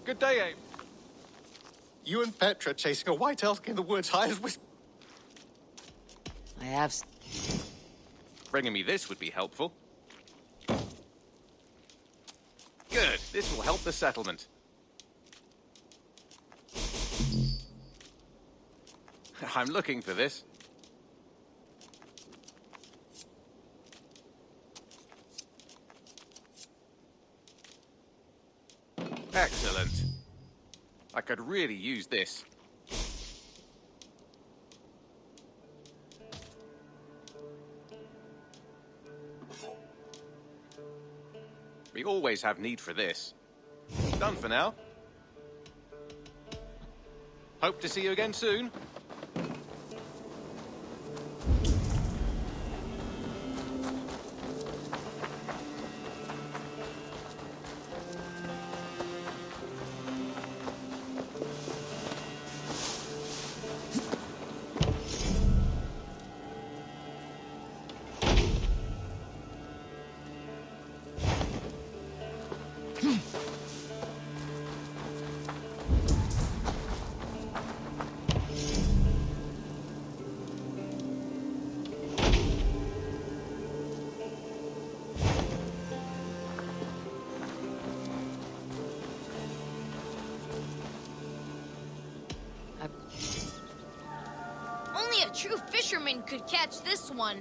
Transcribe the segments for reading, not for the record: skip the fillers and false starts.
Good day, Abe. You and Petra chasing a white elk in the woods high as whisper. I have... Bringing me this would be helpful. Good. This will help the settlement. I'm looking for this. Excellent. I could really use this. We always have need for this. Done for now. Hope to see you again soon. Only a true fisherman could catch this one.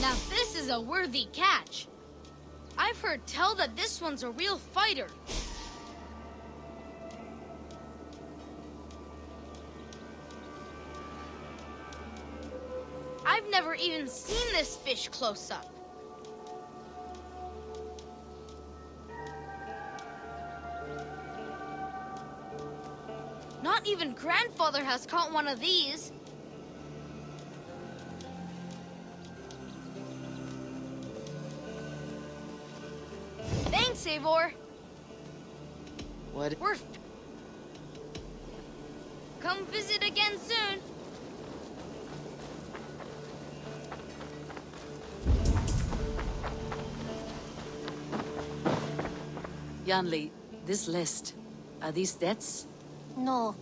Now this is a worthy catch. I've heard tell that this one's a real fighter. I've never even seen this fish close up. Not even Grandfather has caught one of these. Thanks, Eivor. What? Come visit again soon. Yanli, this list, are these debts? No.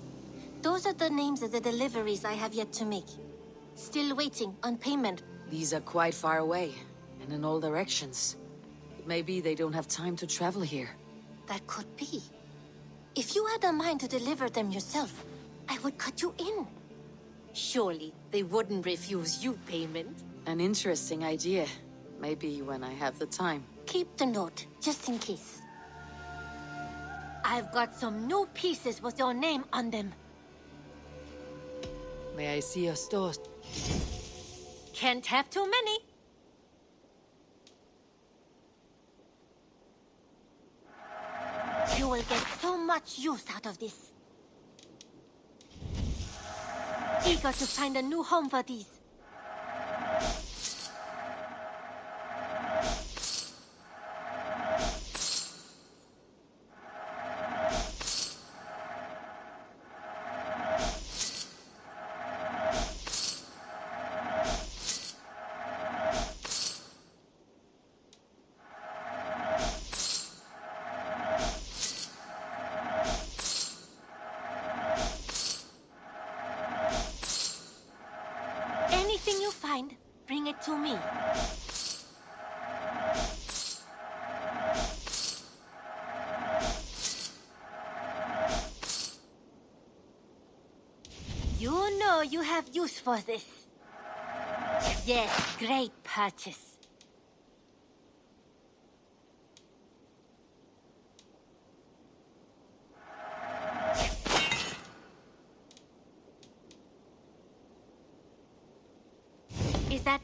Those are the names of the deliveries I have yet to make. Still waiting on payment. These are quite far away, and in all directions. Maybe they don't have time to travel here. That could be. If you had a mind to deliver them yourself, I would cut you in. Surely they wouldn't refuse you payment. An interesting idea. Maybe when I have the time. Keep the note, just in case. I've got some new pieces with your name on them. May I see your stores? Can't have too many. You will get so much use out of this. Eager to find a new home for these. Anything you find, bring it to me. have use for this. Yes, great purchase. Is that...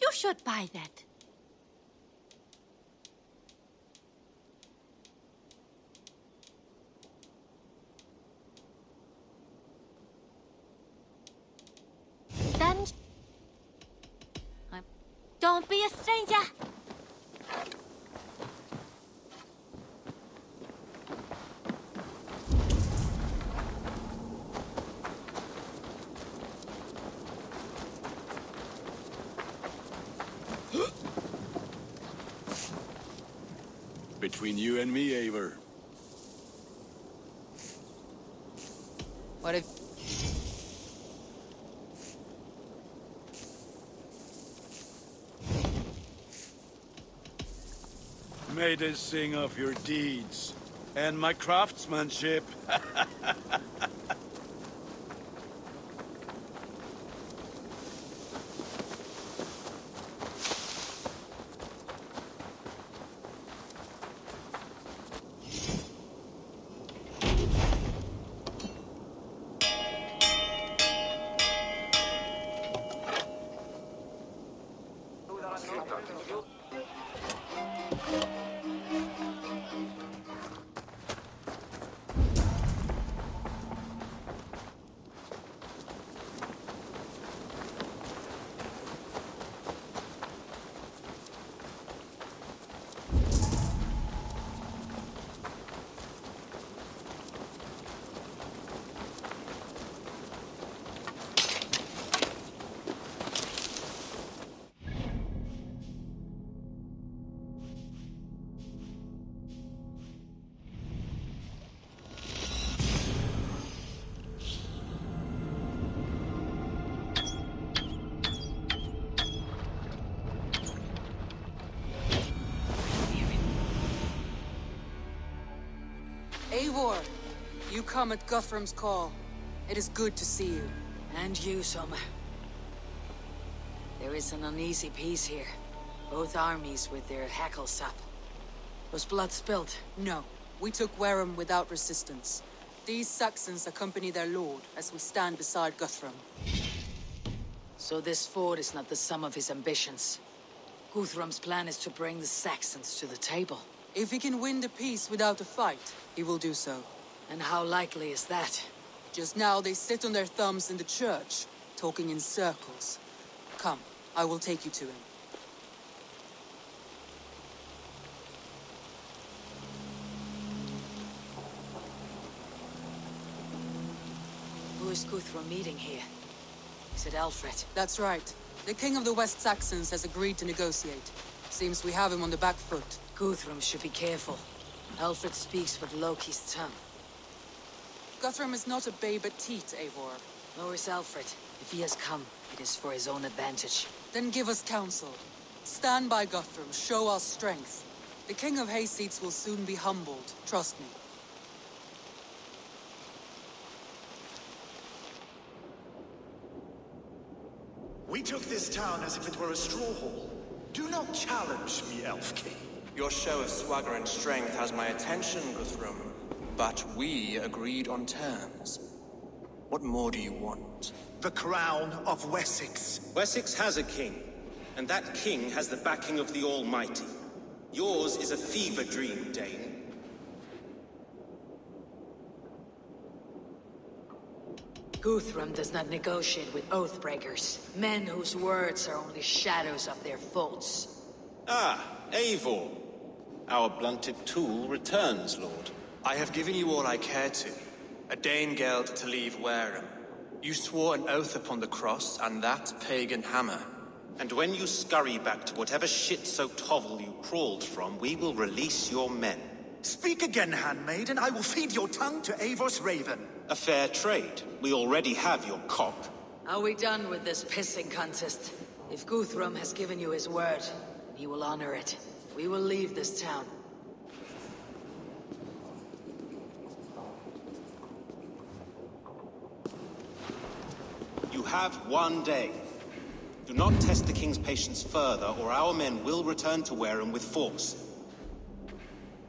You should buy that. Then... Don't be a stranger. Between you and me, Eivor. What if... May they sing of your deeds and my craftsmanship. Eivor, you come at Guthrum's call. It is good to see you. And you, Soma. There is an uneasy peace here. Both armies with their hackles up. Was blood spilled? No. We took Wareham without resistance. These Saxons accompany their lord as we stand beside Guthrum. So this fort is not the sum of his ambitions. Guthrum's plan is to bring the Saxons to the table. If he can win the peace without a fight, he will do so. And how likely is that? Just now they sit on their thumbs in the church, talking in circles. Come, I will take you to him. Who is Guthrum meeting here? Is it Alfred? That's right. The king of the West Saxons has agreed to negotiate. Seems we have him on the back foot. Guthrum should be careful. Alfred speaks with Loki's tongue. Guthrum is not a babe at teat, Eivor. Nor is Alfred. If he has come, it is for his own advantage. Then give us counsel. Stand by Guthrum, show our strength. The king of Hayseeds will soon be humbled, trust me. We took this town as if it were a straw hall. Do not challenge me, Elf King. Your show of swagger and strength has my attention, Guthrum. But we agreed on terms. What more do you want? The crown of Wessex. Wessex has a king, and that king has the backing of the Almighty. Yours is a fever dream, Dane. Guthrum does not negotiate with oathbreakers, men whose words are only shadows of their faults. Ah, Eivor. Our blunted tool returns, Lord. I have given you all I care to. A Danegeld to leave Wareham. You swore an oath upon the cross and that pagan hammer. And when you scurry back to whatever shit-soaked hovel you crawled from, we will release your men. Speak again, handmaid, and I will feed your tongue to Eivor's raven. A fair trade. We already have your cock. Are we done with this pissing contest? If Guthrum has given you his word, he will honor it. We will leave this town. You have 1 day. Do not test the king's patience further, or our men will return to Wareham with force.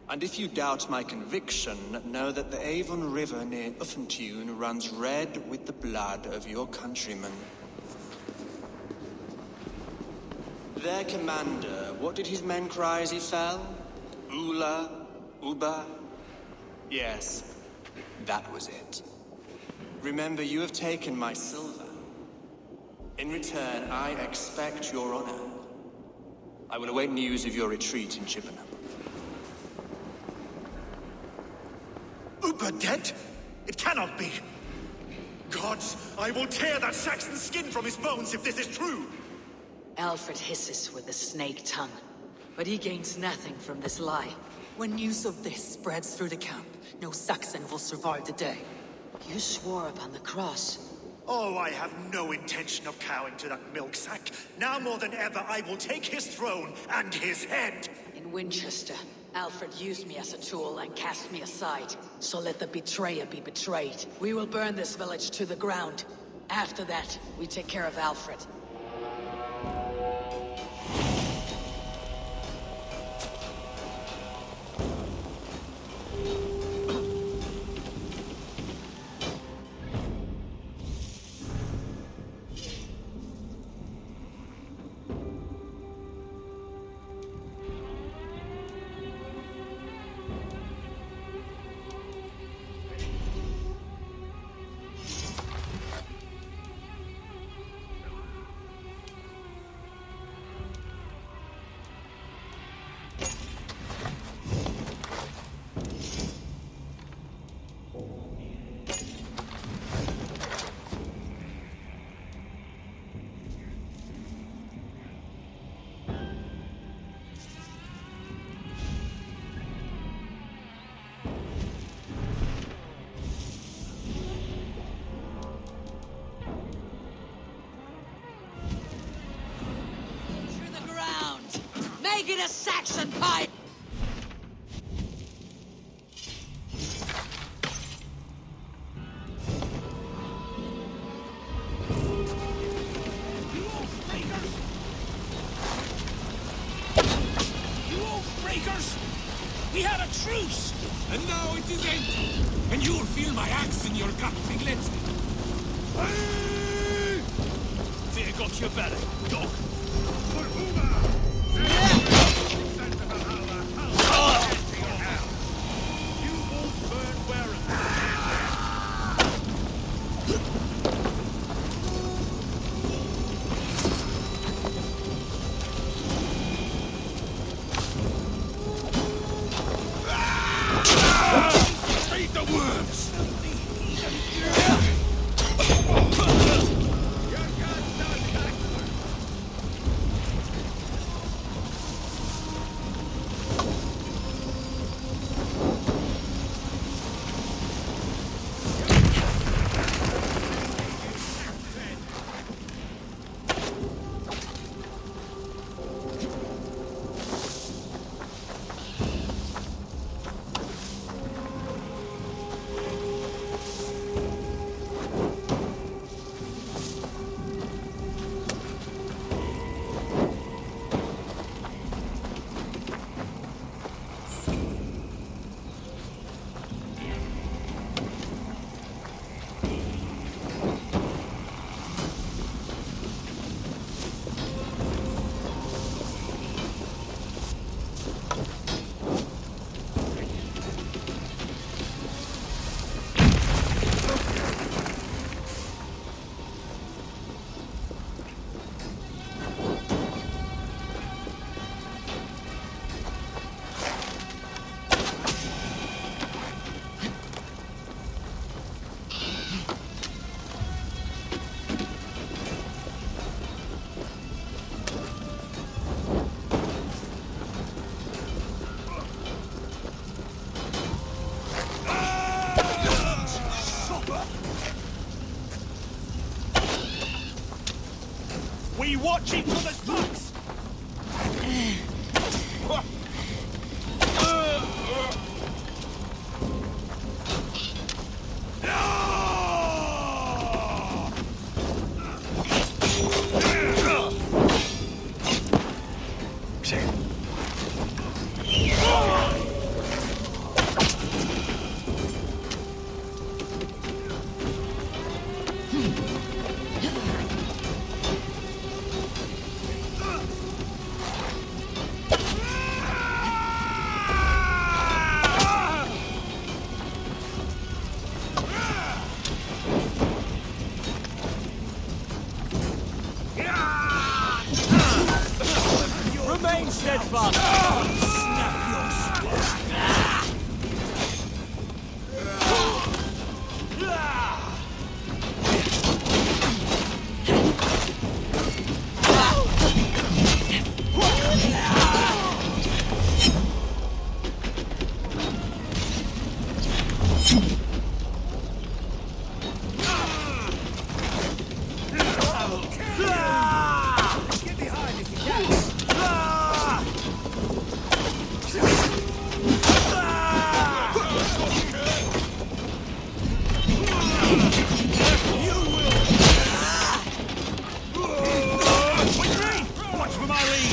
And if you doubt my conviction, know that the Avon River near Uffentune runs red with the blood of your countrymen. Their commander, what did his men cry as he fell? Ula? Uba? Yes, that was it. Remember, you have taken my silver. In return, I expect your honor. I will await news of your retreat in Chippenham. Uber dead? It cannot be. Gods, I will tear that Saxon's skin from his bones if this is true. Alfred hisses with a snake tongue, but he gains nothing from this lie. When news of this spreads through the camp, no Saxon will survive the day. You swore upon the cross. Oh, I have no intention of cowing to that milk sack. Now more than ever, I will take his throne and his head. In Winchester, Alfred used me as a tool and cast me aside. So let the betrayer be betrayed. We will burn this village to the ground. After that, we take care of Alfred. Make it a Saxon pie! You old breakers! We had a truce! And now it is ended! And you'll feel my axe in your gut, piglet! There got your belly, dog! For Uma! watching for the bugs! Remain steadfast! Snap your spine! Get behind if you can! Watch for my lead!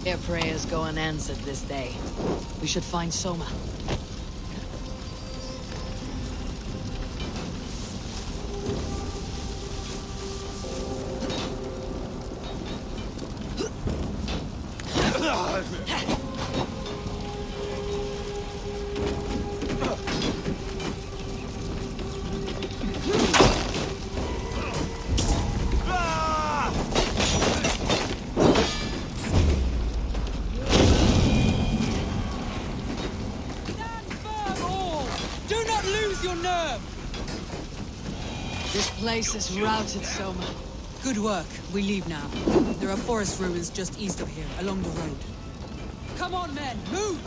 Their prayers go unanswered this day. We should find Soma. Do not lose your nerve! This place is routed, Soma. Good work. We leave now. There are forest ruins just east of here, along the road. Come on, men! Move!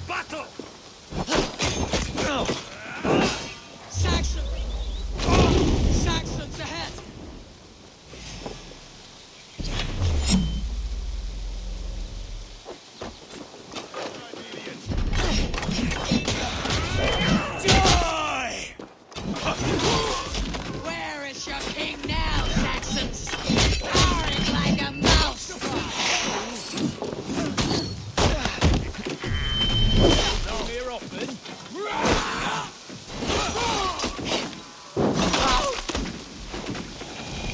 Battle! Saxon! Saxons ahead! Die! Where is your king now, Saxons? Cowering like a mouse! Not here often.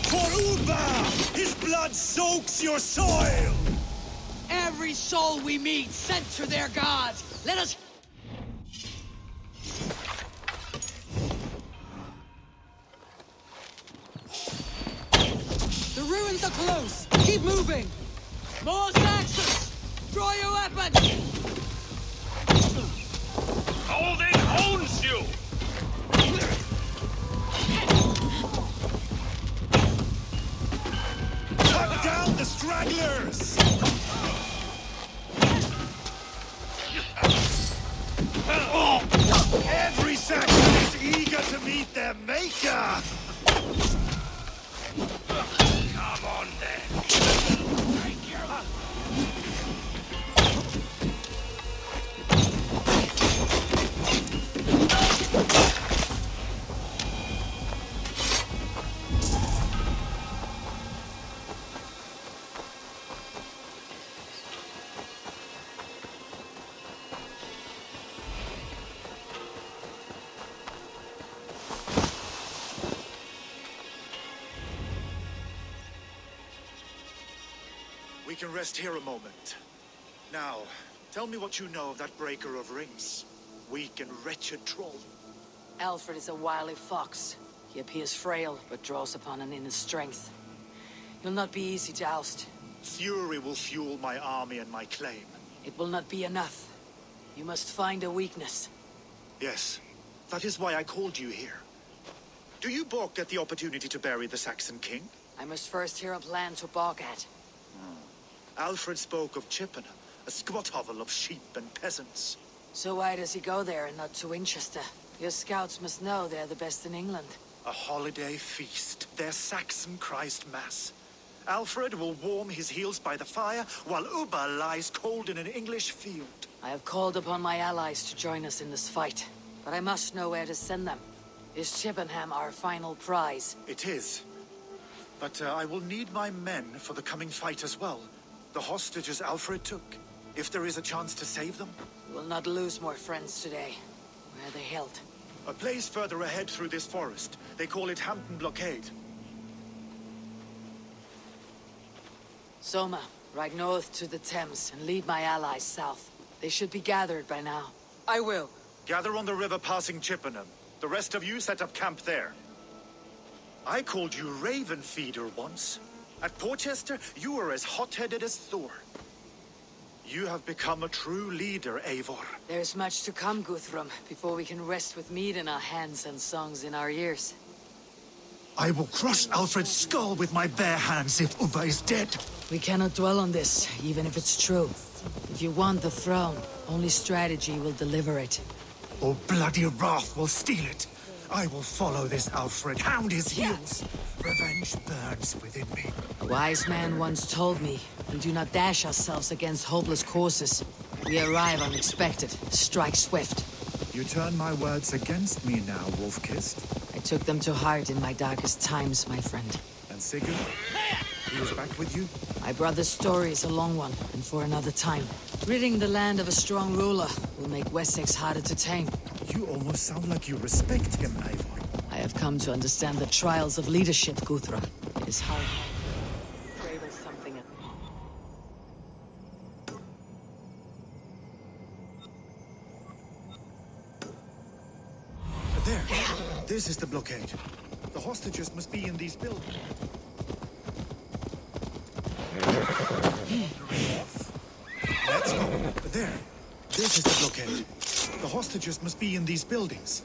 For Uba! His blood soaks your soil! Every soul we meet sent to their gods. Let us... The ruins are close! Keep moving! More Saxons! Draw your weapons! Odin owns you! Cut down the stragglers! Every Saxon is eager to meet their maker! Come on then! Thank you! can rest here a moment. Now, tell me what you know of that breaker of rings. Weak and wretched troll. Alfred is a wily fox. He appears frail, but draws upon an inner strength. He'll not be easy to oust. Fury will fuel my army and my claim. It will not be enough. You must find a weakness. Yes, that is why I called you here. Do you balk at the opportunity to bury the Saxon king? I must first hear a plan to balk at. Alfred spoke of Chippenham, a squat hovel of sheep and peasants. So why does he go there and not to Winchester? Your scouts must know they're the best in England. A holiday feast, their Saxon Christ Mass. Alfred will warm his heels by the fire, while Uba lies cold in an English field. I have called upon my allies to join us in this fight, but I must know where to send them. Is Chippenham our final prize? It is. But I will need my men for the coming fight as well. The hostages Alfred took. If there is a chance to save them. We will not lose more friends today. Where are they held? A place further ahead through this forest. They call it Hampton Blockade. Soma, ride north to the Thames and lead my allies south. They should be gathered by now. I will. Gather on the river passing Chippenham. The rest of you set up camp there. I called you Raven Feeder once. At Porchester, you were as hot-headed as Thor. You have become a true leader, Eivor. There's much to come, Guthrum, before we can rest with meat in our hands and songs in our ears. I will crush Alfred's skull with my bare hands if Uba is dead. We cannot dwell on this, even if it's true. If you want the throne, only strategy will deliver it. Or bloody wrath will steal it. I will follow this Alfred, hound his heels. Revenge burns within me. A wise man once told me, we do not dash ourselves against hopeless courses. We arrive unexpected, strike swift. You turn my words against me now, Wolf-Kissed. I took them to heart in my darkest times, my friend. And Sigurd? He was back with you? My brother's story is a long one, and for another time. Ridding the land of a strong ruler will make Wessex harder to tame. You almost sound like you respect him, Eivor. I have come to understand the trials of leadership, Guthrum. It is hard. Cradle something. There. This is the blockade. The hostages must be in these buildings. Let's go. There. This is the blockade. The hostages must be in these buildings.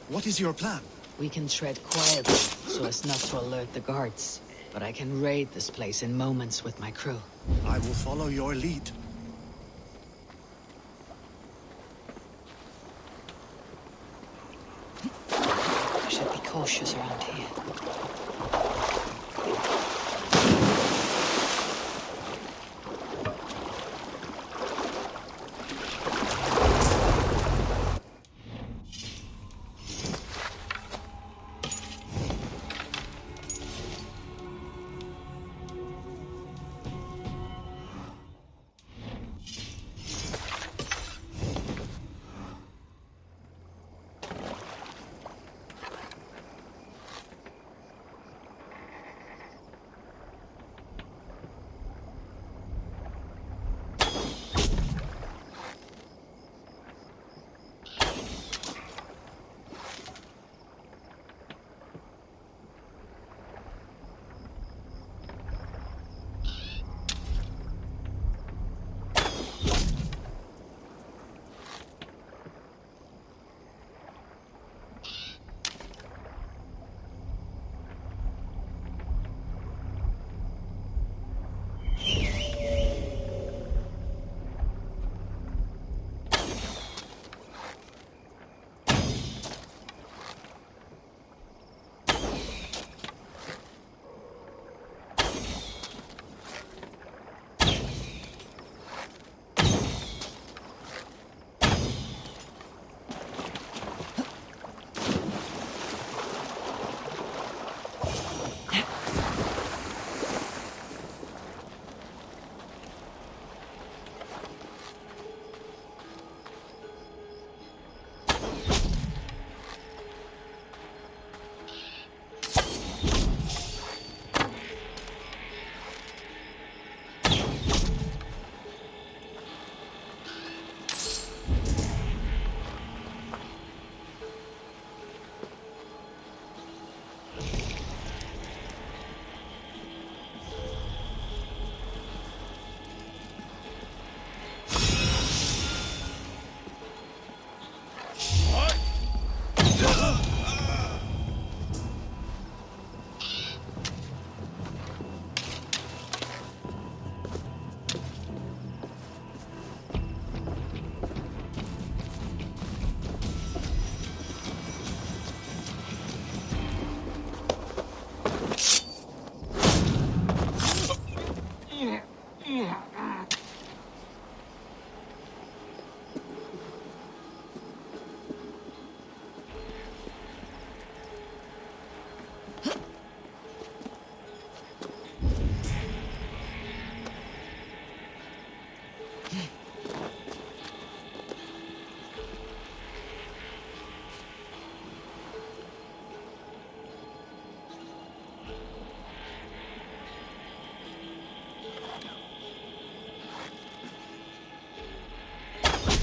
What is your plan? We can tread quietly, so as not to alert the guards. But I can raid this place in moments with my crew. I will follow your lead. I should be cautious around here.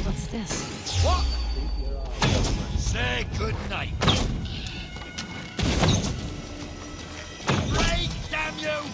What's this? What? Say goodnight. Break, damn you!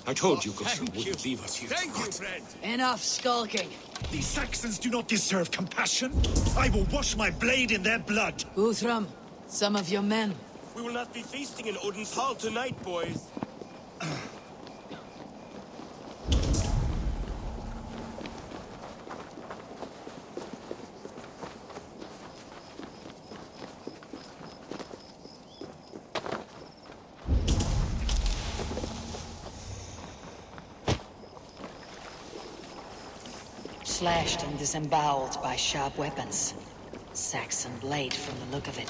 I told you Guthrum wouldn't leave us here. Thank you, friend. Enough skulking. These Saxons do not deserve compassion. I will wash my blade in their blood. Guthrum, some of your men. We will not be feasting in Odin's hall tonight, boys. Slashed and disemboweled by sharp weapons. Saxon blade from the look of it.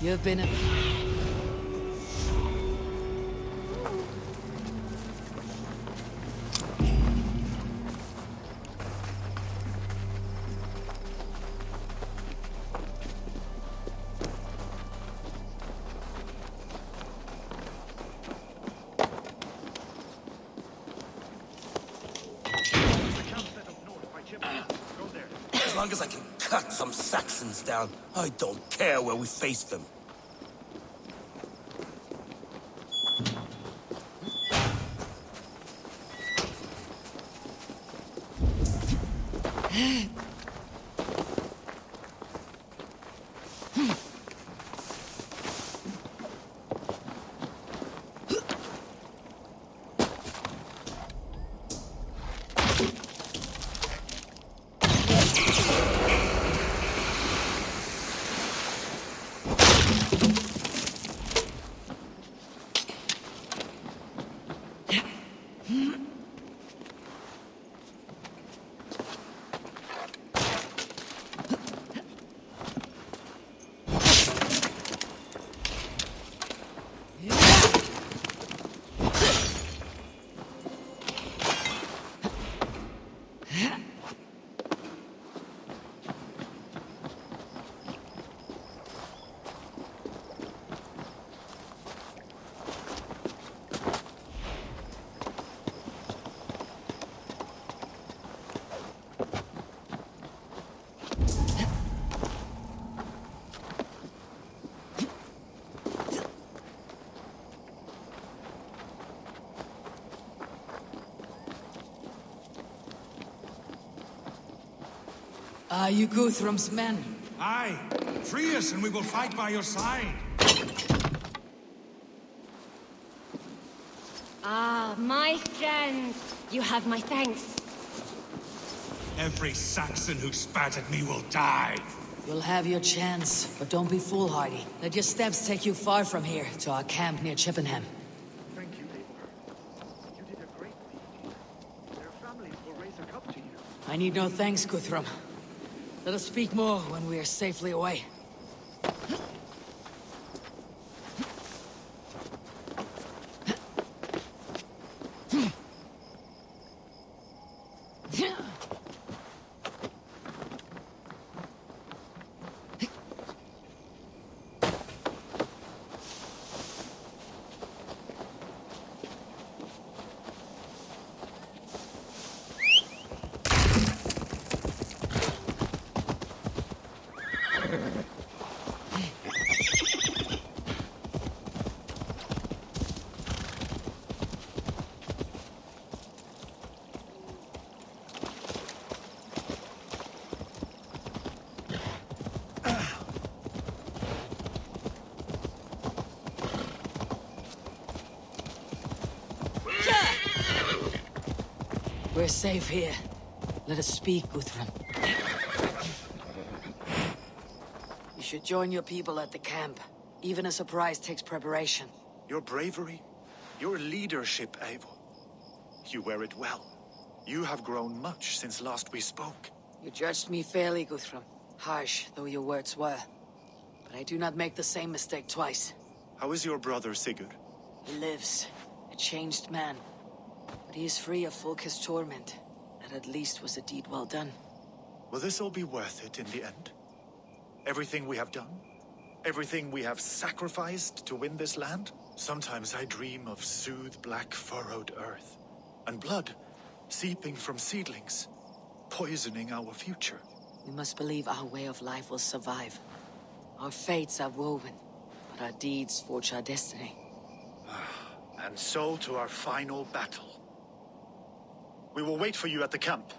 You've been a... As long as I can cut some Saxons down, I don't care where we face them. Are you Guthrum's men? Aye. Free us and we will fight by your side. Ah, my friend. You have my thanks. Every Saxon who spat at me will die. You'll have your chance, but don't be foolhardy. Let your steps take you far from here, to our camp near Chippenham. Thank you. I need no thanks, Guthrum. Let us speak more when we are safely away. We're safe here. Let us speak, Guthrum. You should join your people at the camp. Even a surprise takes preparation. Your bravery, your leadership, Eivor. You wear it well. You have grown much since last we spoke. You judged me fairly, Guthrum. Harsh though your words were. But I do not make the same mistake twice. How is your brother, Sigurd? He lives, a changed man. But he is free of Fulke's torment. That at least was a deed well done. Will this all be worth it in the end? Everything we have done? Everything we have sacrificed to win this land? Sometimes I dream of soothed black furrowed earth. And blood seeping from seedlings, poisoning our future. We must believe our way of life will survive. Our fates are woven, but our deeds forge our destiny. And so to our final battle. We will wait for you at the camp.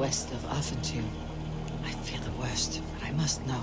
West of Athentu. I fear the worst, but I must know.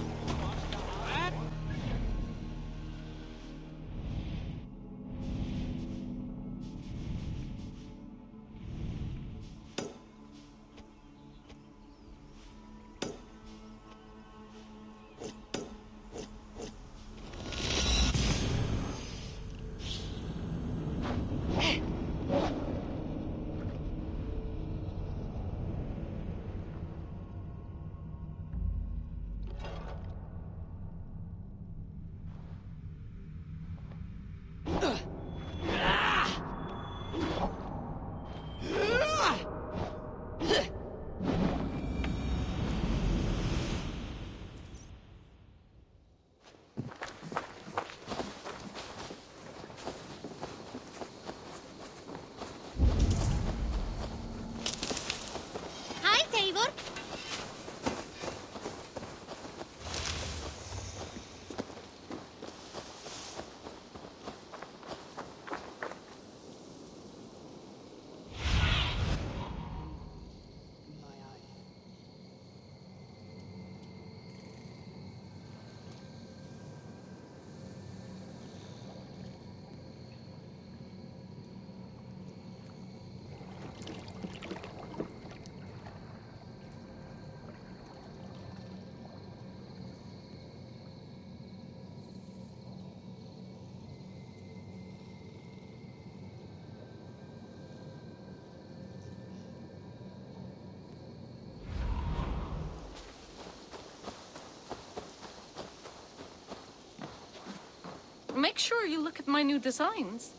Make sure you look at my new designs.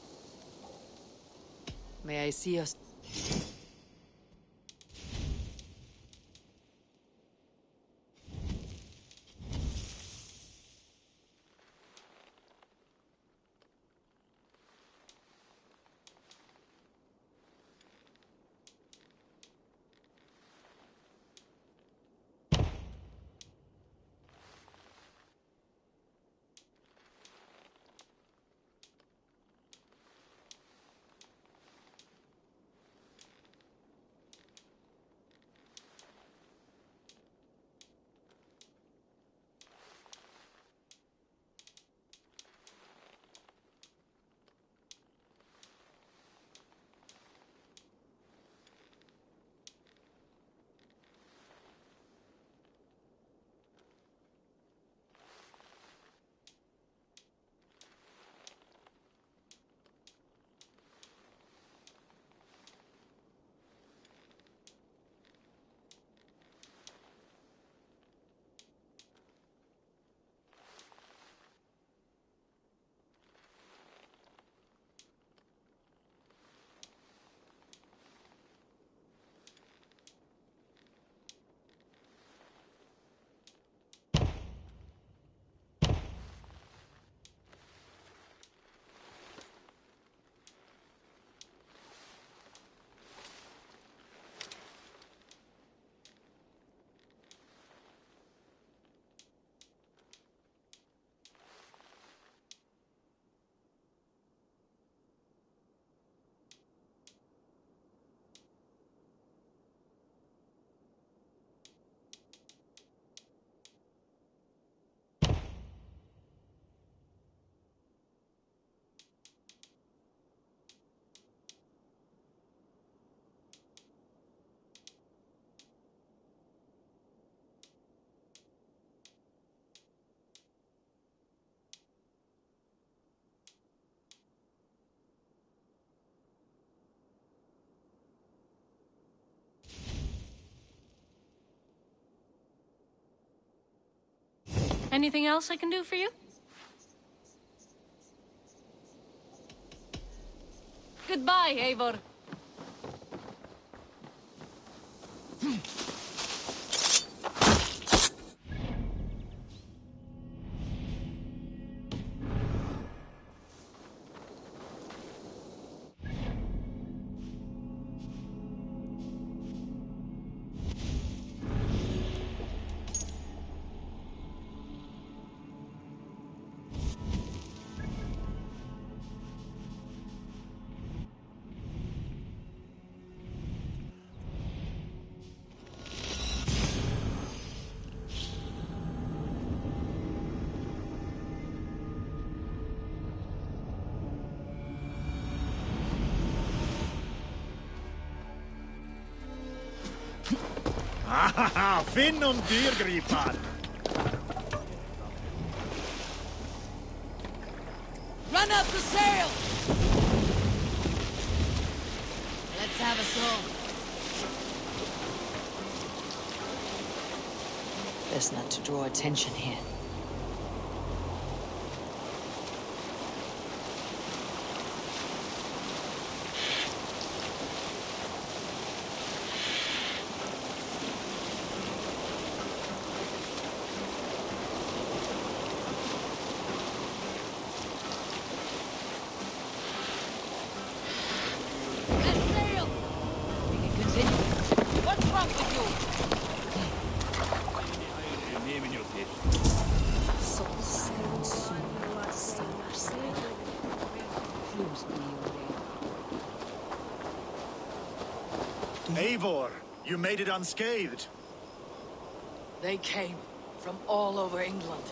May I see us? Anything else I can do for you? Goodbye, Eivor. Ah, finn om dyrgripan! Run up the sail! Let's have a song. Best not to draw attention here. Eivor, you made it unscathed. They came from all over England.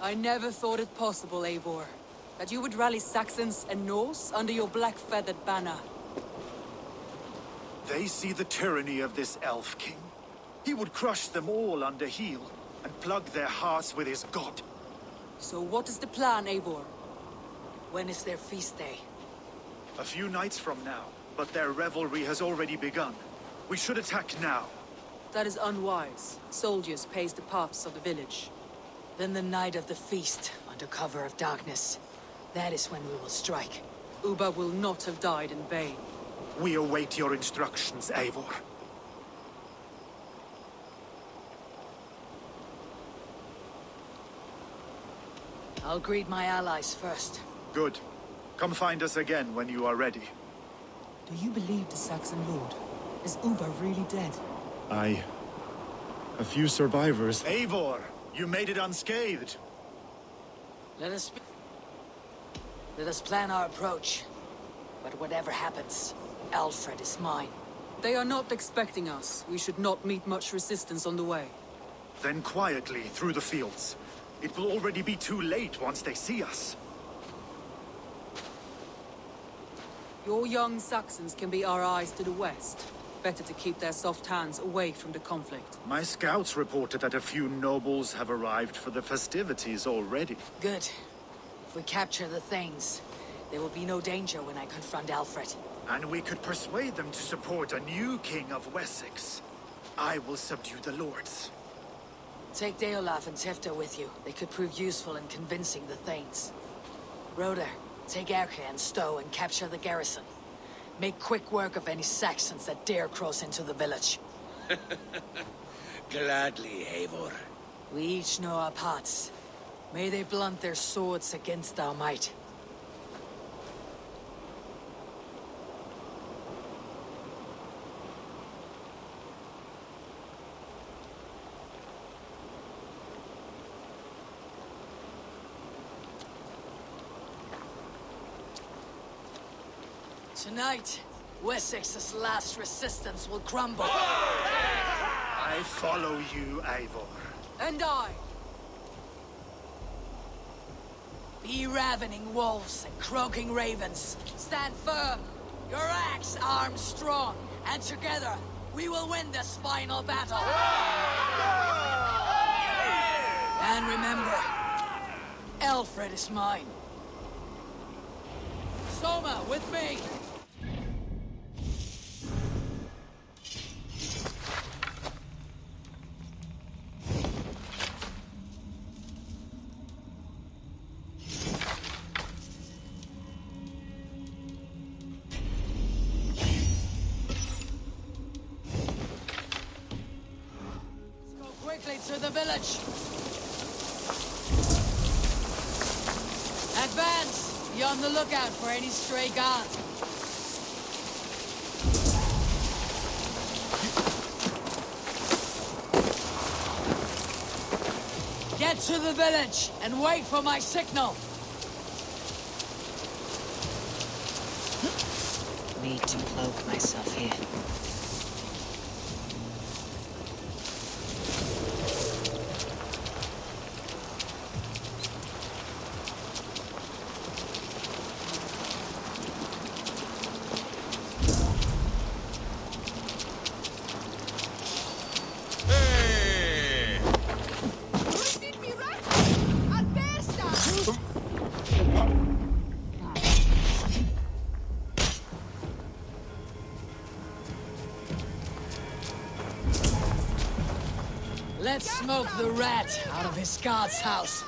I never thought it possible, Eivor, that you would rally Saxons and Norse under your black-feathered banner. They see the tyranny of this elf king. He would crush them all under heel and plug their hearts with his god. So what is the plan, Eivor? When is their feast day? A few nights from now, but their revelry has already begun. We should attack now. That is unwise. Soldiers pace the paths of the village. Then the night of the feast, under cover of darkness. That is when we will strike. Uba will not have died in vain. We await your instructions, Eivor. I'll greet my allies first. Good. Come find us again when you are ready. Do you believe the Saxon lord? Is Uba really dead? A few survivors. Eivor, you made it unscathed. Let us plan our approach. But whatever happens, Alfred is mine. They are not expecting us. We should not meet much resistance on the way. Then quietly through the fields. It will already be too late once they see us. Your young Saxons can be our eyes to the west. Better to keep their soft hands away from the conflict. My scouts reported that a few nobles have arrived for the festivities already. Good. If we capture the Thanes, there will be no danger when I confront Alfred. And we could persuade them to support a new king of Wessex. I will subdue the lords. Take Deolaf and Tefta with you. They could prove useful in convincing the Thanes. Roder, take Erke and Stowe and capture the garrison. Make quick work of any Saxons that dare cross into the village. Gladly, Eivor. We each know our parts. May they blunt their swords against our might. Tonight, Wessex's last resistance will crumble. I follow you, Eivor. And I! Be ravening wolves and croaking ravens. Stand firm, your axe armed strong, and together we will win this final battle. And remember, Alfred is mine. Soma, with me! Quickly to the village. Advance! Be on the lookout for any stray guards. Get to the village and wait for my signal. Need to cloak myself here. Let's smoke the rat out of his guard's house.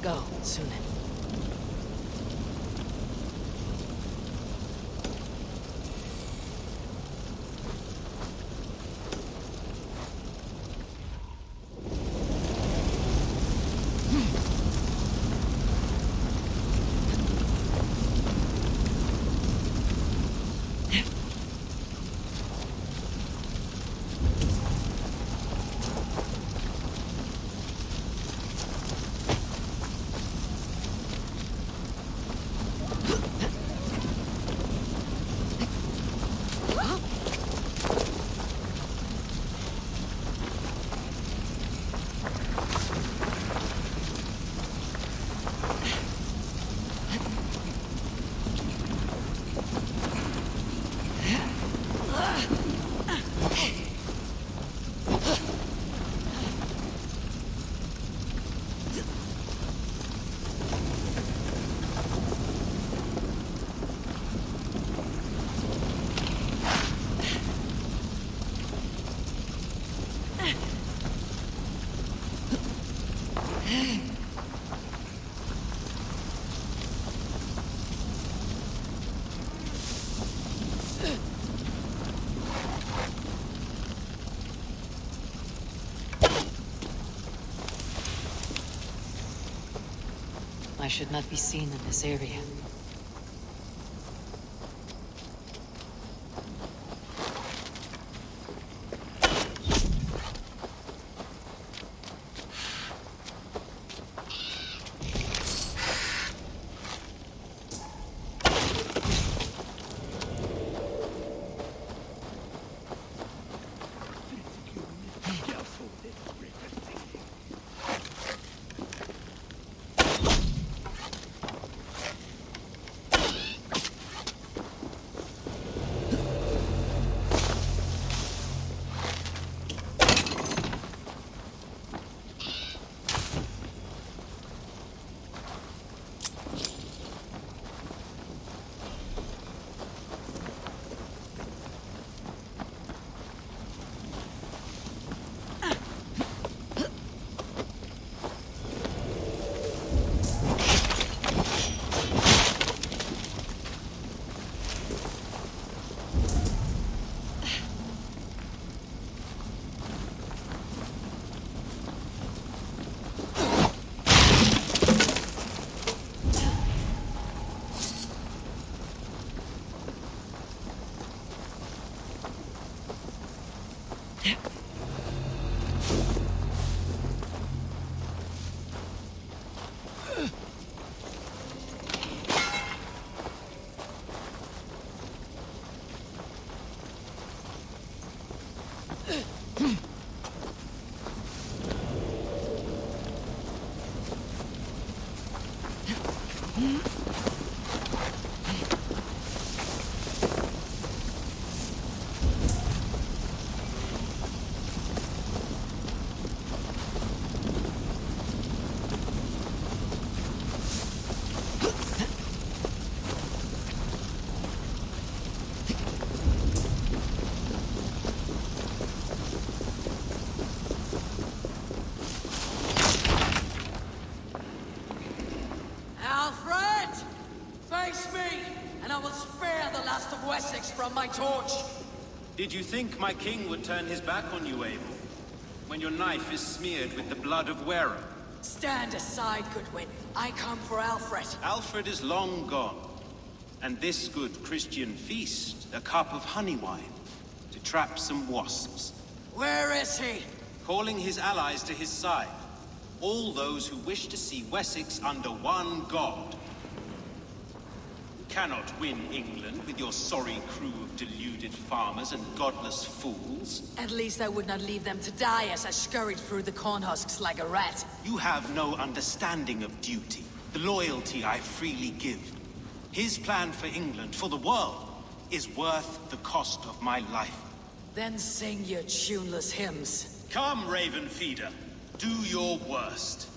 Go, Sunan. I should not be seen in this area. Alfred! Face me, and I will spare the last of Wessex from my torch. Did you think my king would turn his back on you, Abel? When your knife is smeared with the blood of Wareham? Stand aside, Goodwin. I come for Alfred. Alfred is long gone. And this good Christian feast, a cup of honey wine, to trap some wasps. Where is he? Calling his allies to his side. All those who wish to see Wessex under one god. You cannot win England with your sorry crew of deluded farmers and godless fools. At least I would not leave them to die as I scurried through the corn husks like a rat. You have no understanding of duty, the loyalty I freely give. His plan for England, for the world, is worth the cost of my life. Then sing your tuneless hymns. Come, Raven Feeder. Do your worst.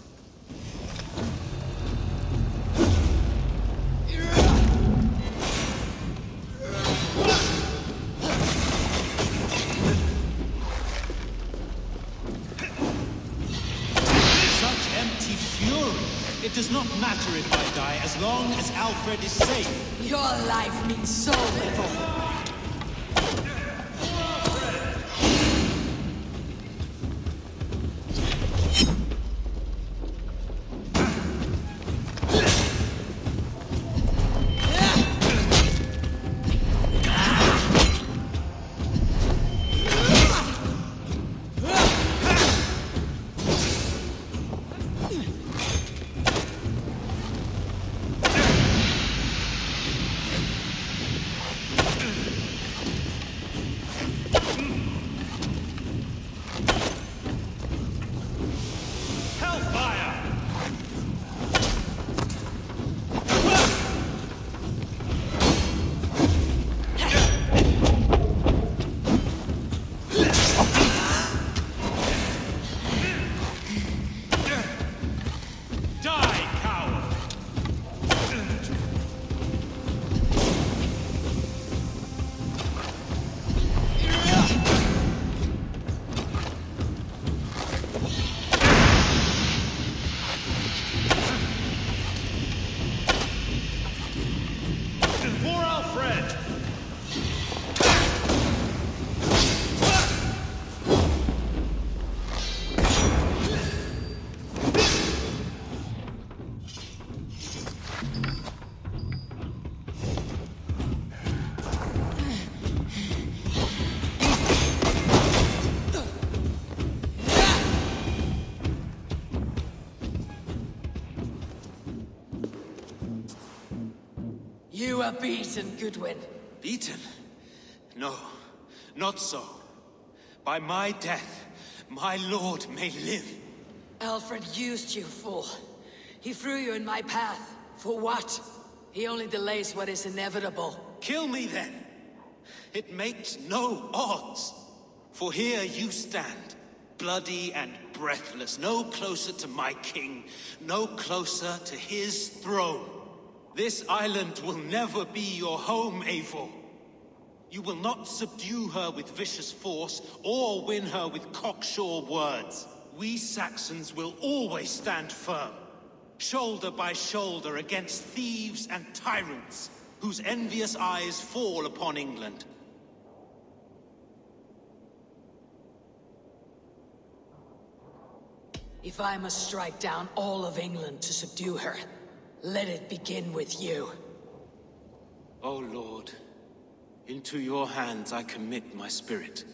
Such empty fury. It does not matter if I die, as long as Alfred is safe. Your life means so little. You are beaten, Goodwin. Beaten? No, not so. By my death, my lord may live. Alfred used you, fool. He threw you in my path. For what? He only delays what is inevitable. Kill me then. It makes no odds. For here you stand, bloody and breathless, no closer to my king, no closer to his throne. This island will never be your home, Eivor. You will not subdue her with vicious force, or win her with cocksure words. We Saxons will always stand firm, shoulder by shoulder against thieves and tyrants, whose envious eyes fall upon England. If I must strike down all of England to subdue her, let it begin with you. O Lord, into your hands I commit my spirit.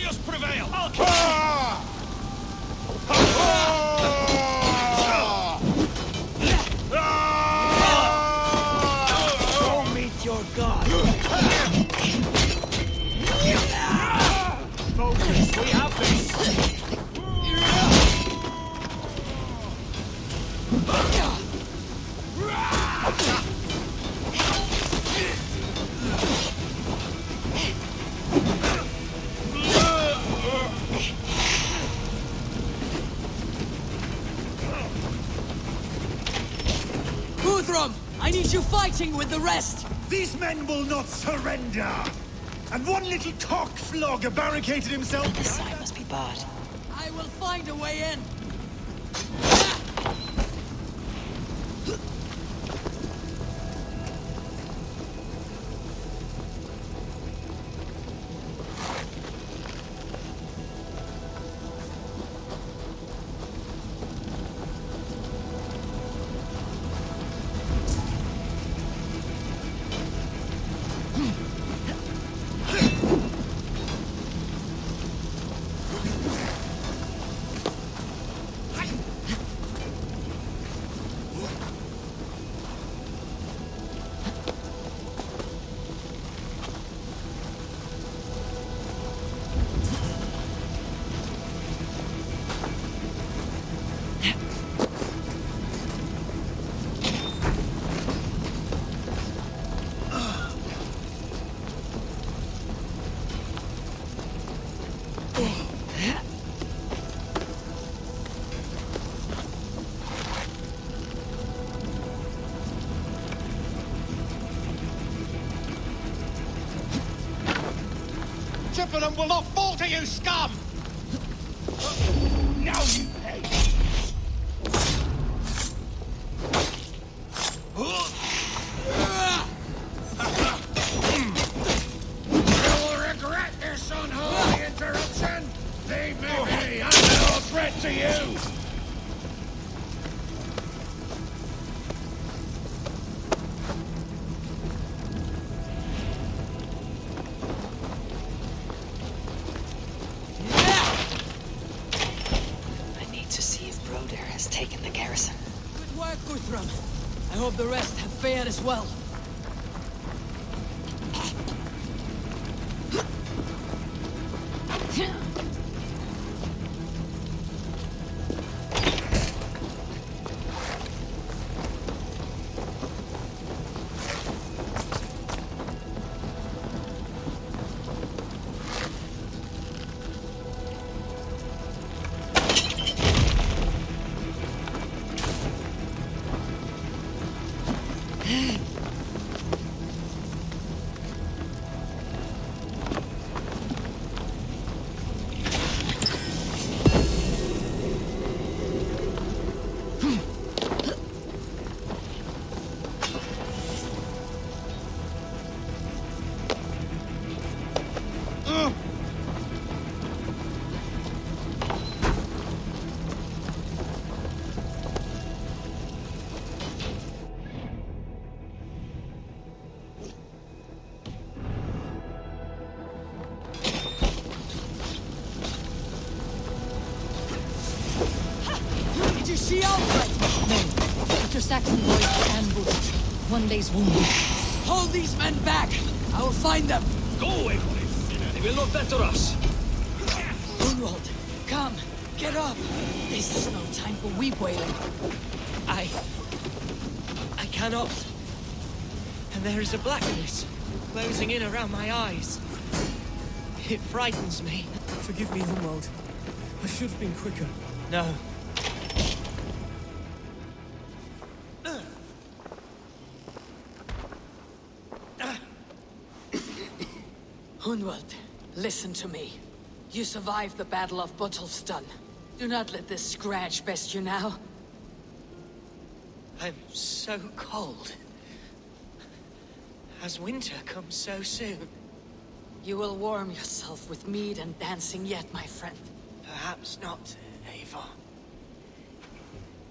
us prevail! I'll Go meet your god! Focus, we have this! Guthrum, I need you fighting with the rest! These men will not surrender! And one little cockflogger barricaded himself The sign must be barred. I will find a way in! Chippenham will not fall to you, scum! Now you pay! You will regret this unholy interruption! Leave me be! I'm no threat to you! Taken the garrison. Good work, Guthrum. I hope the rest have fared as well. Did you see Alfred? No. But your Saxon boys were ambushed. One day's wounded. Hold these men back! I will find them! Go away, boys! They will not better us! Grunwald, come! Get up! This is no time for weep wailing. I cannot. And there is a blackness closing in around my eyes. It frightens me. Forgive me, Grunwald. I should have been quicker. No. Hunwald, listen to me. You survived the Battle of Bottleston. Do not let this scratch best you now. I'm so cold. Has winter come so soon? You will warm yourself with mead and dancing yet, my friend. Perhaps not, Eivor.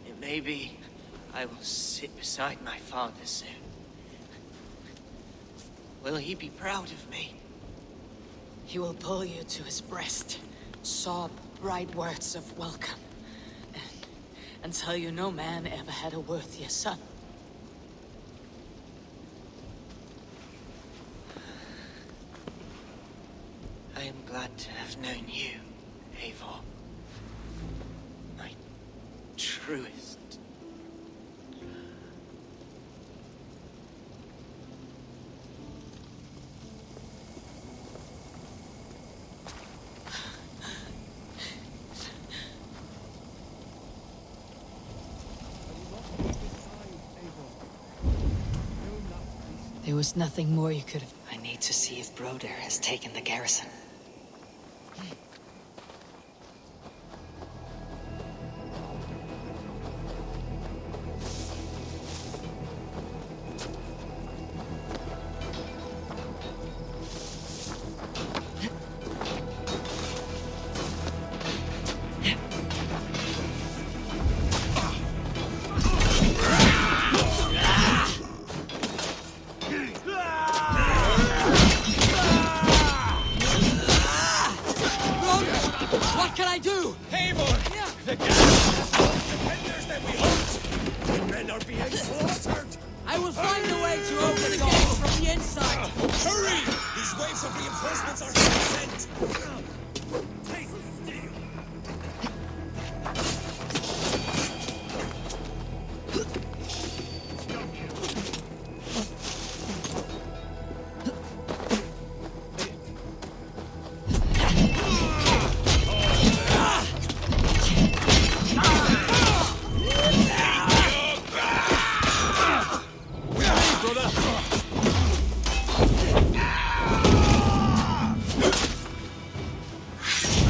It may be I will sit beside my father soon. Will he be proud of me? He will pull you to his breast, sob bright words of welcome, and tell you no man ever had a worthier son. I am glad to have known you, Eivor. My truest. There was nothing more you could have... I need to see if Broder has taken the garrison. What can I do? Eivor! The garrison has more defenders than we hoped! The men are being slaughtered! I will find a way to open the gates from the inside! Hurry! These waves of reinforcements are sent! Take steel!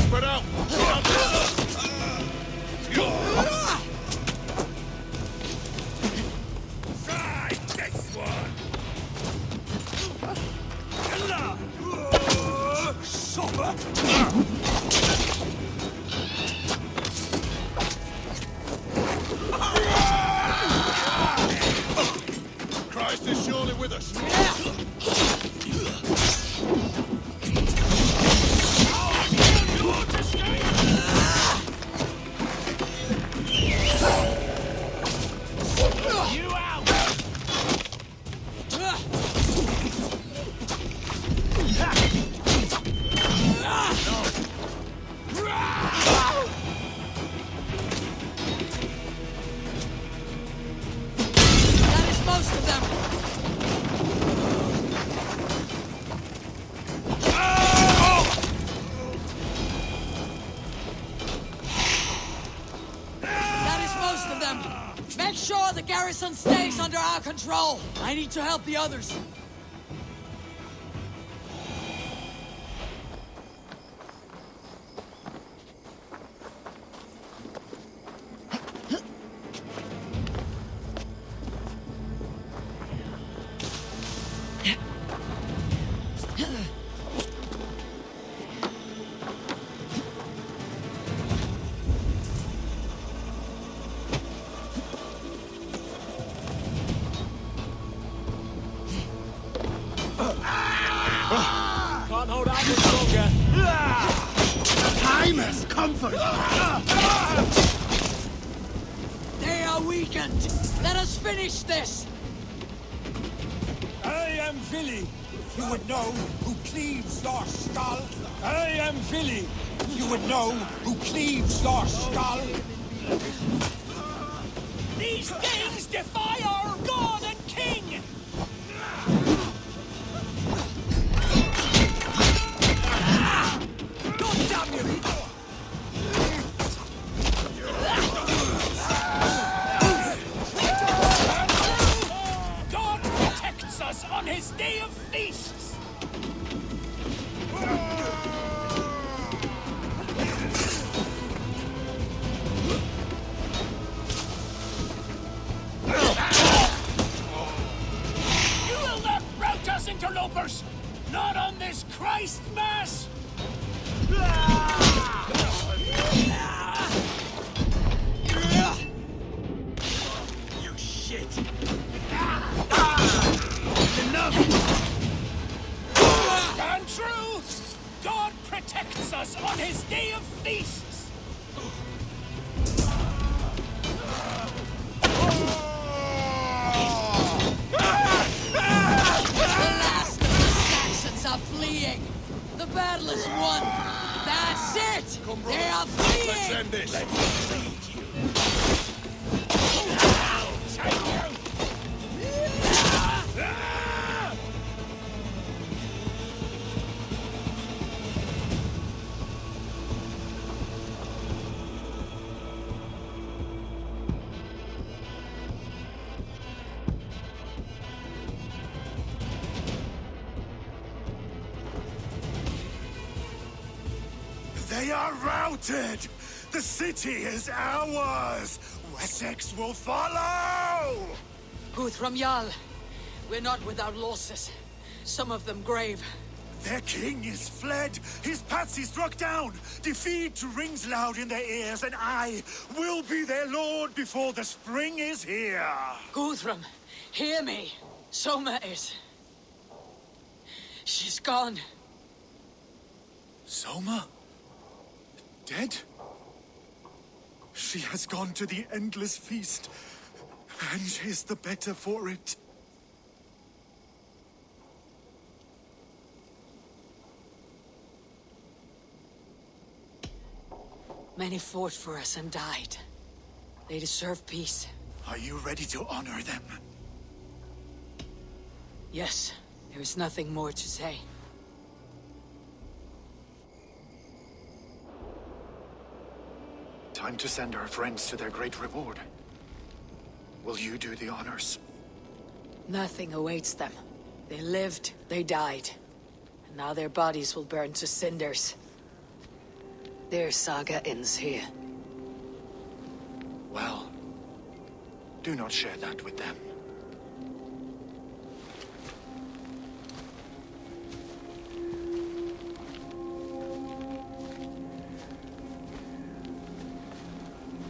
Spread out! Try this one! Christ is surely with us. You out! That is most of them! That is most of them! Make sure the garrison stays under our control! I need to help the others! Can't hold out much longer! Time has come for They are weakened! Let us finish this! I am Vili. You would know who cleaves your skull. I am Vili. You would know who cleaves your skull. These things defy our god and king! God damn you! God protects us on his day of feasts! You will not rout us, interlopers! Not on this Christ Mass! You shit! Enough! Stand true! God protects us on his day of feasts! The last of the Saxons are fleeing! The battle is won! That's it! They are fleeing! Let's end this! They are routed! The city is ours! Wessex will follow! Guthrum Jarl, we're not without losses. Some of them grave. Their king is fled! His patsy struck down! Defeat rings loud in their ears, and I will be their lord before the spring is here! Guthrum, hear me. Soma is... She's gone. Soma? Dead? She has gone to the endless feast, and is the better for it. Many fought for us and died. They deserve peace. Are you ready to honor them? Yes, there is nothing more to say. Time to send our friends to their great reward. Will you do the honors? Nothing awaits them. They lived, they died. And now their bodies will burn to cinders. Their saga ends here. Well, do not share that with them.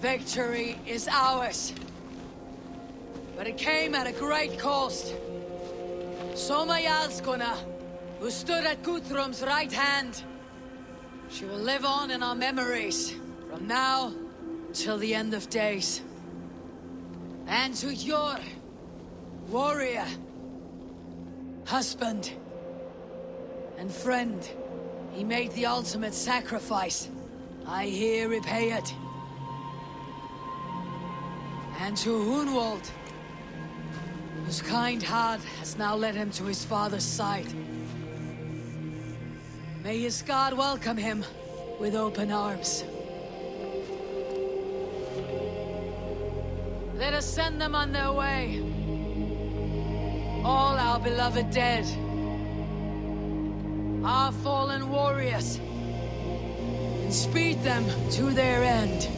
Victory is ours. But it came at a great cost. Soma Jarlskona, who stood at Guthrum's right hand. She will live on in our memories, from now till the end of days. And to your warrior, husband, and friend, he made the ultimate sacrifice. I here repay it. And to Hunwald, whose kind heart has now led him to his father's side. May his God welcome him with open arms. Let us send them on their way. All our beloved dead. Our fallen warriors. And speed them to their end.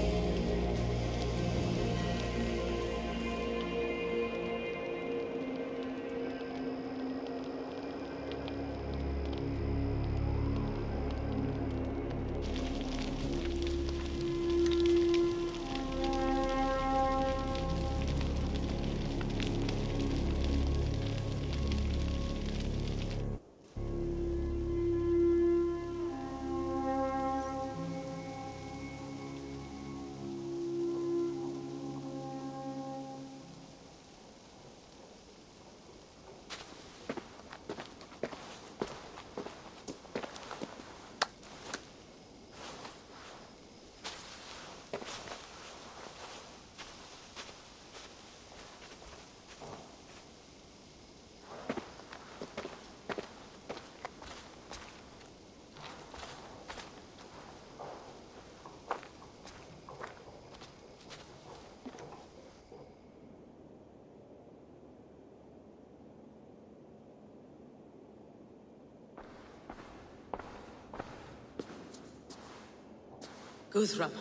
Guthrum.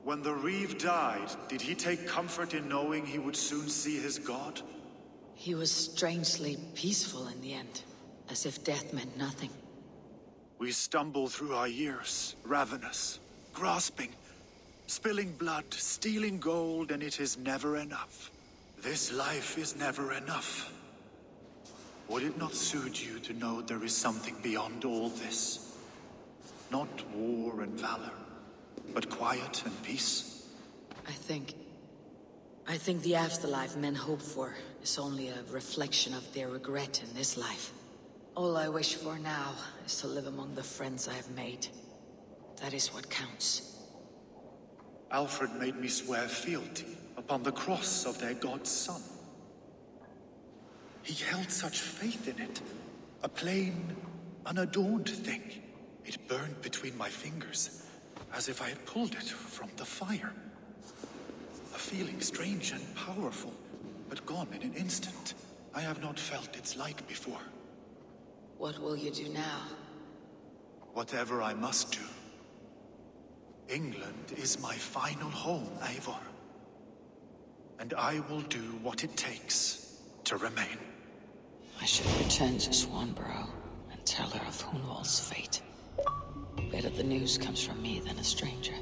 When the Reeve died, did he take comfort in knowing he would soon see his god? He was strangely peaceful in the end, as if death meant nothing. We stumble through our years, ravenous, grasping, spilling blood, stealing gold, and it is never enough. This life is never enough. Would it not suit you to know there is something beyond all this? Not war and valor, but quiet and peace. I think the afterlife men hope for is only a reflection of their regret in this life. All I wish for now is to live among the friends I have made. That is what counts. Alfred made me swear fealty upon the cross of their god's son. He held such faith in it. A plain, unadorned thing. It burned between my fingers, as if I had pulled it from the fire. A feeling strange and powerful, but gone in an instant. I have not felt its like before. What will you do now? Whatever I must do. England is my final home, Eivor. And I will do what it takes to remain. I should return to Swanborough and tell her of Hunwald's fate. Better the news comes from me than a stranger.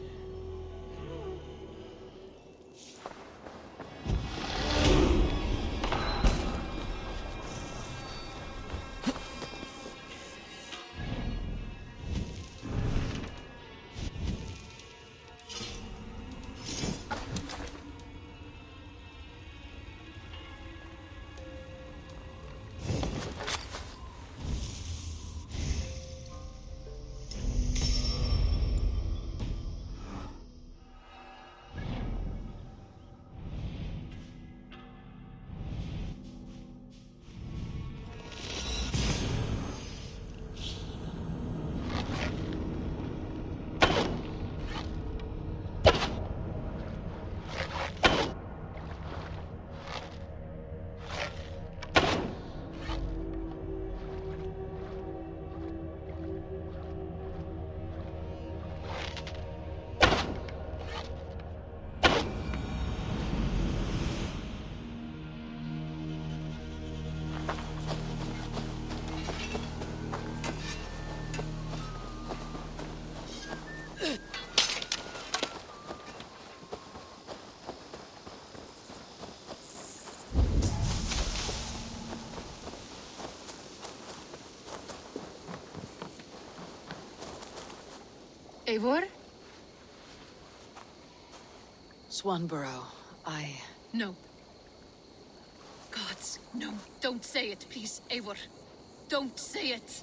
Eivor? Swanborough, No. Gods, no. Don't say it, please, Eivor. Don't say it.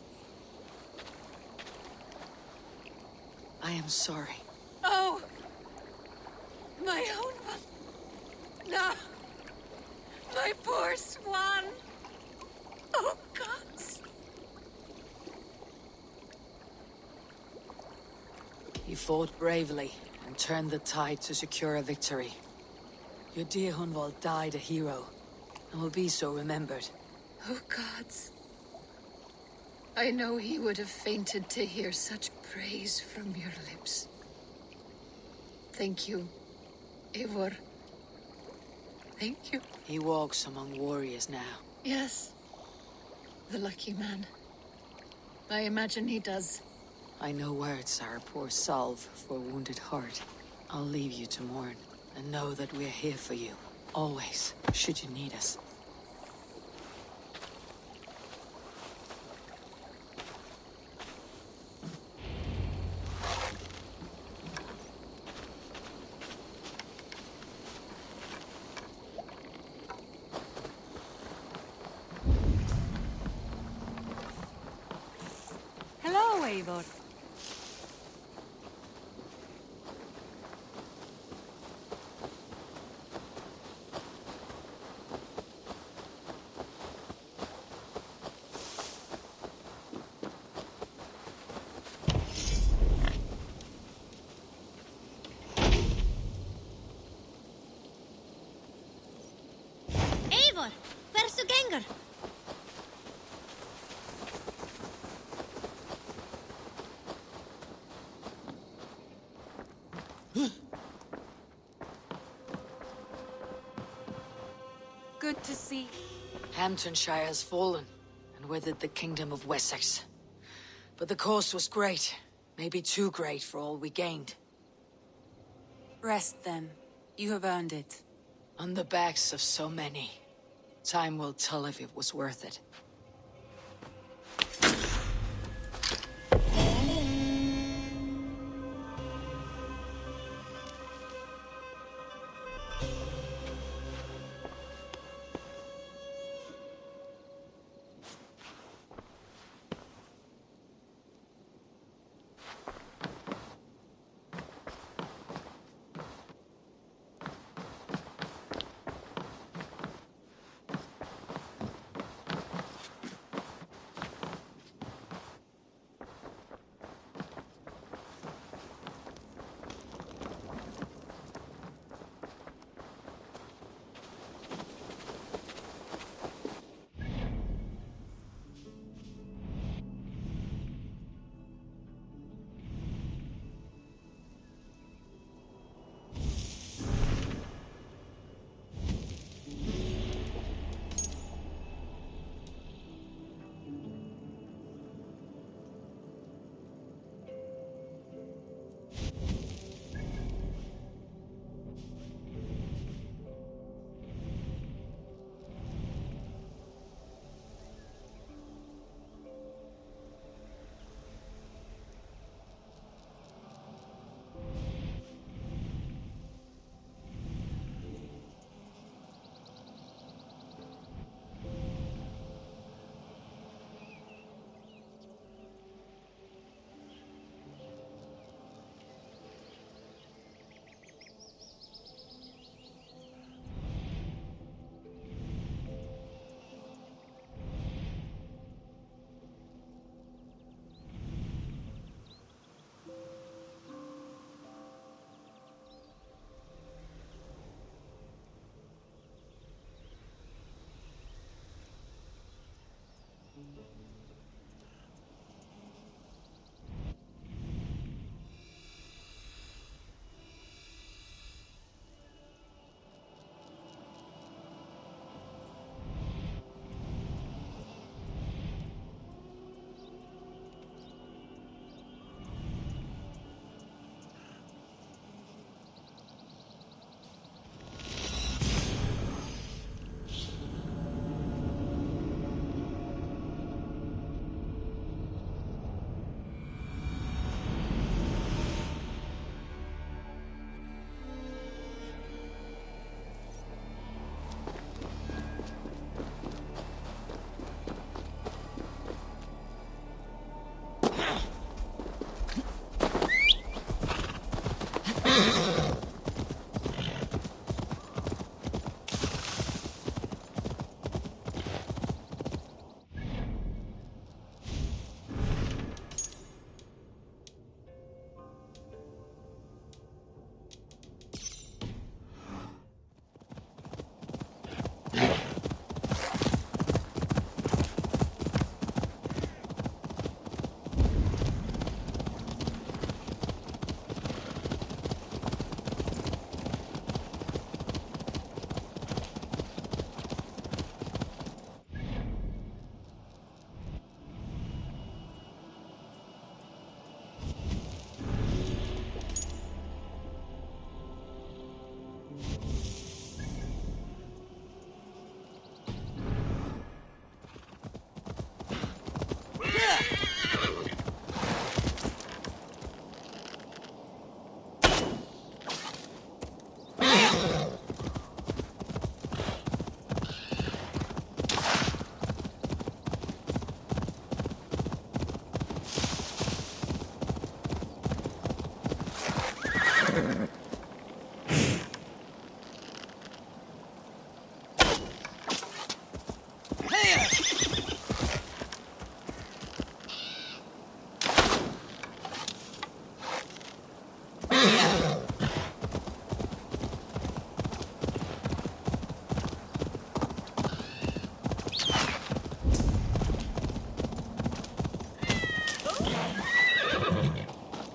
I am sorry. Oh! My own one. No! My poor swan! Oh, gods! You fought bravely and turned the tide to secure a victory. Your dear Hunwald died a hero, and will be so remembered. Oh, gods. I know he would have fainted to hear such praise from your lips. Thank you, Eivor. Thank you. He walks among warriors now. Yes. The lucky man. I imagine he does. I know words are a poor salve for a wounded heart. I'll leave you to mourn, and know that we're here for you. Always, should you need us. Hello, Eivor. Eivor, hversu gengur? Good to see. Hamptonshire has fallen, and with it the kingdom of Wessex. But the cost was great. Maybe too great for all we gained. Rest then. You have earned it. On the backs of so many. Time will tell if it was worth it.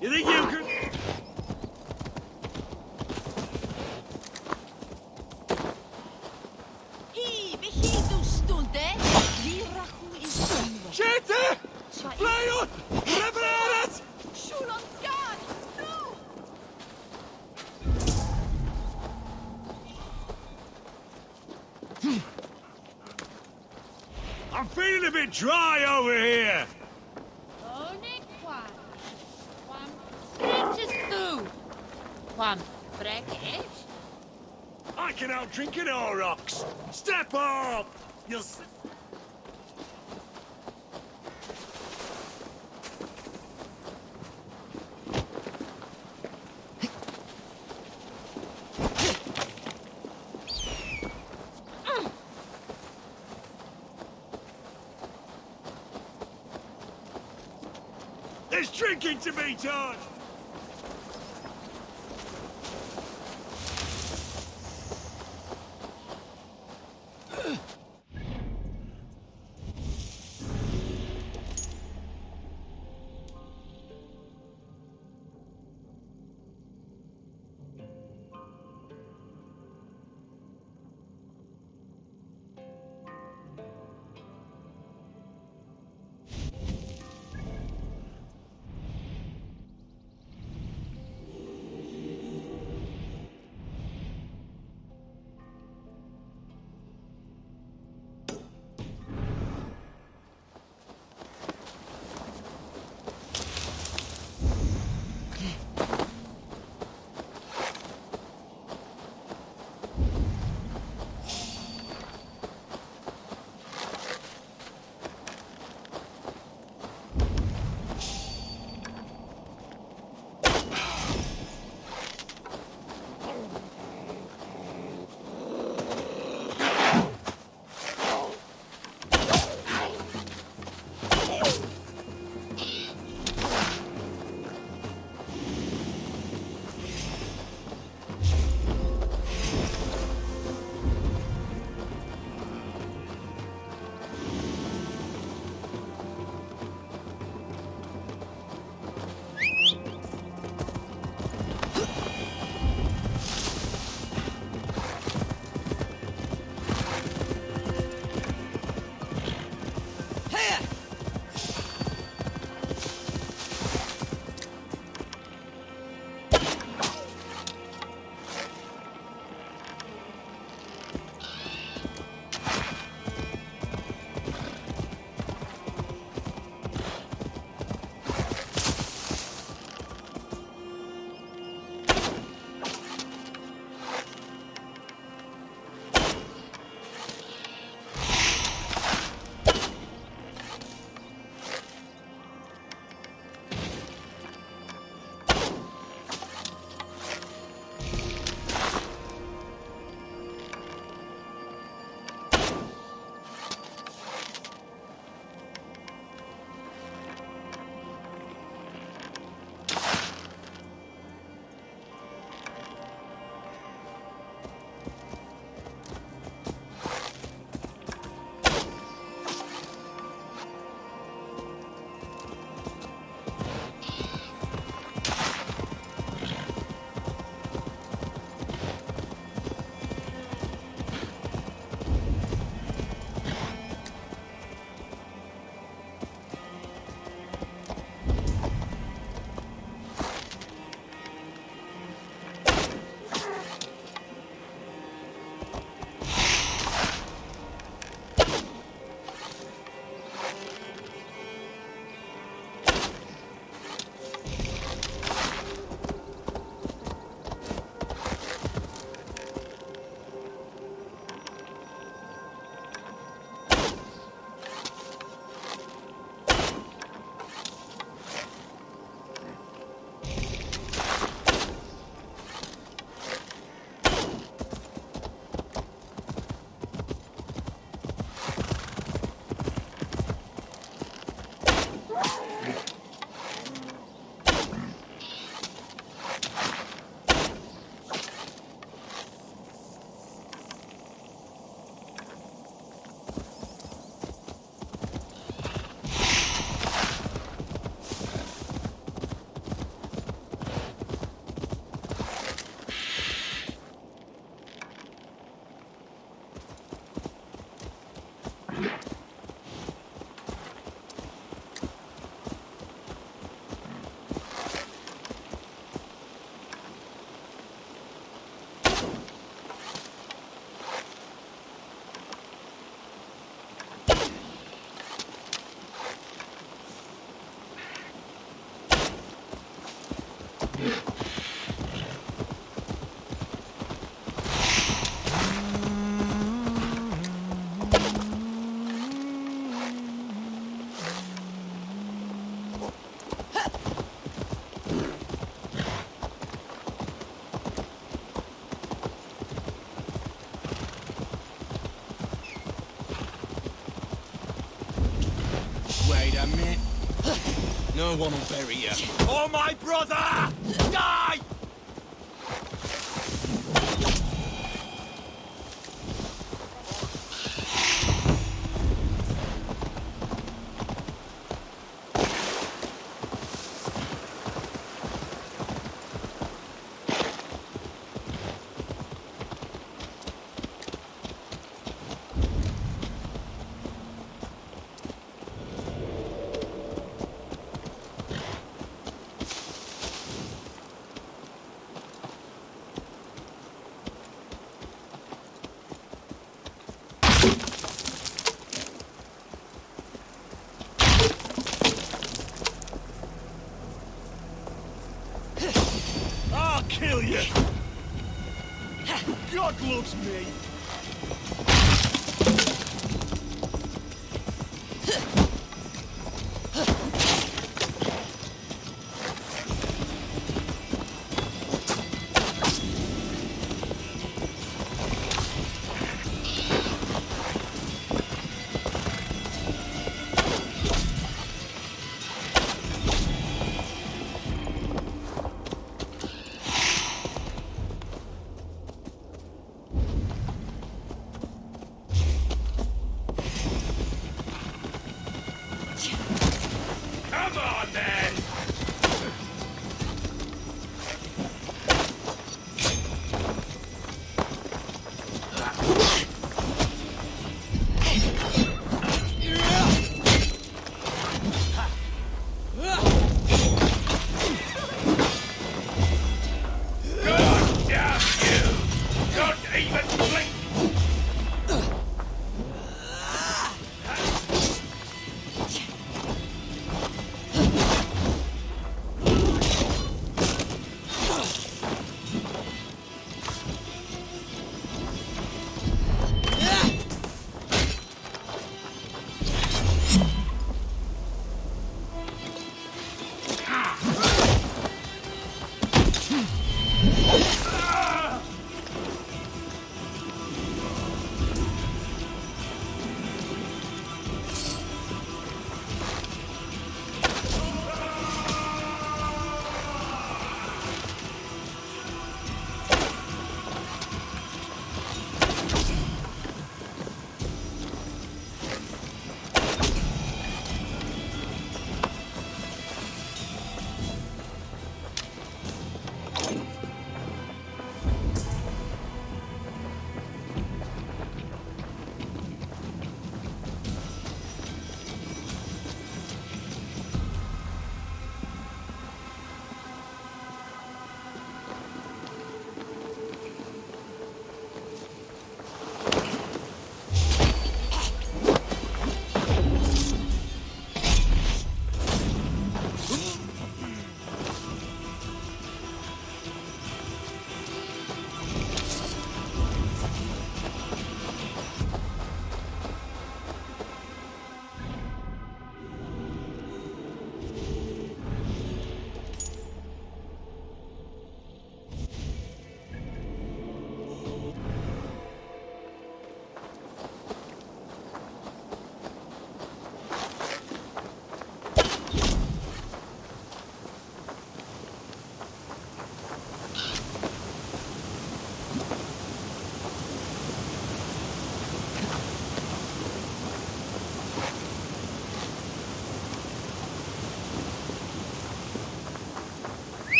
You think you could... Siete! Flyot! Revererat! I'm feeling a bit dry over here. I can out drink an Aurochs. Step up! You'll... There's drinking to be done! Wait a minute. No one will bury you. Oh, my brother! Die! I'll kill you! God loves me!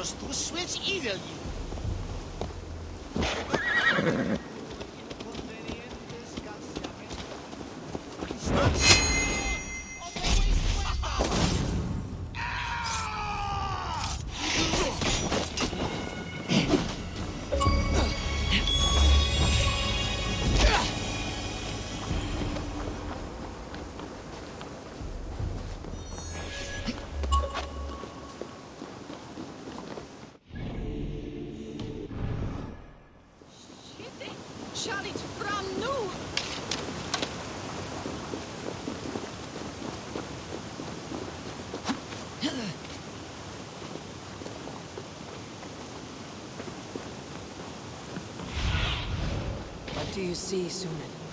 just to switch either you. Charlie's brand new! What do you see, Sunan?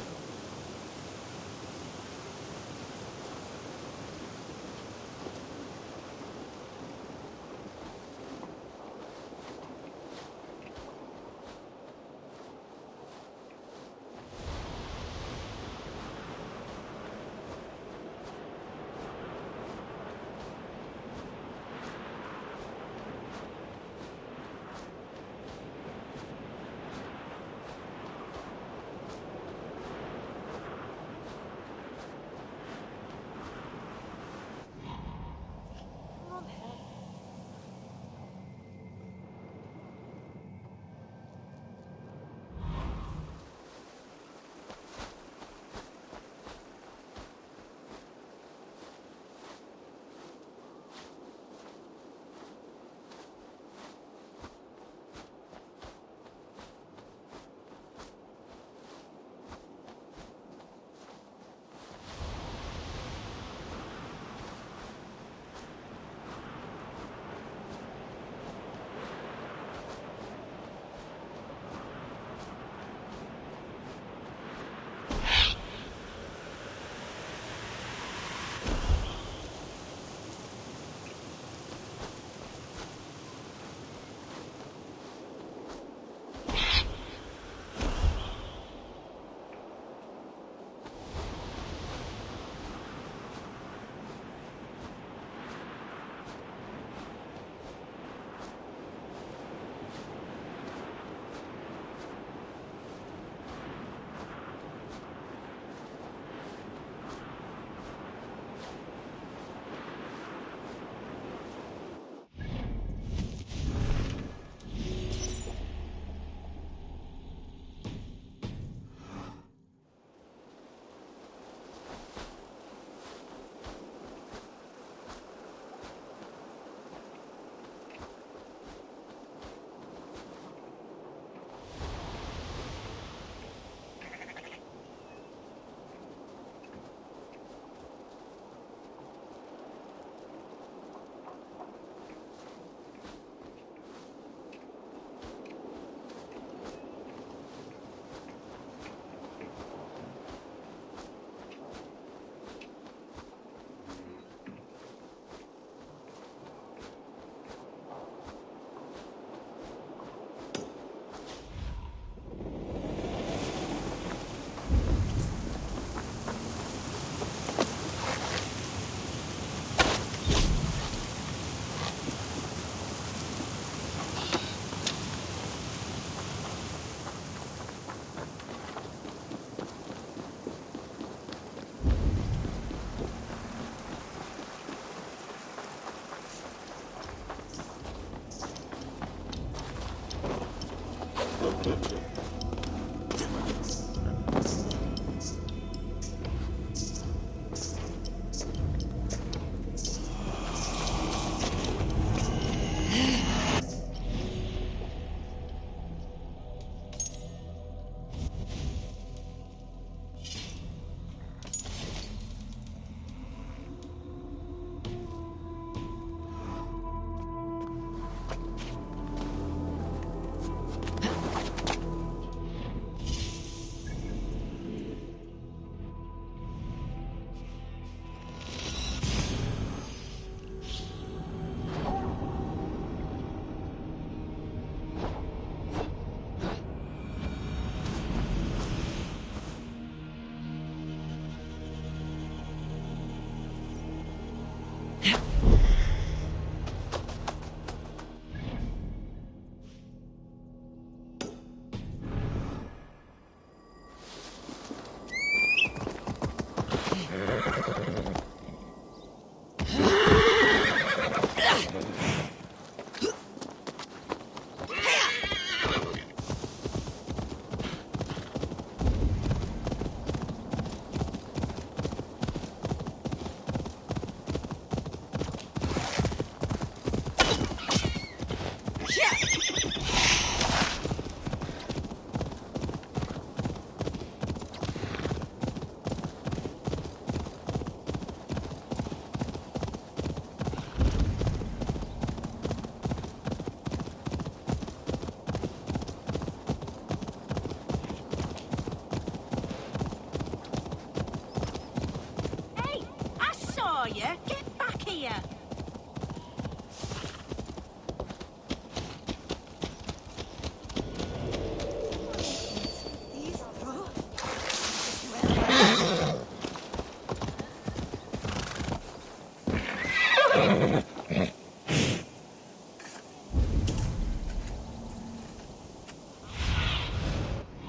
Get back here!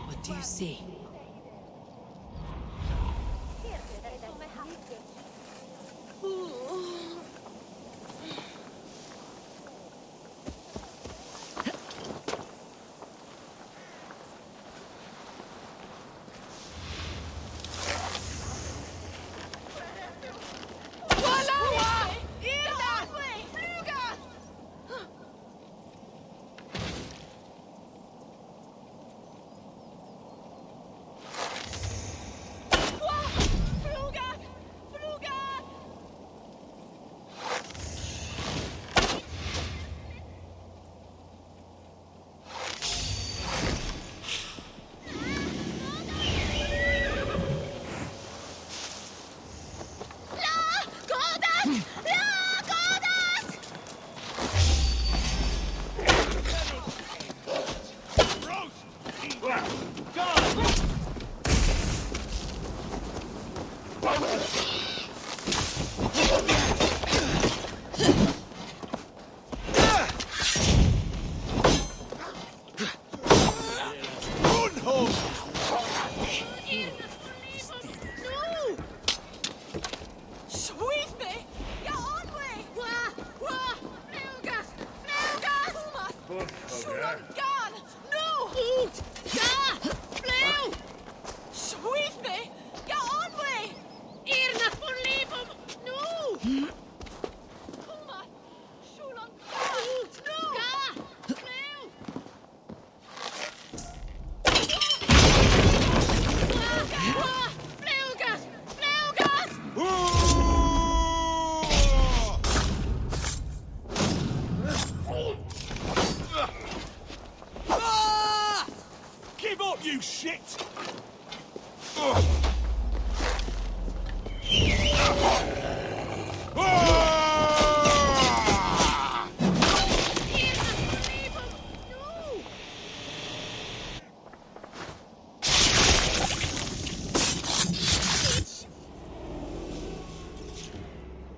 What do you see? Give up, you shit!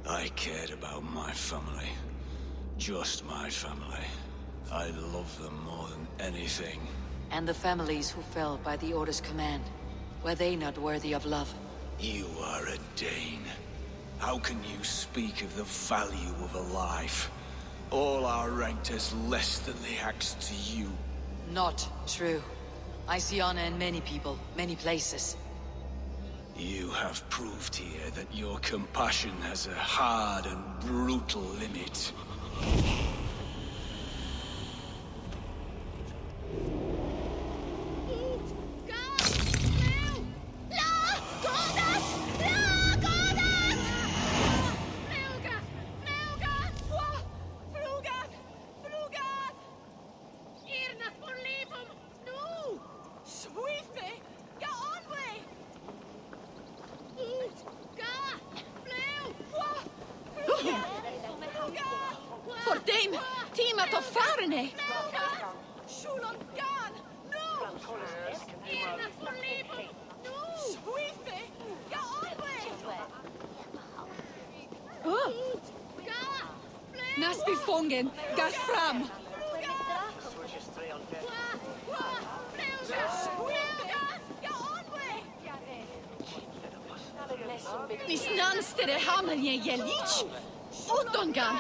I cared about my family. Just my family. I love them more than anything. And the families who fell by the Order's command. Were they not worthy of love? You are a Dane. How can you speak of the value of a life? All are ranked as less than the axe to you. Not true. I see honor in many people, many places. You have proved here that your compassion has a hard and brutal limit. For dem, team at farne. Nas befongen, gas fram. Nis nanstere hamelje je lich. Utungan!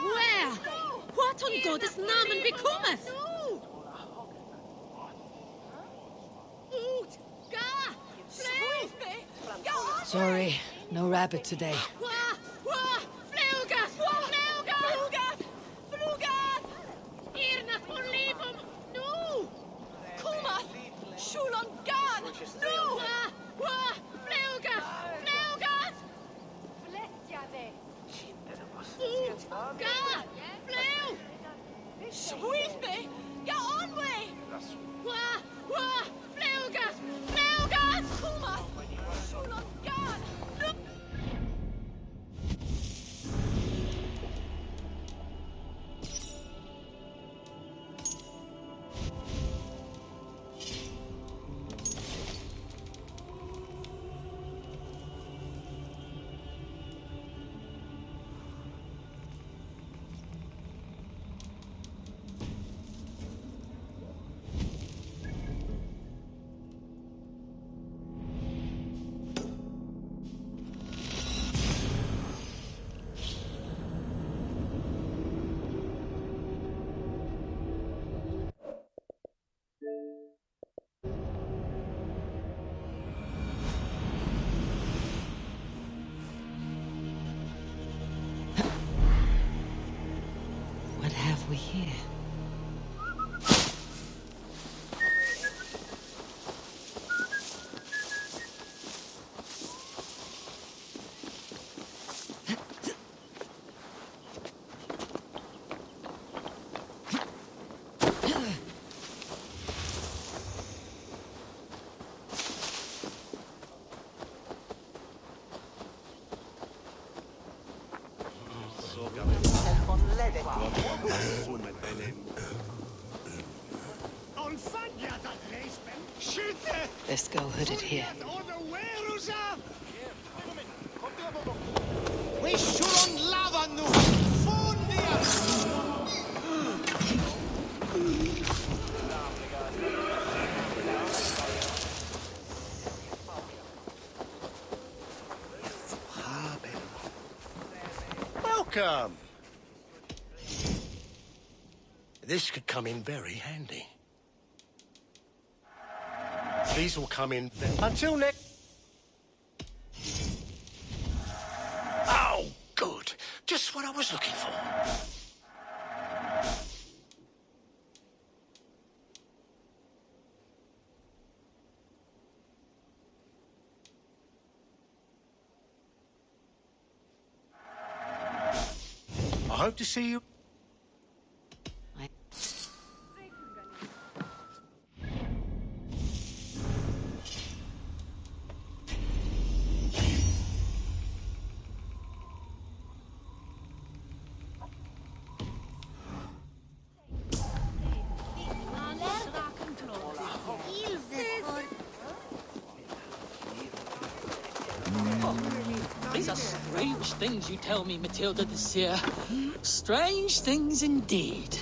Where? What on Goddess namen becometh? Sorry, no rabbit today. What have we here? Let's go hooded here. Welcome. This could come in very handy. These will come in until next. Oh, good. Just what I was looking for. I hope to see you. These are strange things you tell me, Matilda the Seer. Strange things indeed.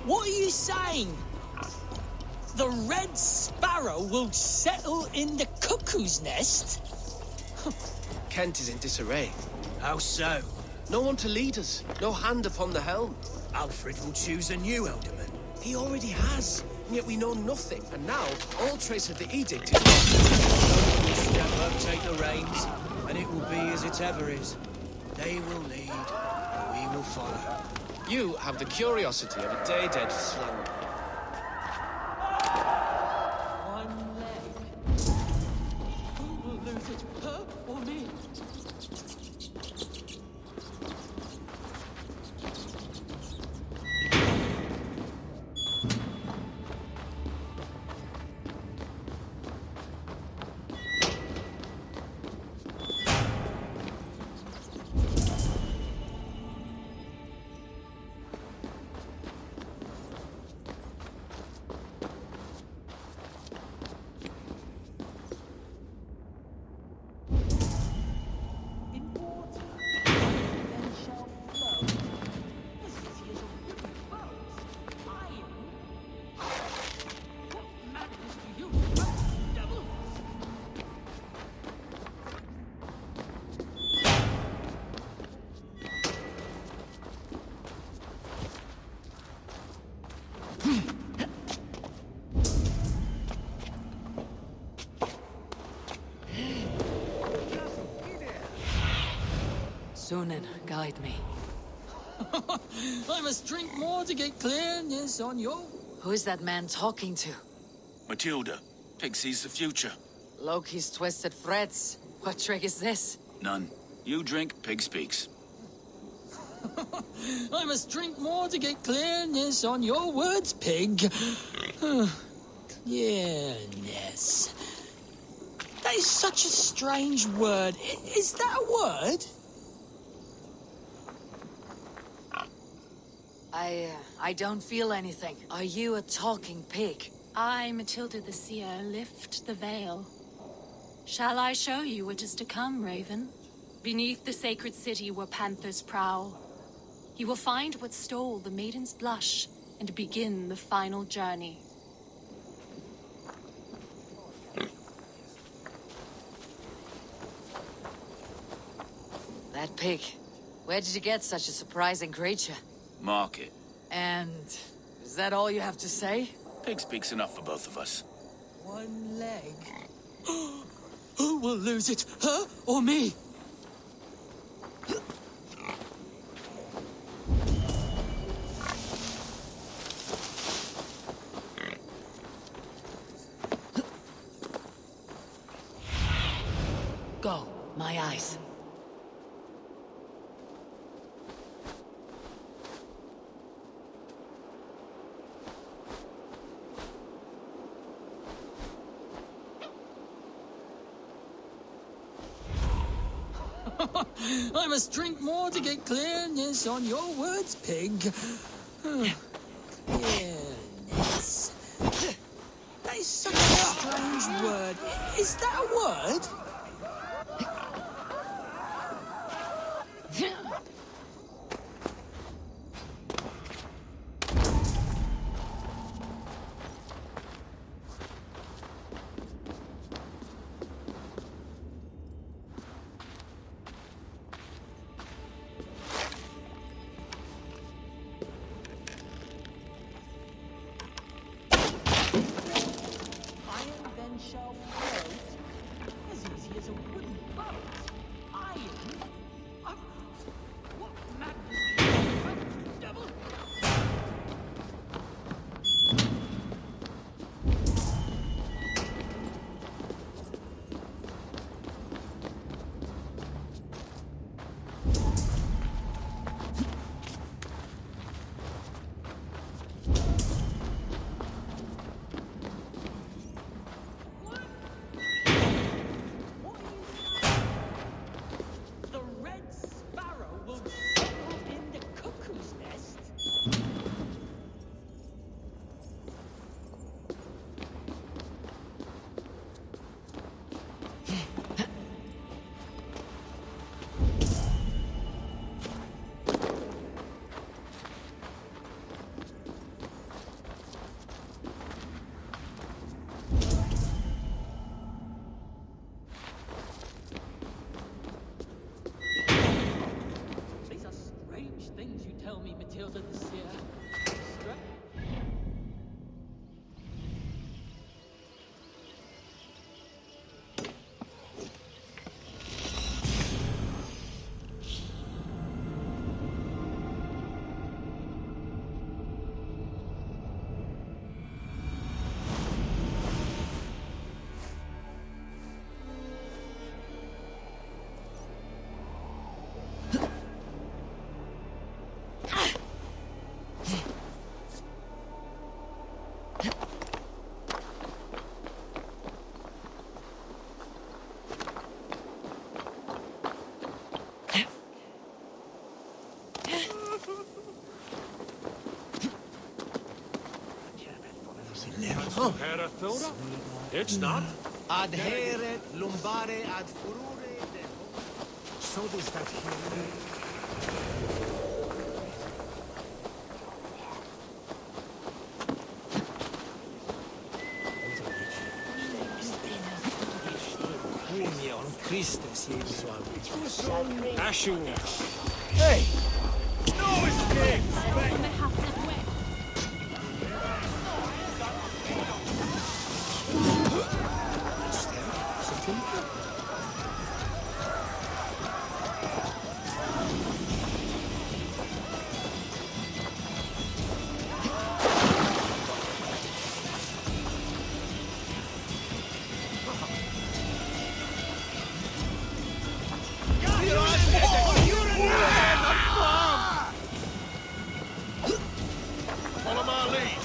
What are you saying? The Red Sparrow will settle in the cuckoo's nest? Kent is in disarray. How so? No one to lead us. No hand upon the helm. Alfred will choose a new Elderman. He already has, and yet we know nothing. And now, all trace of the edict is lost. We'll step up, take the reins, and it will be as it ever is. They will lead, and we will follow. You have the curiosity of a day-dead slang. One leg. Who will lose it, her or me? Sunan, guide me. I must drink more to get clearness on your... Who is that man talking to? Matilda, Pig sees the future. Loki's twisted threads. What trick is this? None. You drink, Pig speaks. I must drink more to get clearness on your words, Pig. Clearness. That is such a strange word. Is that a word? I don't feel anything. Are you a talking pig? I, Matilda the Seer, lift the veil. Shall I show you what is to come, Raven? Beneath the sacred city where panthers prowl, you will find what stole the maiden's blush and begin the final journey. That pig. Where did you get such a surprising creature? Market. And is that all you have to say? Pig speaks enough for both of us. One leg. Who will lose it, her or me? Go, my eyes. I must drink more to get clearness on your words, Pig. Clearness. That is such a strange word. Is that a word? Shall float as easy you tell me, Matilda the Seer? It's not. Adheret lumbare ad furore de So does that here. On Christus, Ashur. Hey! No escape! Follow my lead.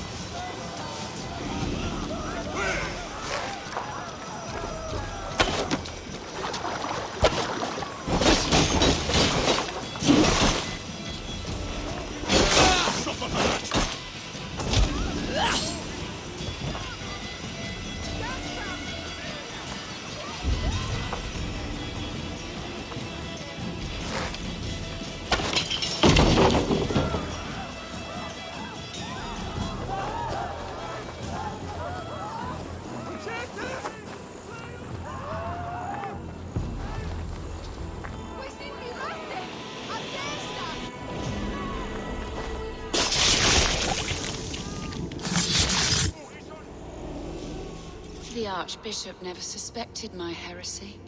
The Archbishop never suspected my heresy.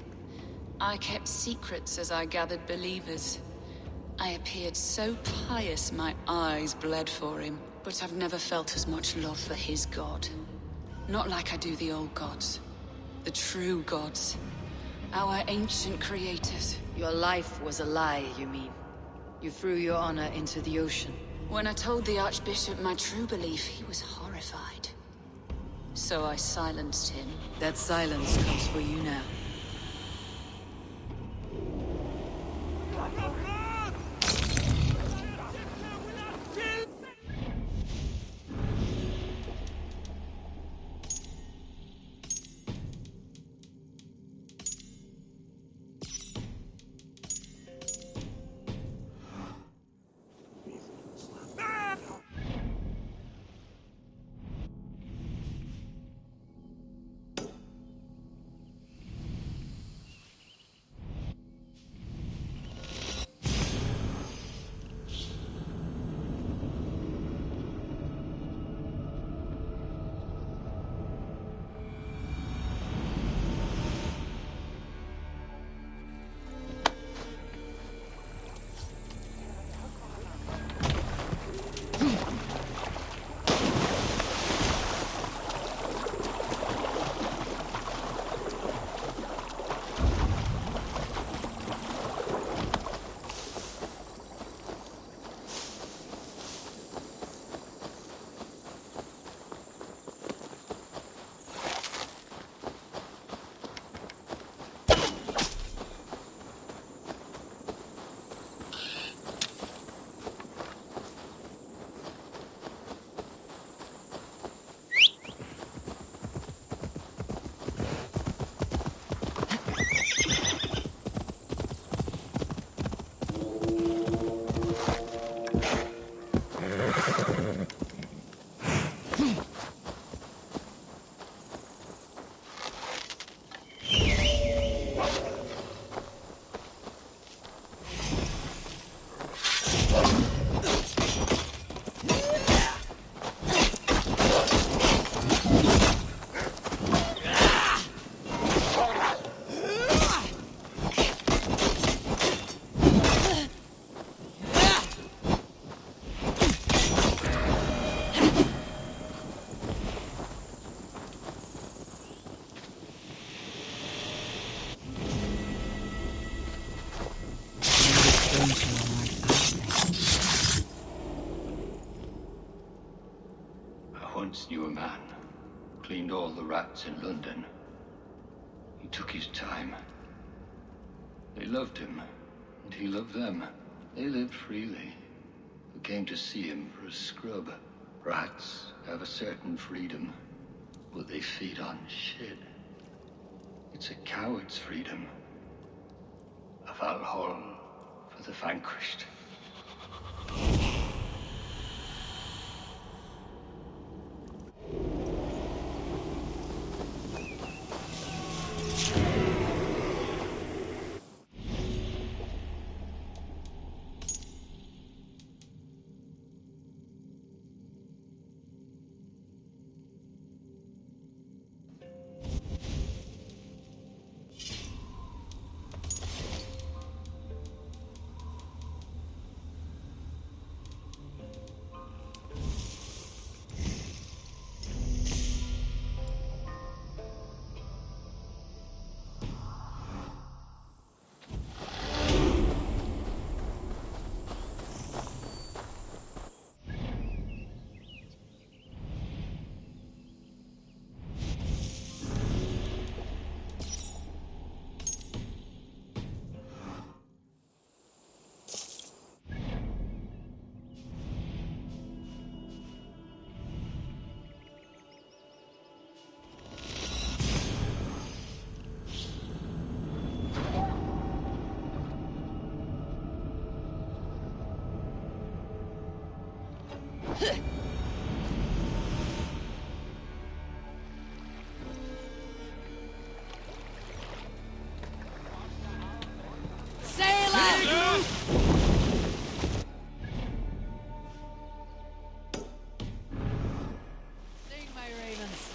I kept secrets as I gathered believers. I appeared so pious my eyes bled for him, but I've never felt as much love for his god. Not like I do the old gods. The true gods. Our ancient creators. Your life was a lie, you mean? You threw your honor into the ocean. When I told the Archbishop my true belief, he was horrified. So I silenced him. That silence comes for you now. once knew a man, cleaned all the rats in London. He took his time. They loved him, and he loved them. They lived freely, but came to see him for a scrub. Rats have a certain freedom, but they feed on shit. It's a coward's freedom. A Valhalla for the vanquished. Sail out! Sing, my ravens.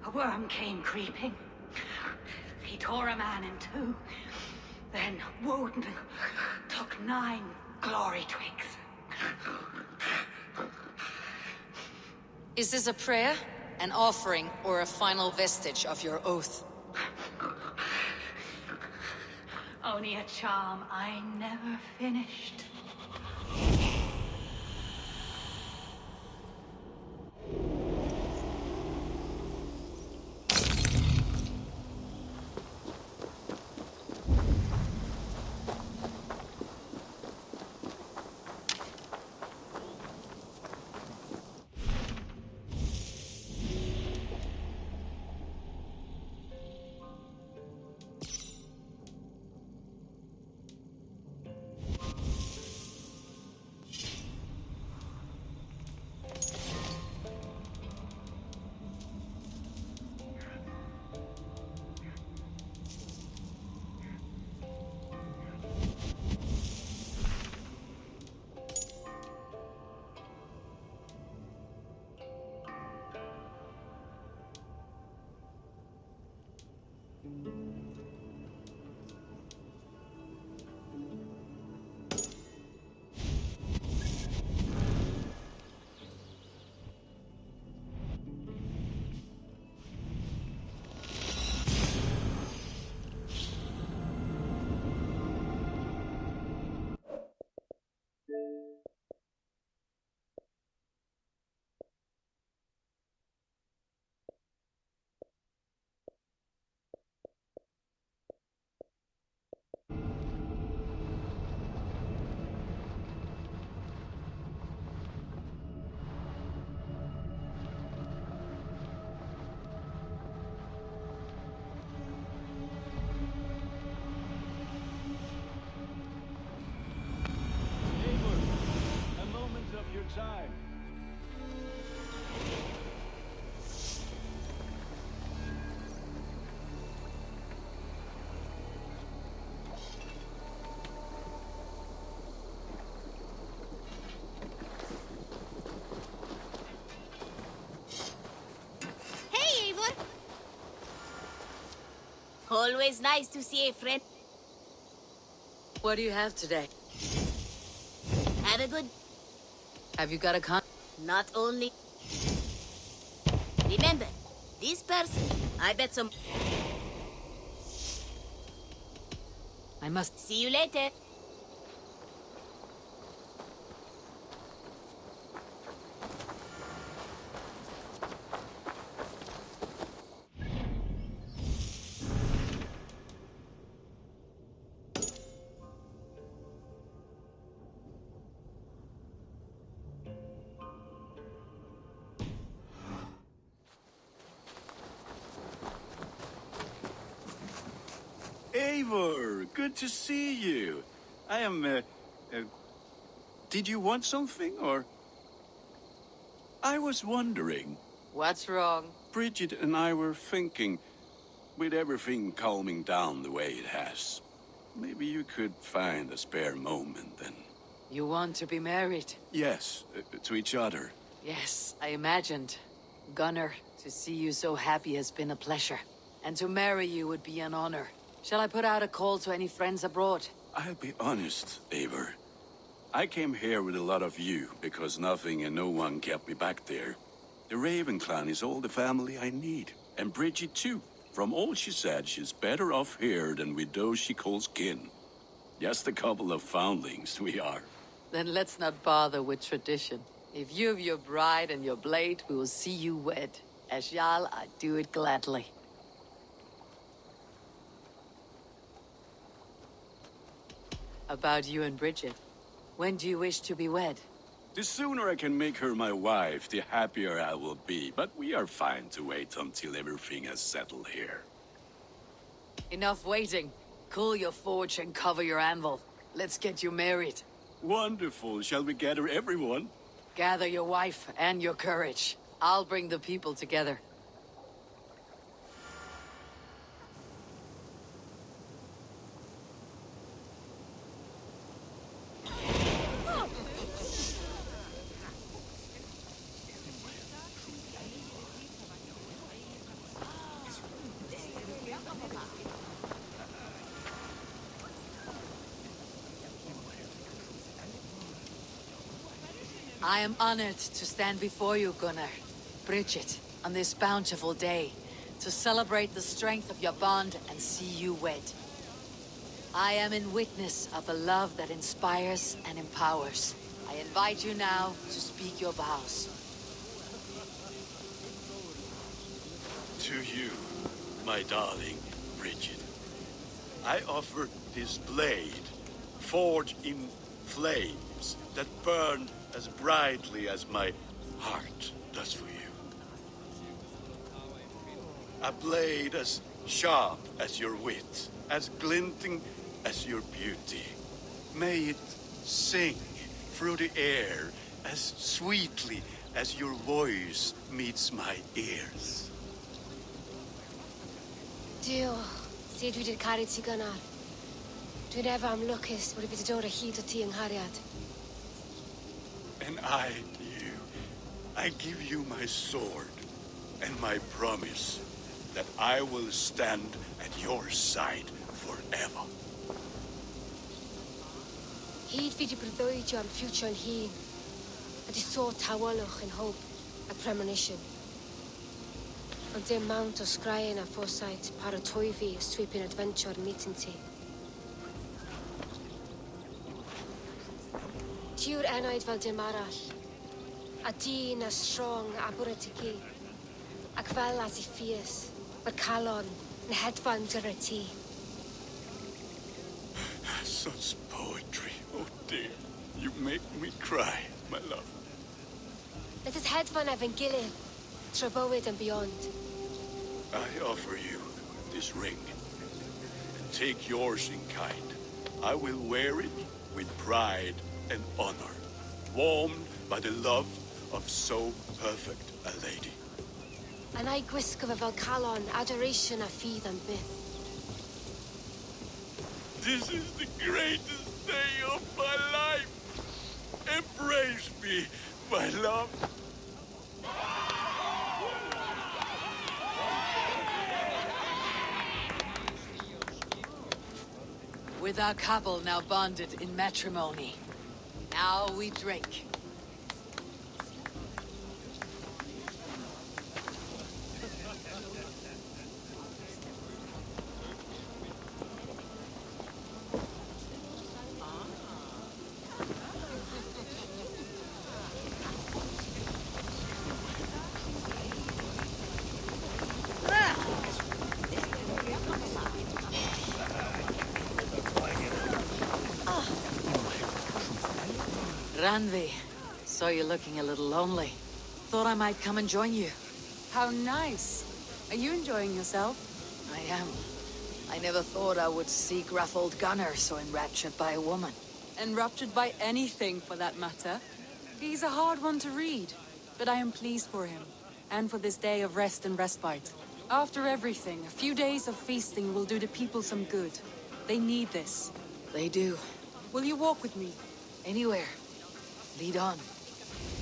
A worm came creeping. He tore a man in two. Then Woden took 9 glory twigs. Is this a prayer, an offering, or a final vestige of your oath? Only a charm I never finished. Time. Hey, Eivor! Always nice to see a friend. What do you have today? Have a good... Have you got a con? Not only... Remember, this person, I bet some... I must... See you later. Eivor, good to see you. I am, did you want something, or? I was wondering. What's wrong? Bridget and I were thinking, with everything calming down the way it has, maybe you could find a spare moment and... You want to be married? Yes, to each other. Yes, I imagined. Gunnar, to see you so happy has been a pleasure. And to marry you would be an honor. Shall I put out a call to any friends abroad? I'll be honest, Eivor. I came here with a lot of you, because nothing and no one kept me back there. The Raven clan is all the family I need. And Bridget too. From all she said, she's better off here than with those she calls kin. Just a couple of foundlings, we are. Then let's not bother with tradition. If you have your bride and your blade, we will see you wed. As Jarl, I do it gladly. About you and Bridget. When do you wish to be wed? The sooner I can make her my wife, the happier I will be. But we are fine to wait until everything has settled here. Enough waiting. Cool your forge and cover your anvil. Let's get you married. Wonderful. Shall we gather everyone? Gather your wife and your courage. I'll bring the people together. I am honored to stand before you, Gunnar, Bridget, on this bountiful day, to celebrate the strength of your bond and see you wed. I am in witness of a love that inspires and empowers. I invite you now to speak your vows. To you, my darling Bridget, I offer this blade, forged in flames that burn as brightly as my heart does for you. A blade as sharp as your wit, as glinting as your beauty. May it sing through the air as sweetly as your voice meets my ears. Dio, sé dwi 'di'r caru ti gynnar. Dwi'n efo am lwcus bod I wedi dod o hyd o ti yng nghariad. And I give you my sword and my promise that I will stand at your side forever. Hyd fi 'di breuddwydio am ffiwtio yn hun, a di sôn tawolwch yn hope a premonition. Ond dim mount o sgraen a foresight paratoi fi a sweeping adventure meeting ti. Tiw'r enaid fel dim arall, a dyn as strong a bwretigi, ac fel as I ffies, mae'r calon yn hedfan dyr y ti. Such poetry, oh dear. You make me cry, my love. Let us hedfan efo'n gilydd, tra bywyd and beyond. I offer you this ring, and take yours in kind. I will wear it with pride and honor, warmed by the love of so perfect a lady. And I gwisgo fe fel calon, adoration a ffydd am byth. This is the greatest day of my life. Embrace me, my love. With our couple now bonded in matrimony, now we drink. Ranvi, saw you looking a little lonely. Thought I might come and join you. How nice. Are you enjoying yourself? I am. I never thought I would see gruff old Gunnar so enraptured by a woman. Enraptured by anything, for that matter. He's a hard one to read, but I am pleased for him, and for this day of rest and respite. After everything, a few days of feasting will do the people some good. They need this. They do. Will you walk with me? Anywhere. Lead on.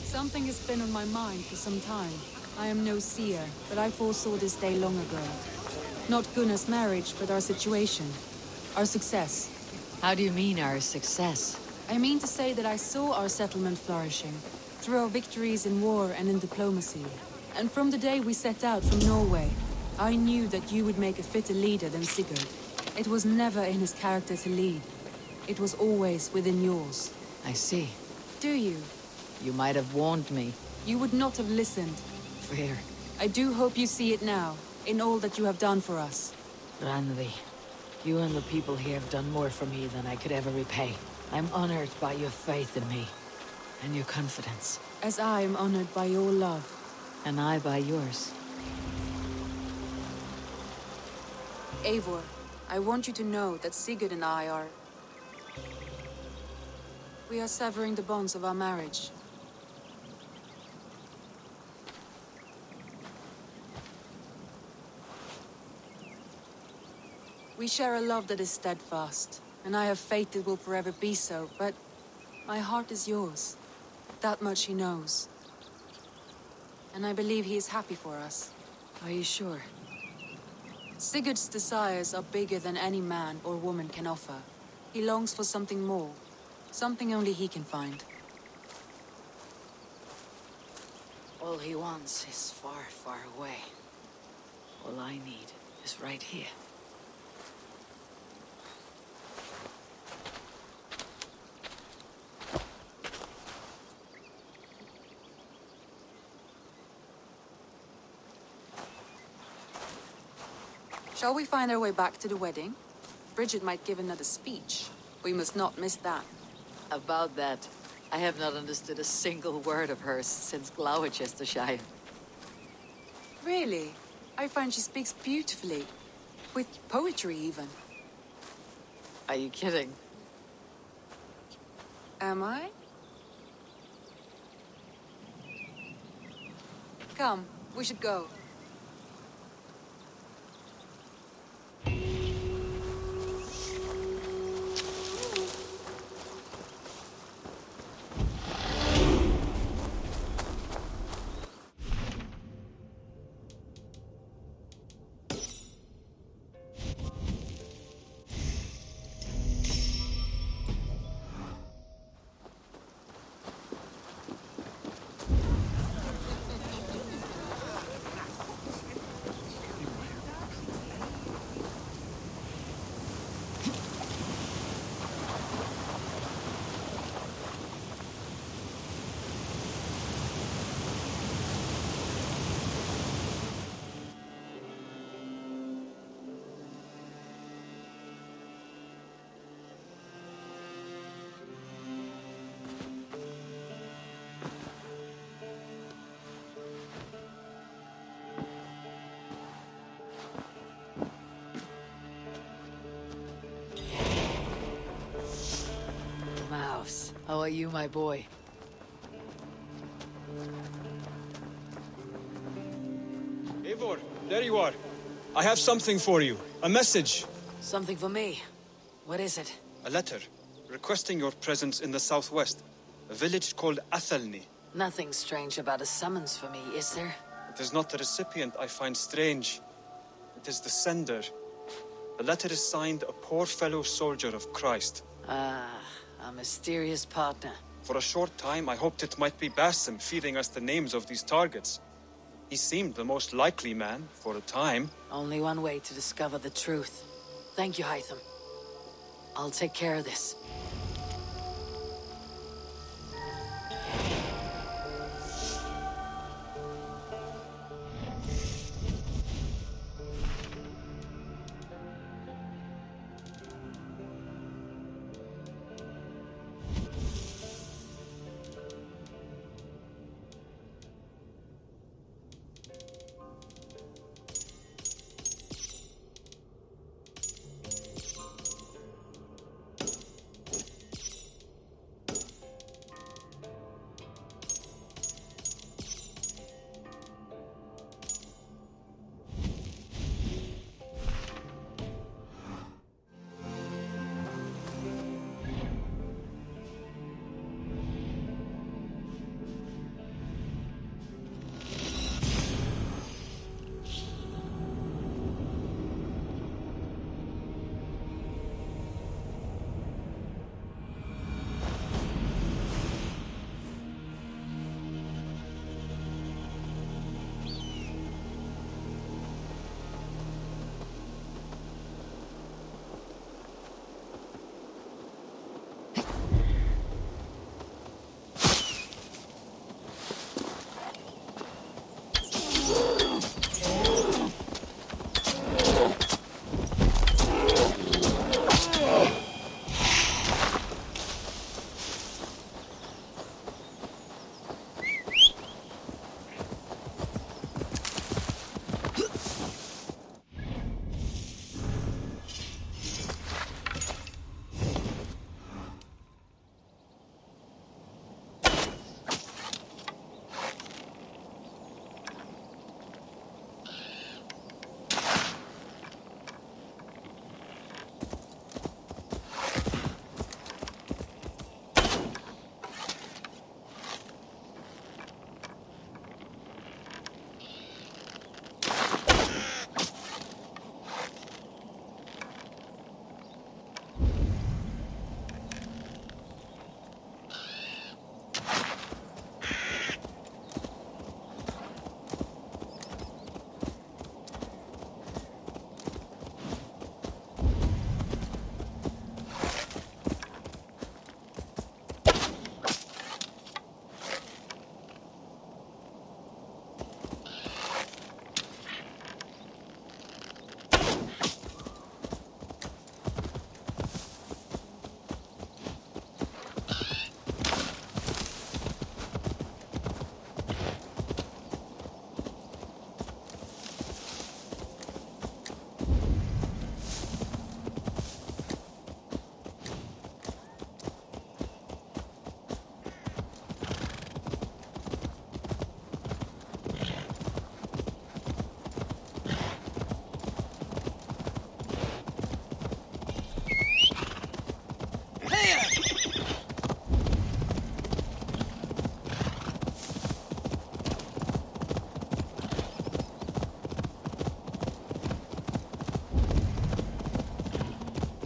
Something has been on my mind for some time. I am no seer, but I foresaw this day long ago. Not Gunnar's marriage, but our situation. Our success. How do you mean, our success? I mean to say that I saw our settlement flourishing, through our victories in war and in diplomacy. And from the day we set out from Norway, I knew that you would make a fitter leader than Sigurd. It was never in his character to lead. It was always within yours. I see. Do you? You might have warned me. You would not have listened. Fair. I do hope you see it now, in all that you have done for us. Ranvi, you and the people here have done more for me than I could ever repay. I'm honored by your faith in me, and your confidence. As I am honored by your love. And I by yours. Eivor, I want you to know that Sigurd and I are... We are severing the bonds of our marriage. We share a love that is steadfast, and I have faith it will forever be so, but my heart is yours. That much he knows. And I believe he is happy for us. Are you sure? Sigurd's desires are bigger than any man or woman can offer. He longs for something more. Something only he can find. All he wants is far, far away. All I need is right here. Shall we find our way back to the wedding? Bridget might give another speech. We must not miss that. About that, I have not understood a single word of hers since Gloucestershire. Really? I find she speaks beautifully. With poetry, even. Are you kidding? Am I? Come, we should go. Mouse, how are you, my boy? Eivor, there you are. I have something for you. A message. Something for me. What is it? A letter requesting your presence in the southwest. A village called Athelney. Nothing strange about a summons for me, is there? It is not the recipient I find strange. It is the sender. The letter is signed a poor fellow soldier of Christ. Ah, a mysterious partner. For a short time, I hoped it might be Basim feeding us the names of these targets. He seemed the most likely man, for a time. Only one way to discover the truth. Thank you, Hytham. I'll take care of this.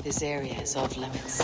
This area is off limits.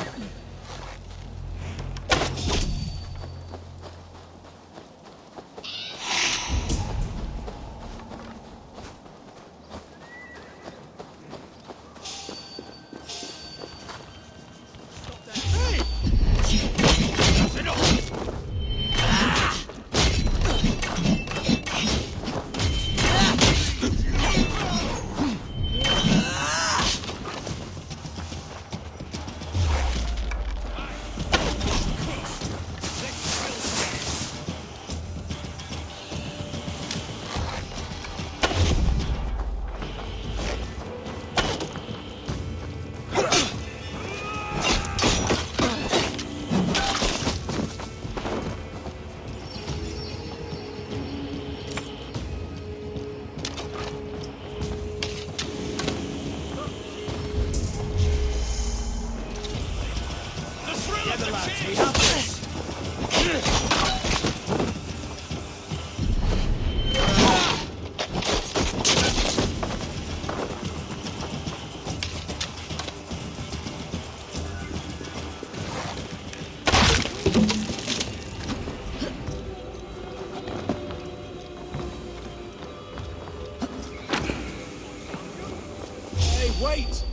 Wait!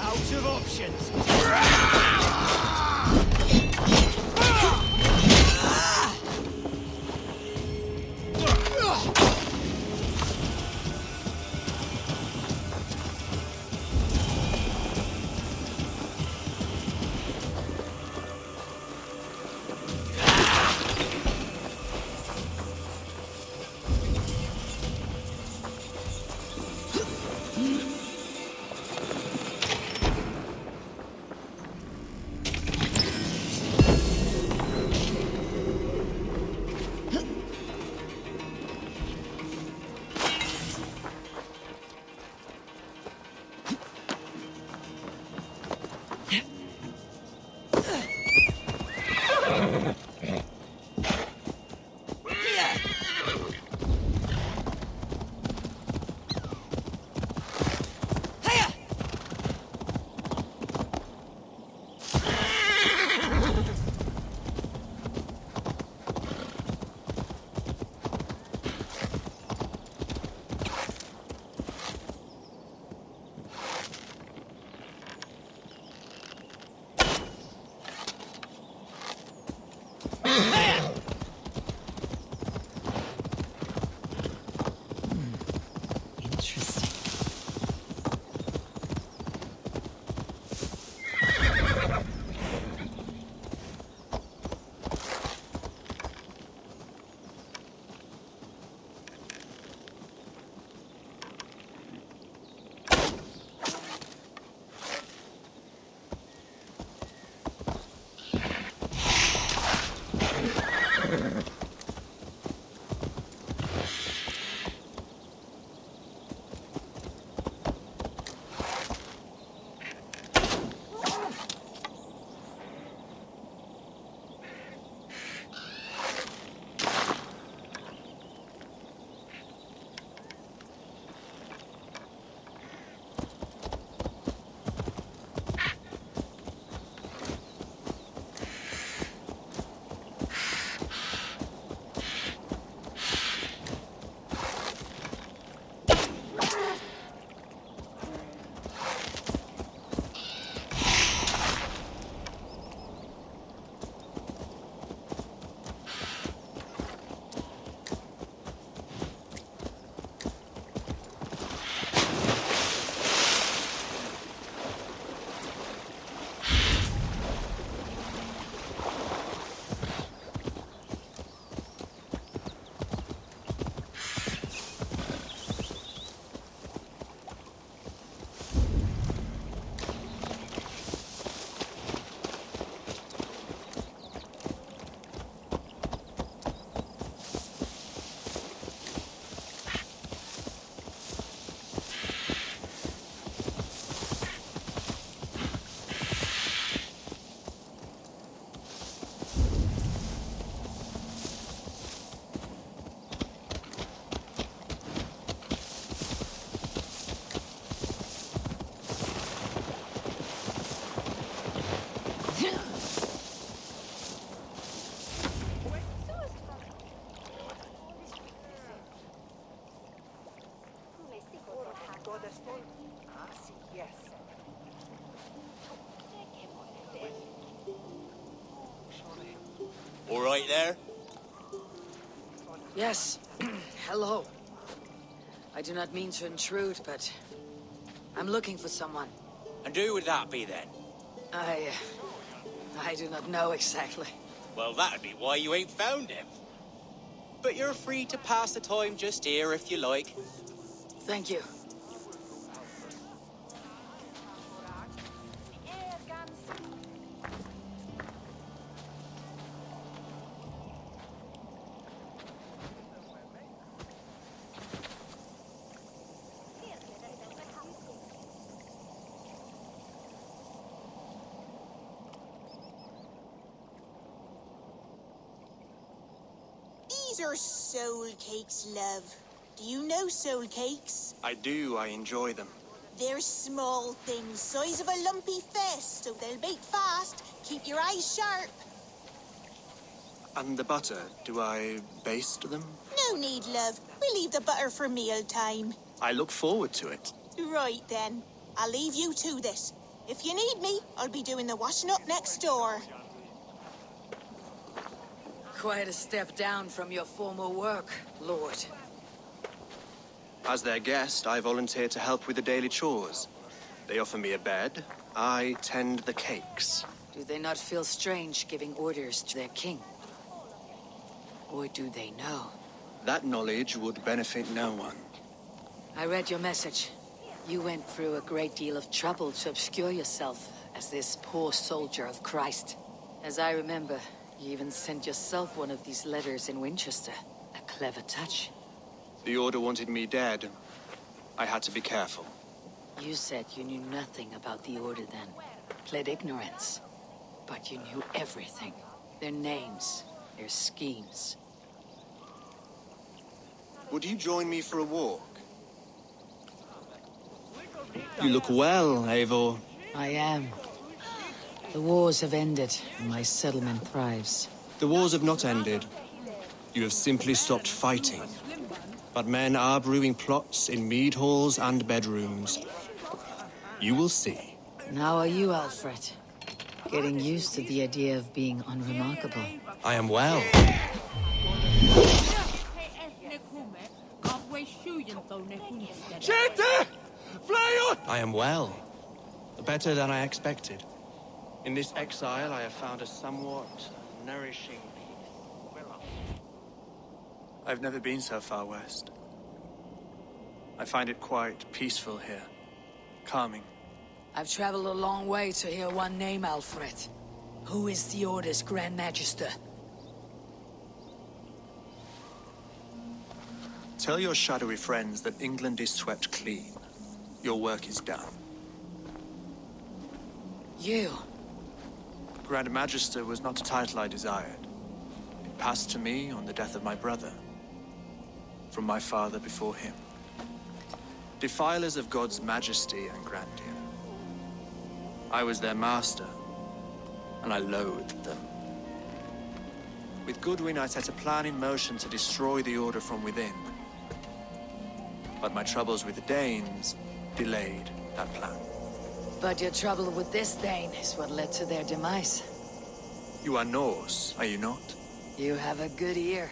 Out of options. All right there? Yes. Hello. I do not mean to intrude, but I'm looking for someone. And who would that be then? I do not know exactly. Well, that'd be why you ain't found him. But you're free to pass the time just here if you like. Thank you. These are soul cakes, love. Do you know soul cakes? I do. I enjoy them. They're small things, size of a lumpy fist, so they'll bake fast. Keep your eyes sharp. And the butter, do I baste them? No need, love. We'll leave the butter for meal time. I look forward to it. Right then. I'll leave you to this. If you need me, I'll be doing the washing up next door. Quite a step down from your former work, Lord. As their guest, I volunteered to help with the daily chores. They offer me a bed. I tend the cakes. Do they not feel strange giving orders to their king? Or do they know? That knowledge would benefit no one. I read your message. You went through a great deal of trouble to obscure yourself as this poor soldier of Christ. As I remember, you even sent yourself one of these letters in Winchester. A clever touch. The Order wanted me dead. I had to be careful. You said you knew nothing about the Order then. Pled ignorance. But you knew everything. Their names, their schemes. Would you join me for a walk? You look well, Eivor. I am. The wars have ended, and my settlement thrives. The wars have not ended. You have simply stopped fighting. But men are brewing plots in mead halls and bedrooms. You will see. How are you, Alfred? Getting used to the idea of being unremarkable. I am well. I am well. Better than I expected. In this exile, I have found a somewhat nourishing peace. I've never been so far west. I find it quite peaceful here. Calming. I've traveled a long way to hear one name, Alfred. Who is the Order's Grand Magister? Tell your shadowy friends that England is swept clean. Your work is done. You? Grand Magister was not a title I desired. It passed to me on the death of my brother. From my father before him. Defilers of God's majesty and grandeur. I was their master, and I loathed them. With Goodwin, I set a plan in motion to destroy the Order from within. But my troubles with the Danes delayed that plan. But your trouble with this Dane is what led to their demise. You are Norse, are you not? You have a good ear.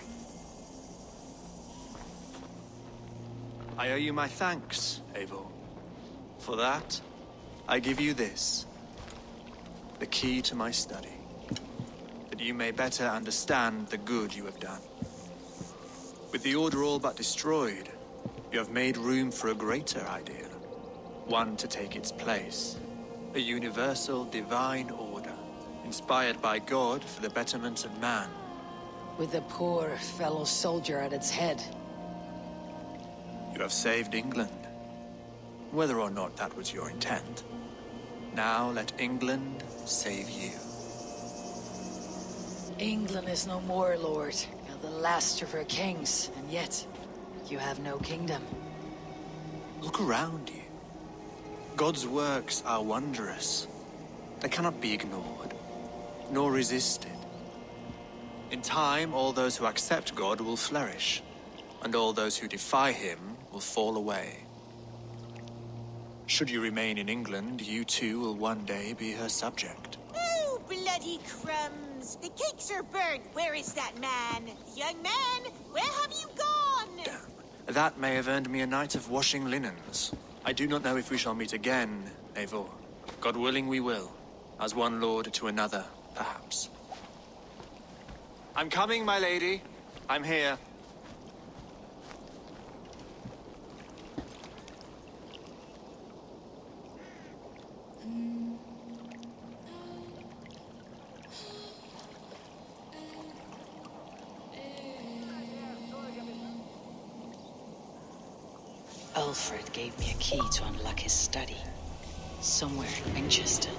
I owe you my thanks, Eivor. For that, I give you this. The key to my study. That you may better understand the good you have done. With the Order all but destroyed, you have made room for a greater idea. One to take its place. A universal divine order, inspired by God for the betterment of man. With a poor fellow soldier at its head. You have saved England. Whether or not that was your intent. Now let England save you. England is no more, Lord. You're the last of her kings, and yet you have no kingdom. Look around you. God's works are wondrous. They cannot be ignored, nor resisted. In time, all those who accept God will flourish, and all those who defy him will fall away. Should you remain in England, you too will one day be her subject. Oh, bloody crumbs! The cakes are burnt. Where is that man? Young man, where have you gone? That may have earned me a night of washing linens. I do not know if we shall meet again, Eivor. God willing we will. As one lord to another, perhaps. I'm coming, my lady. I'm here. Alfred gave me a key to unlock his study. Somewhere in Winchester.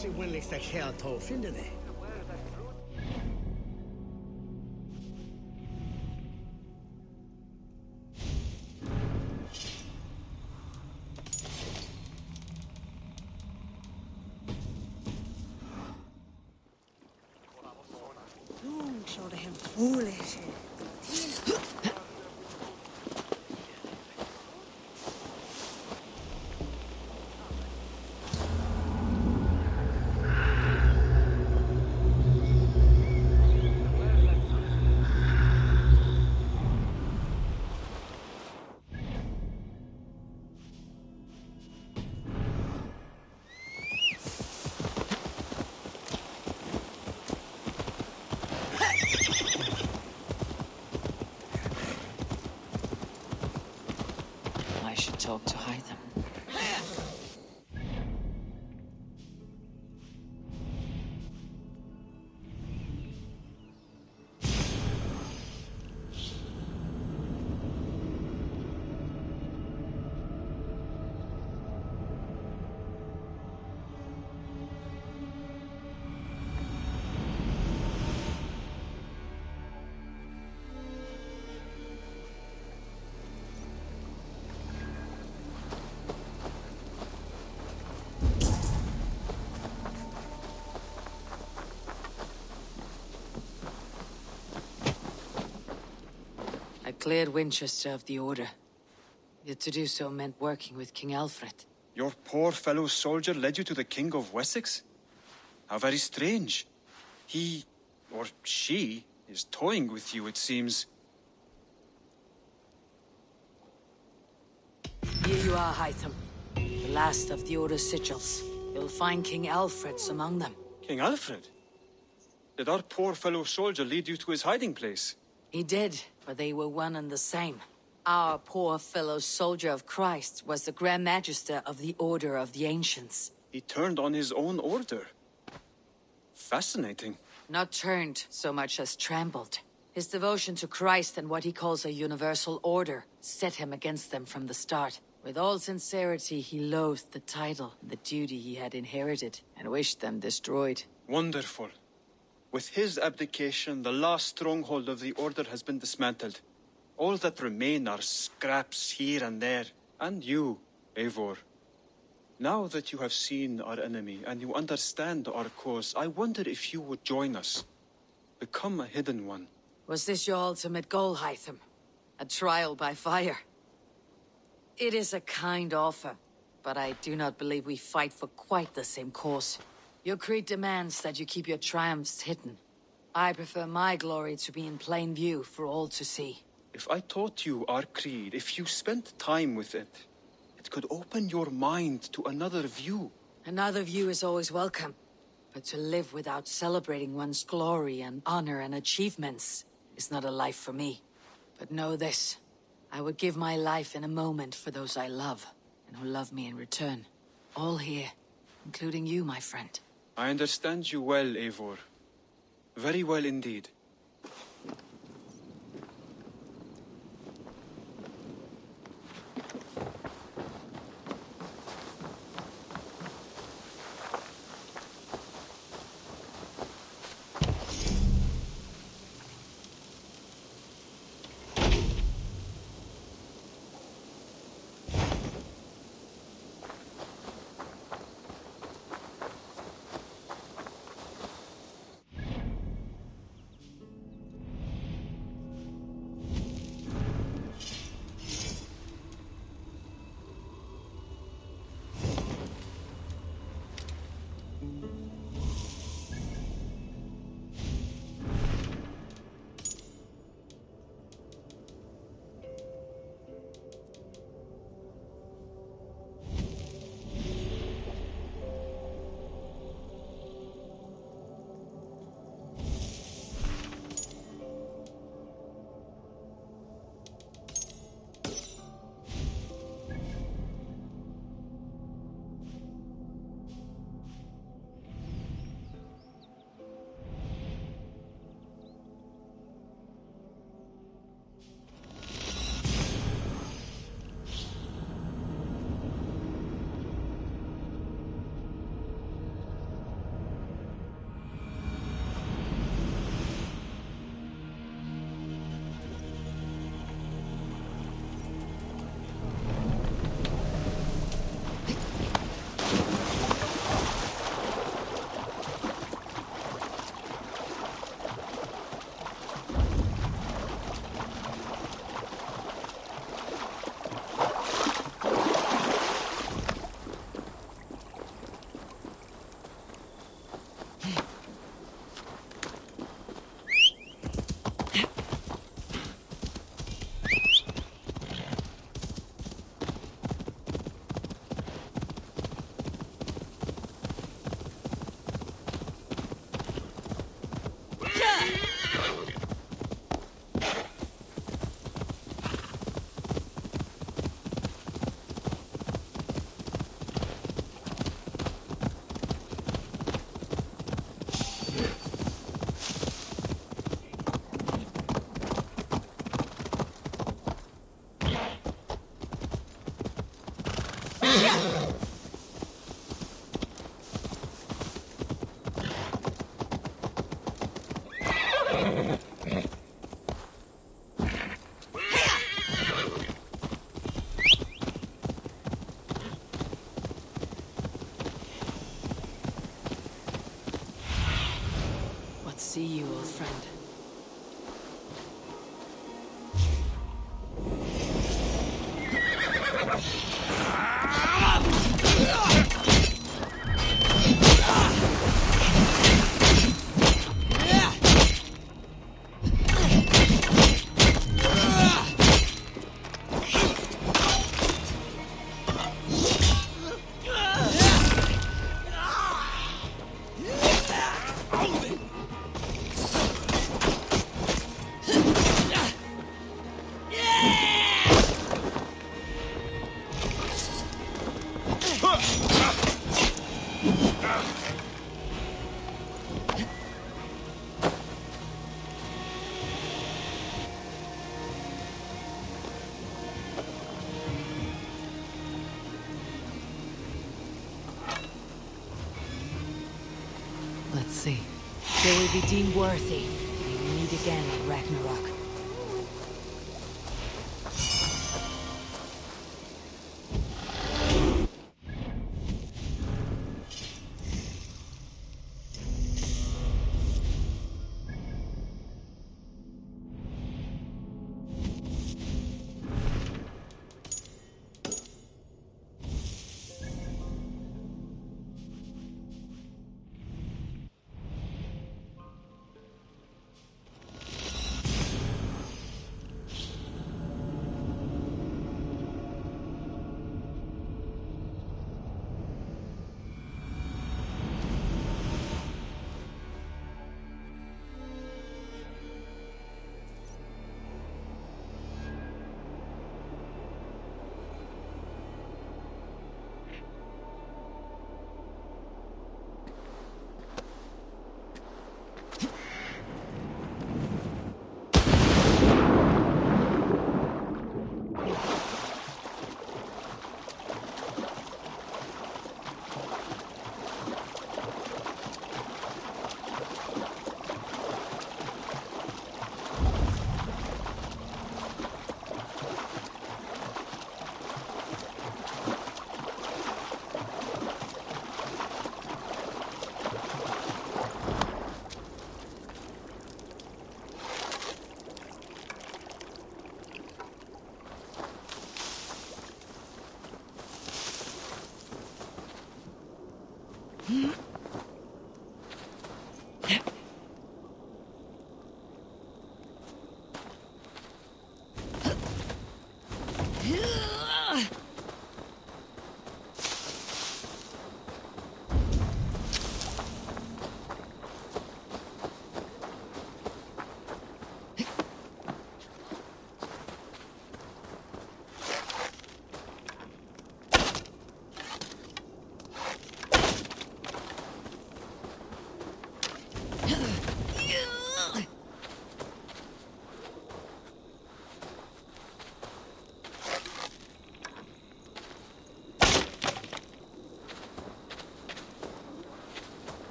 se wenlig sta kjær to finne det. Så det hem foolish. I should talk to Hytham. I cleared Winchester of the Order. Yet to do so meant working with King Alfred. Your poor fellow soldier led you to the King of Wessex? How very strange. He, or she, is toying with you, it seems. Here you are, Hytham. The last of the Order's sigils. You'll find King Alfred's among them. King Alfred? Did our poor fellow soldier lead you to his hiding place? He did, but they were one and the same. Our poor fellow soldier of Christ was the Grand Magister of the Order of the Ancients. He turned on his own order. Fascinating. Not turned so much as trampled. His devotion to Christ and what he calls a universal order set him against them from the start. With all sincerity, he loathed the title and the duty he had inherited, and wished them destroyed. Wonderful. With his abdication, the last stronghold of the Order has been dismantled. All that remain are scraps here and there. And you, Eivor. Now that you have seen our enemy and you understand our cause, I wonder if you would join us. Become a hidden one. Was this your ultimate goal, Hytham? A trial by fire? It is a kind offer, but I do not believe we fight for quite the same cause. Your creed demands that you keep your triumphs hidden. I prefer my glory to be in plain view for all to see. If I taught you our creed, if you spent time with it, it could open your mind to another view. Another view is always welcome, but to live without celebrating one's glory and honor and achievements is not a life for me. But know this, I would give my life in a moment for those I love, and who love me in return. All here, including you, my friend. I understand you well, Eivor. Very well indeed. see you, old friend. Let's see. They will be deemed worthy. We will meet again in Ragnarok.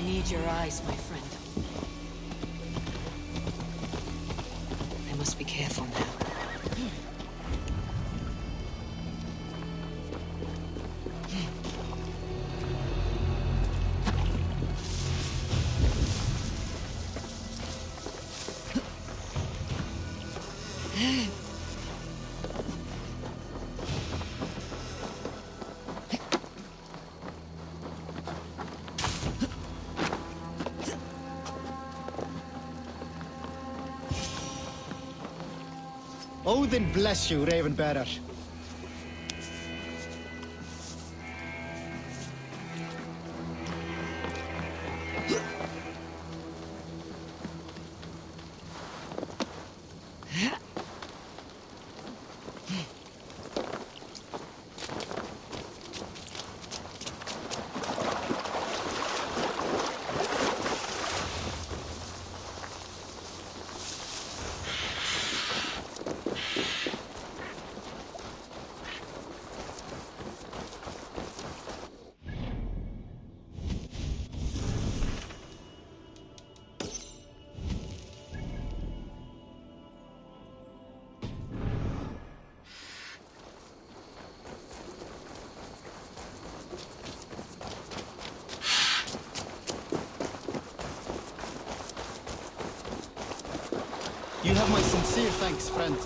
need your eyes, my friend. I must be careful now. Odin bless you, Raven-bearer. You have my sincere thanks, friend.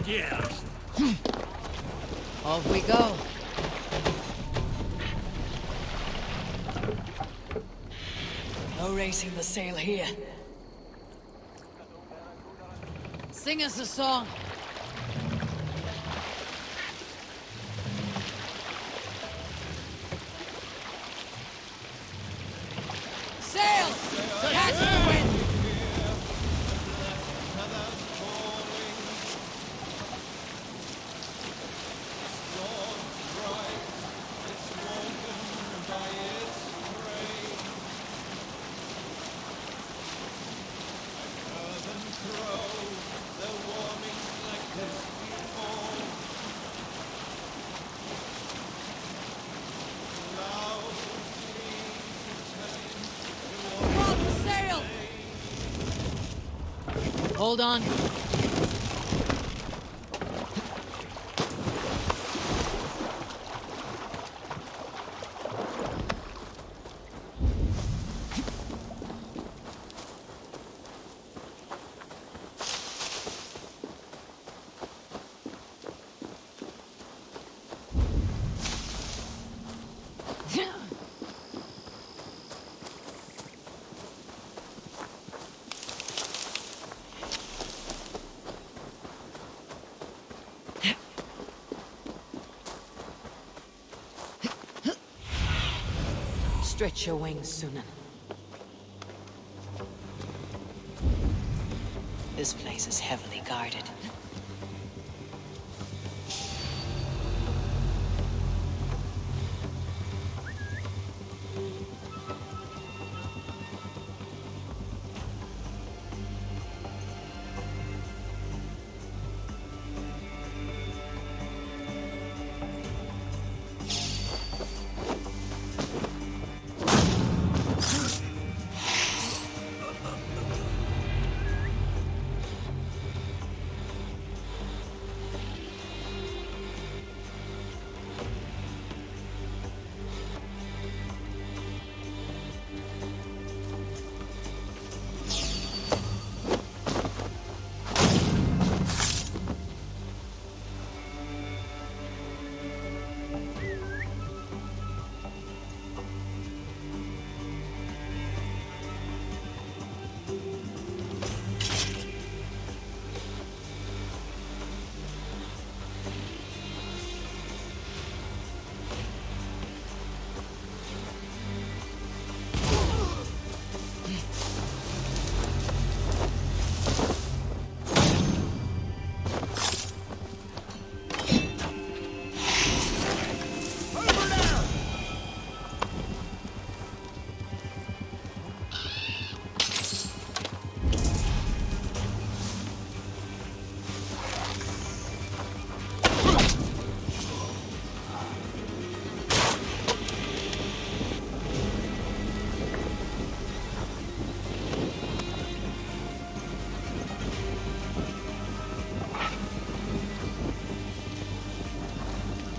Yes. Off we go. No racing the sail here. Sing us a song. Sail! Catch the wind! Hold on. Stretch your wings, Sunan. This place is heavily guarded.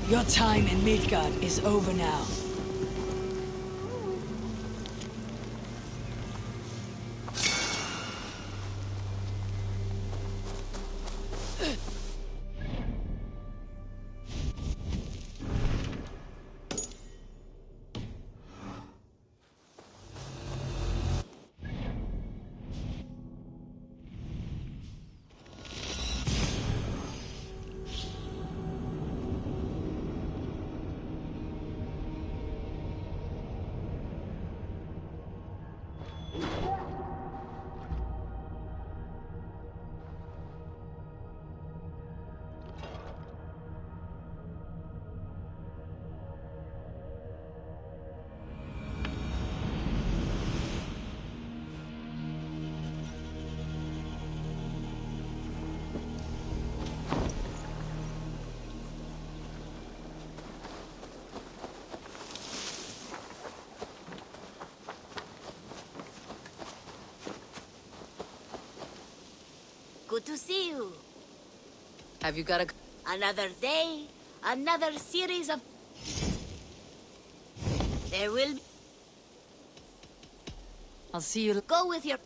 Your time in Midgard is over now. Good to see you. Have you got a... Another day, another series of... There will be... I'll see you... Go with your...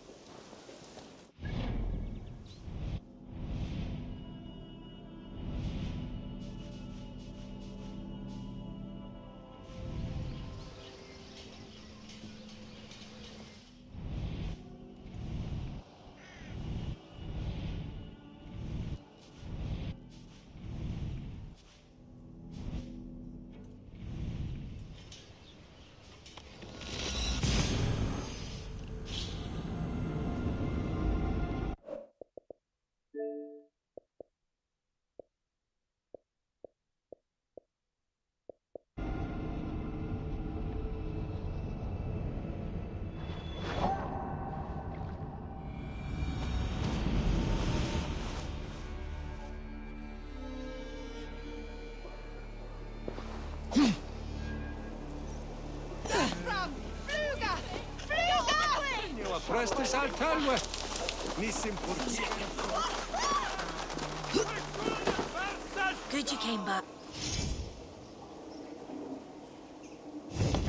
Prestes al calme. Nissim Good you came back.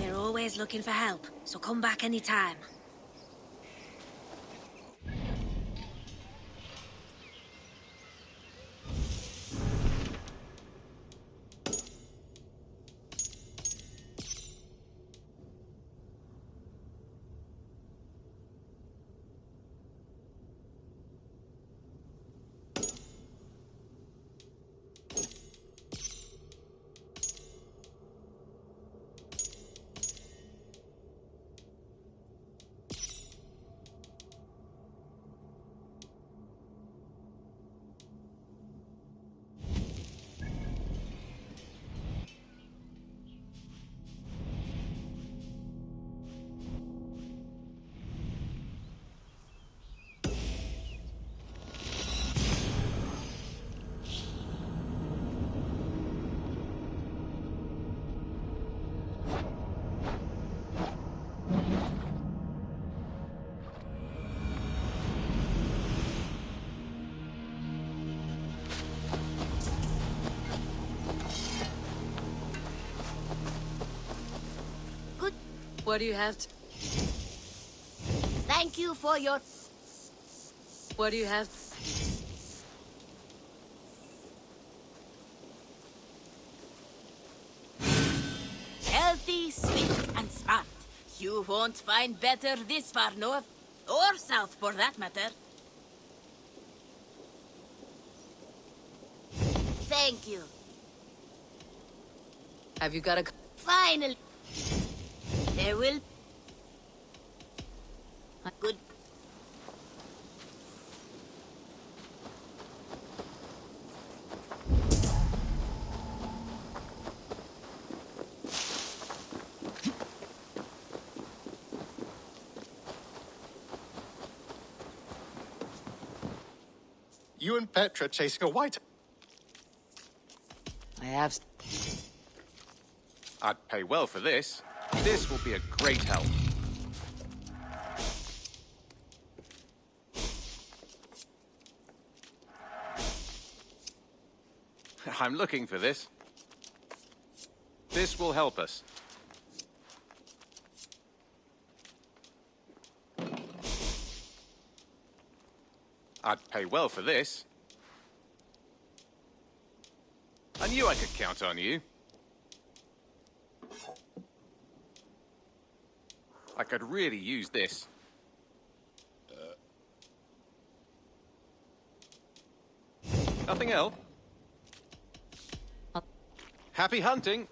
We're always looking for help, so come back anytime. What do you have to... Thank you for your... What do you have... Healthy, swift, and smart. You won't find better this far north, or south for that matter. Thank you. Have you got a... Finally. There will... Good. You and Petra chasing a white... I have... I'd pay well for this. This will be a great help. I'm looking for this. This will help us. I'd pay well for this. I knew I could count on you. I could really use this. Nothing else? Happy hunting!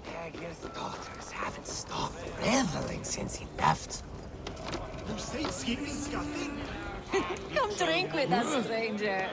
Hagrid's daughters haven't stopped reveling since he left. Come drink with us, stranger.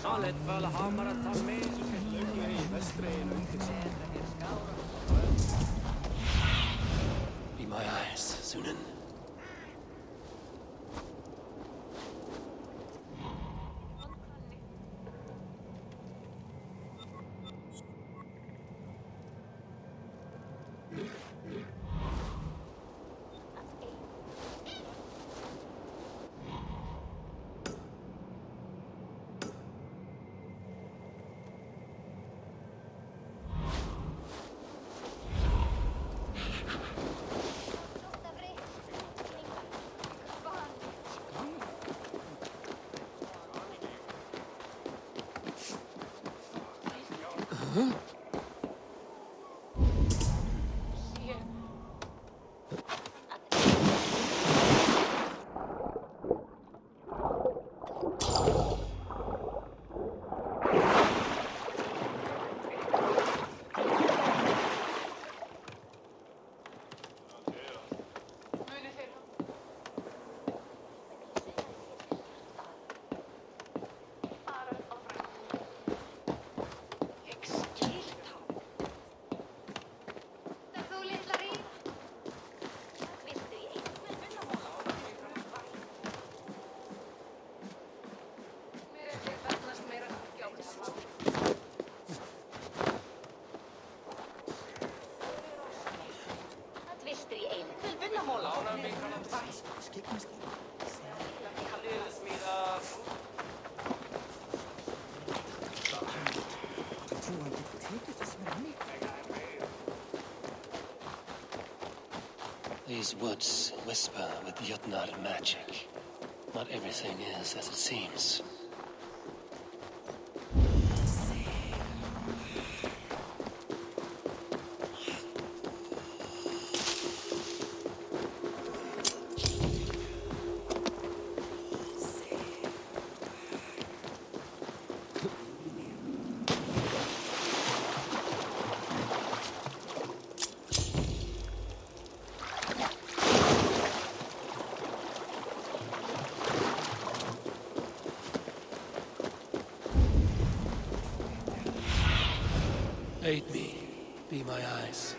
Schalet Valhalla Tamesu Lucky Vestreno. Be my eyes, Sunan. These woods whisper with Jotnar magic. Not everything is as it seems. Aid me. Be my eyes.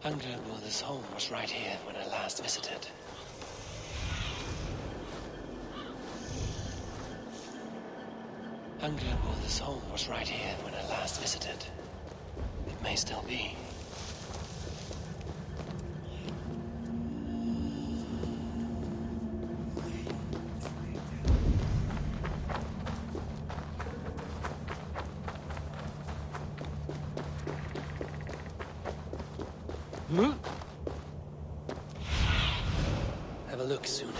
Angrelmother's home was right here when I last visited. Angrelmother's home was right here when I last visited. It may still be. Have a look, Sunan.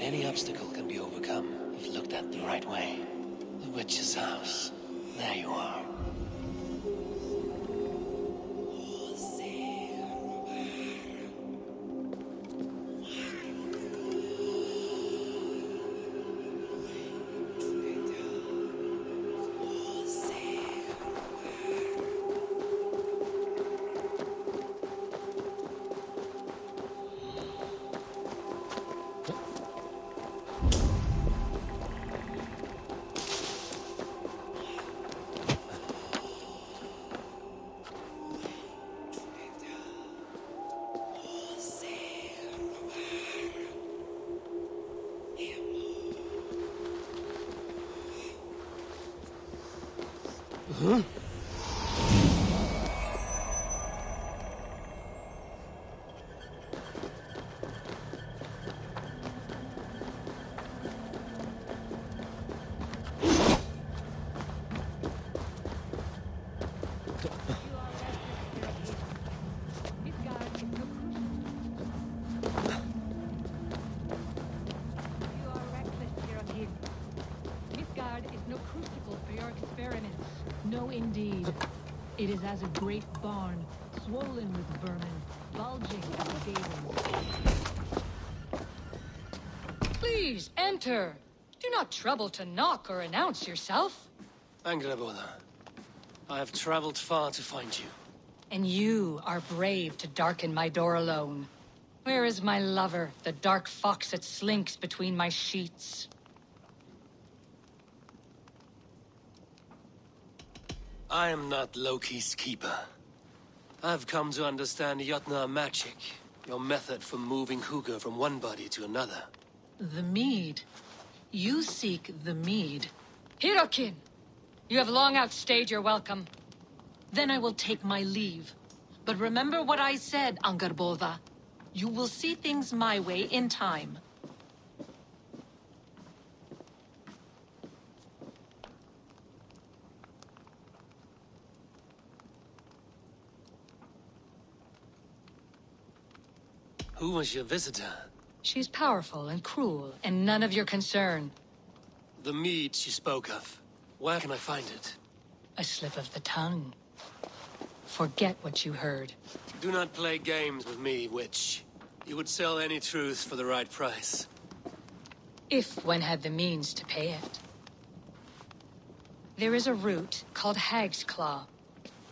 Any obstacle can be overcome if looked at the right way. The witch's house. There you are. Huh? No, indeed. It is as a great barn, swollen with vermin, bulging at the gables. Please, enter. Do not trouble to knock or announce yourself. Angreboda, I have traveled far to find you. And you are brave to darken my door alone. Where is my lover, the dark fox that slinks between my sheets? I am not Loki's keeper. I've come to understand Jotnar magic, your method for moving Hugr from one body to another. The mead. You seek the mead. Hirokin! You have long outstayed your welcome. Then I will take my leave. But remember what I said, Angrboda. You will see things my way in time. Who was your visitor? She's powerful and cruel, and none of your concern. The mead she spoke of. Where can I find it? A slip of the tongue. Forget what you heard. Do not play games with me, witch. You would sell any truth for the right price. If one had the means to pay it. There is a root called Hag's Claw.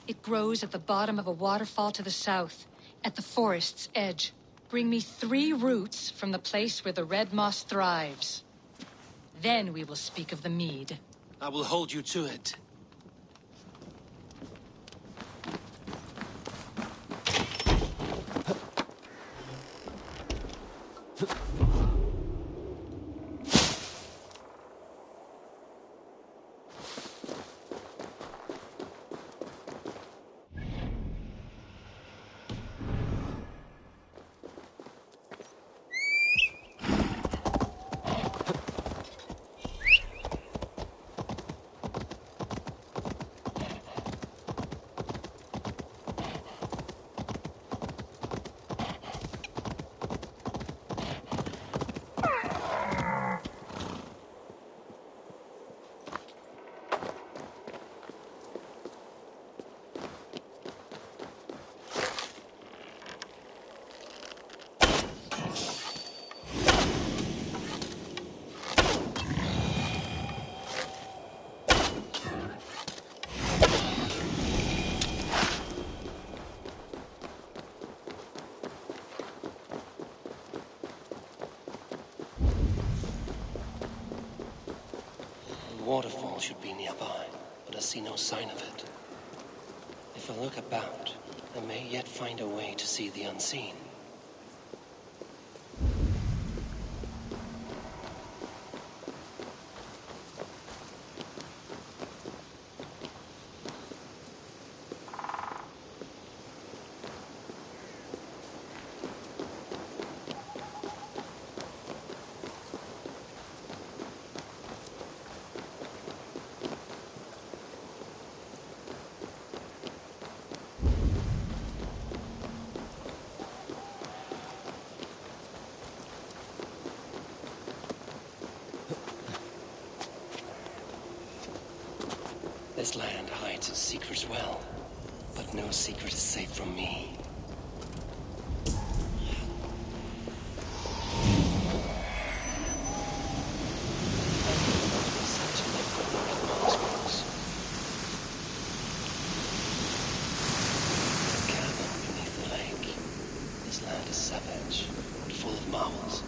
It grows at the bottom of a waterfall to the south, at the forest's edge. Bring me 3 roots from the place where the red moss thrives. Then we will speak of the mead. I will hold you to it. Waterfall should be nearby, but I see no sign of it. If I look about, I may yet find a way to see the unseen. This land hides its secrets well, but no secret is safe from me. A cabin beneath the lake. This land is savage, but full of marvels.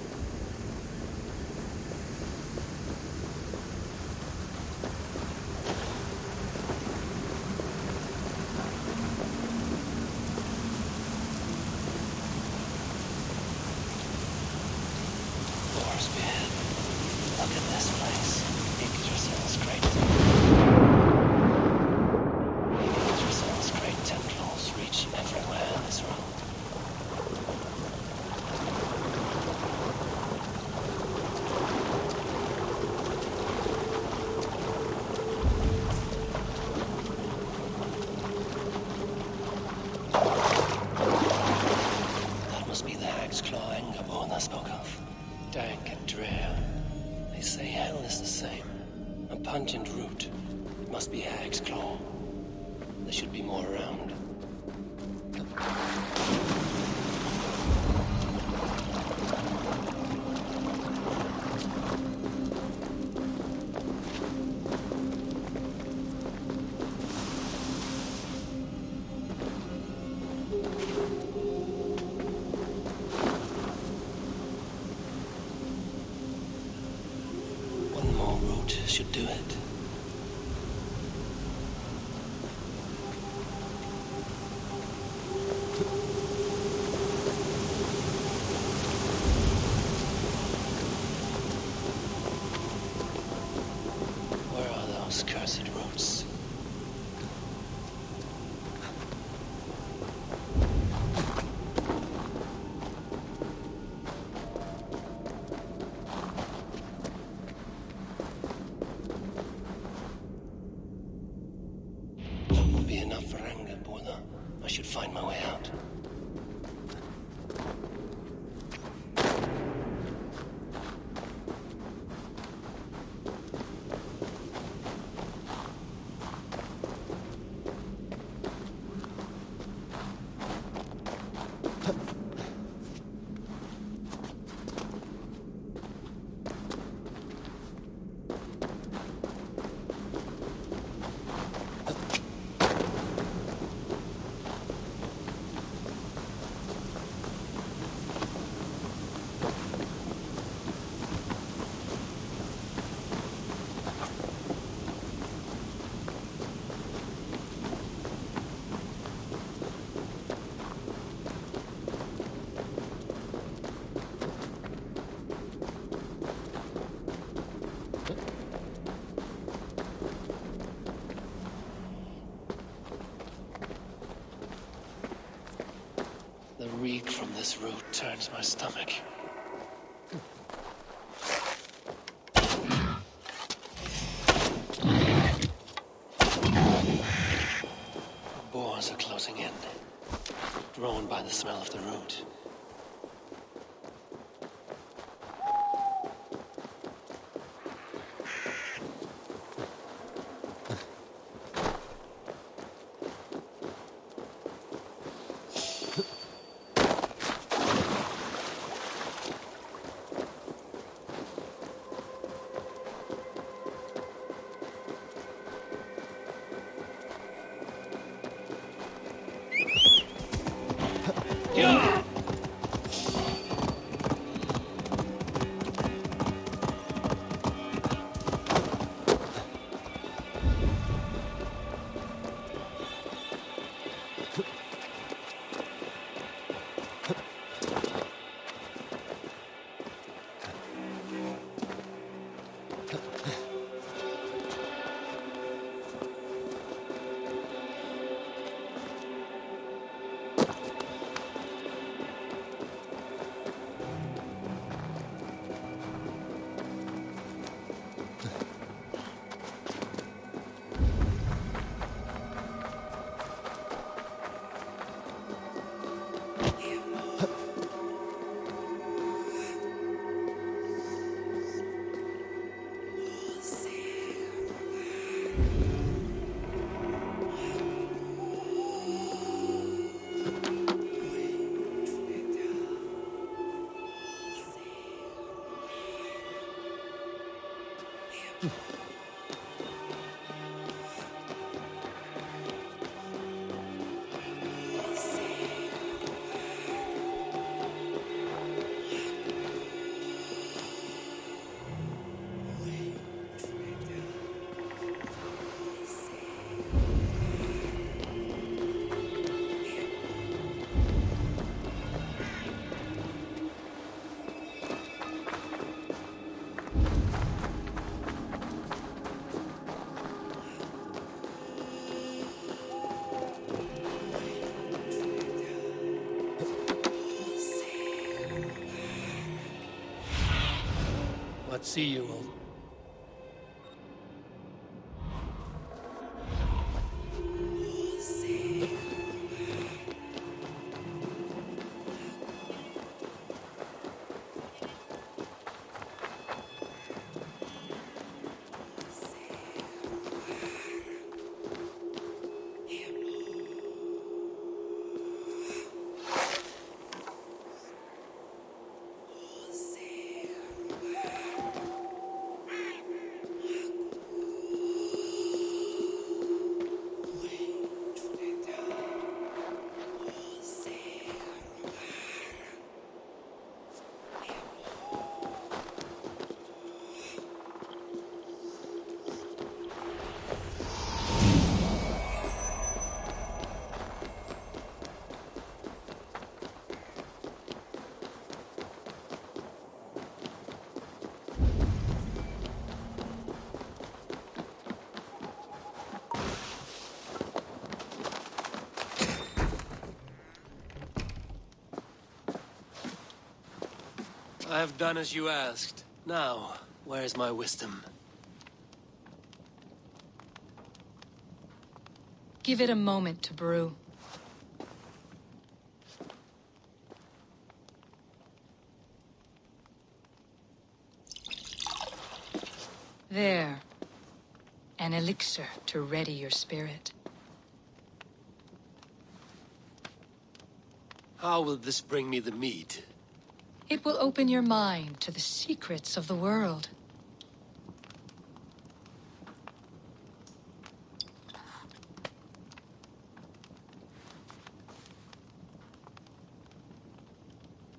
rare. They say hell is the same. A pungent root. It must be hag's claw. There should be more around. One more root should do it. Where are those cursed roots? That will be enough for anger, Buddha. I should find my way out. The reek from this root turns my stomach. The boars are closing in, drawn by the smell of the root. What see you, old? I have done as you asked. Now, where's my wisdom? Give it a moment to brew. There. An elixir to ready your spirit. How will this bring me the mead? It will open your mind to the secrets of the world.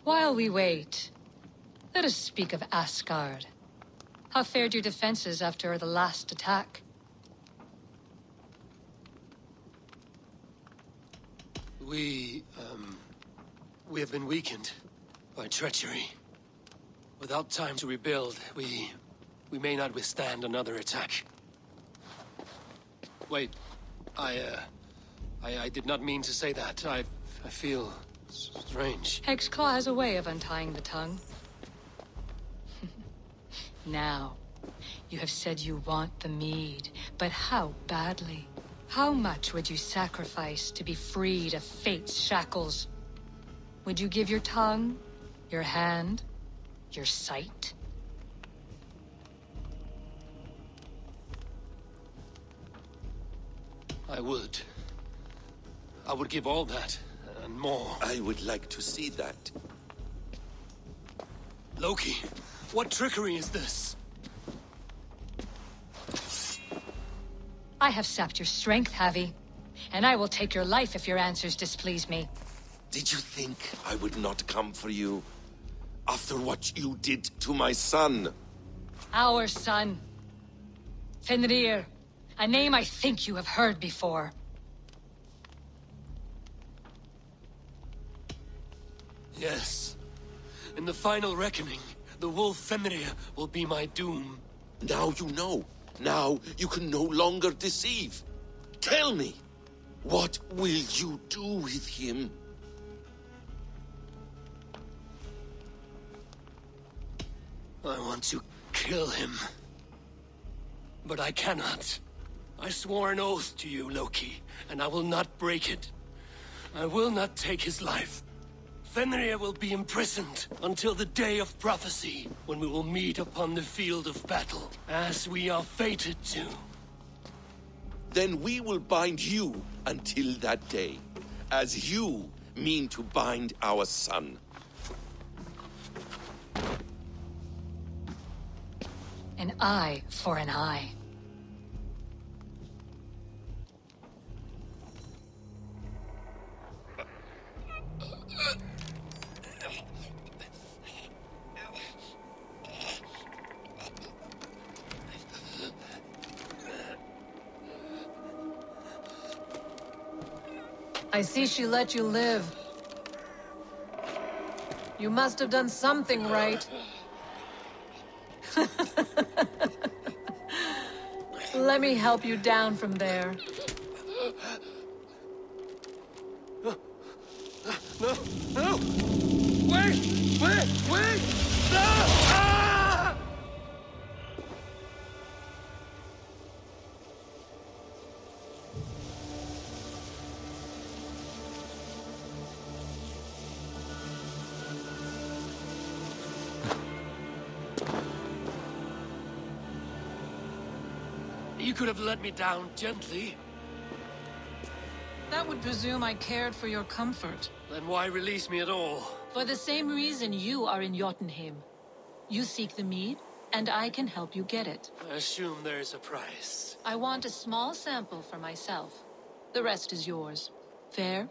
While we wait, let us speak of Asgard. How fared your defenses after the last attack? We have been weakened by treachery. Without time to rebuild, we may not withstand another attack. Wait, I did not mean to say that. I feel strange. Hexclaw has a way of untying the tongue. Now, you have said you want the mead, but how badly? How much would you sacrifice to be freed of fate's shackles? Would you give your tongue, your hand, your sight? I would. I would give all that, and more. I would like to see that. Loki, what trickery is this? I have sapped your strength, Havi. And I will take your life if your answers displease me. Did you think I would not come for you? After what you did to my son? Our son. Fenrir. A name I think you have heard before. Yes. In the final reckoning, the wolf Fenrir will be my doom. Now you know. Now you can no longer deceive. Tell me, what will you do with him? I want to kill him. But I cannot. I swore an oath to you, Loki, and I will not break it. I will not take his life. Fenrir will be imprisoned until the day of prophecy, when we will meet upon the field of battle, as we are fated to. Then we will bind you until that day, as you mean to bind our son. An eye for an eye. I see she let you live. You must have done something right. Let me help you down from there. No! No! Wait! Wait! No! Ah! You could have let me down gently. That would presume I cared for your comfort. Then why release me at all? For the same reason you are in Jotunheim. You seek the mead, and I can help you get it. I assume there is a price. I want a small sample for myself. The rest is yours. Fair?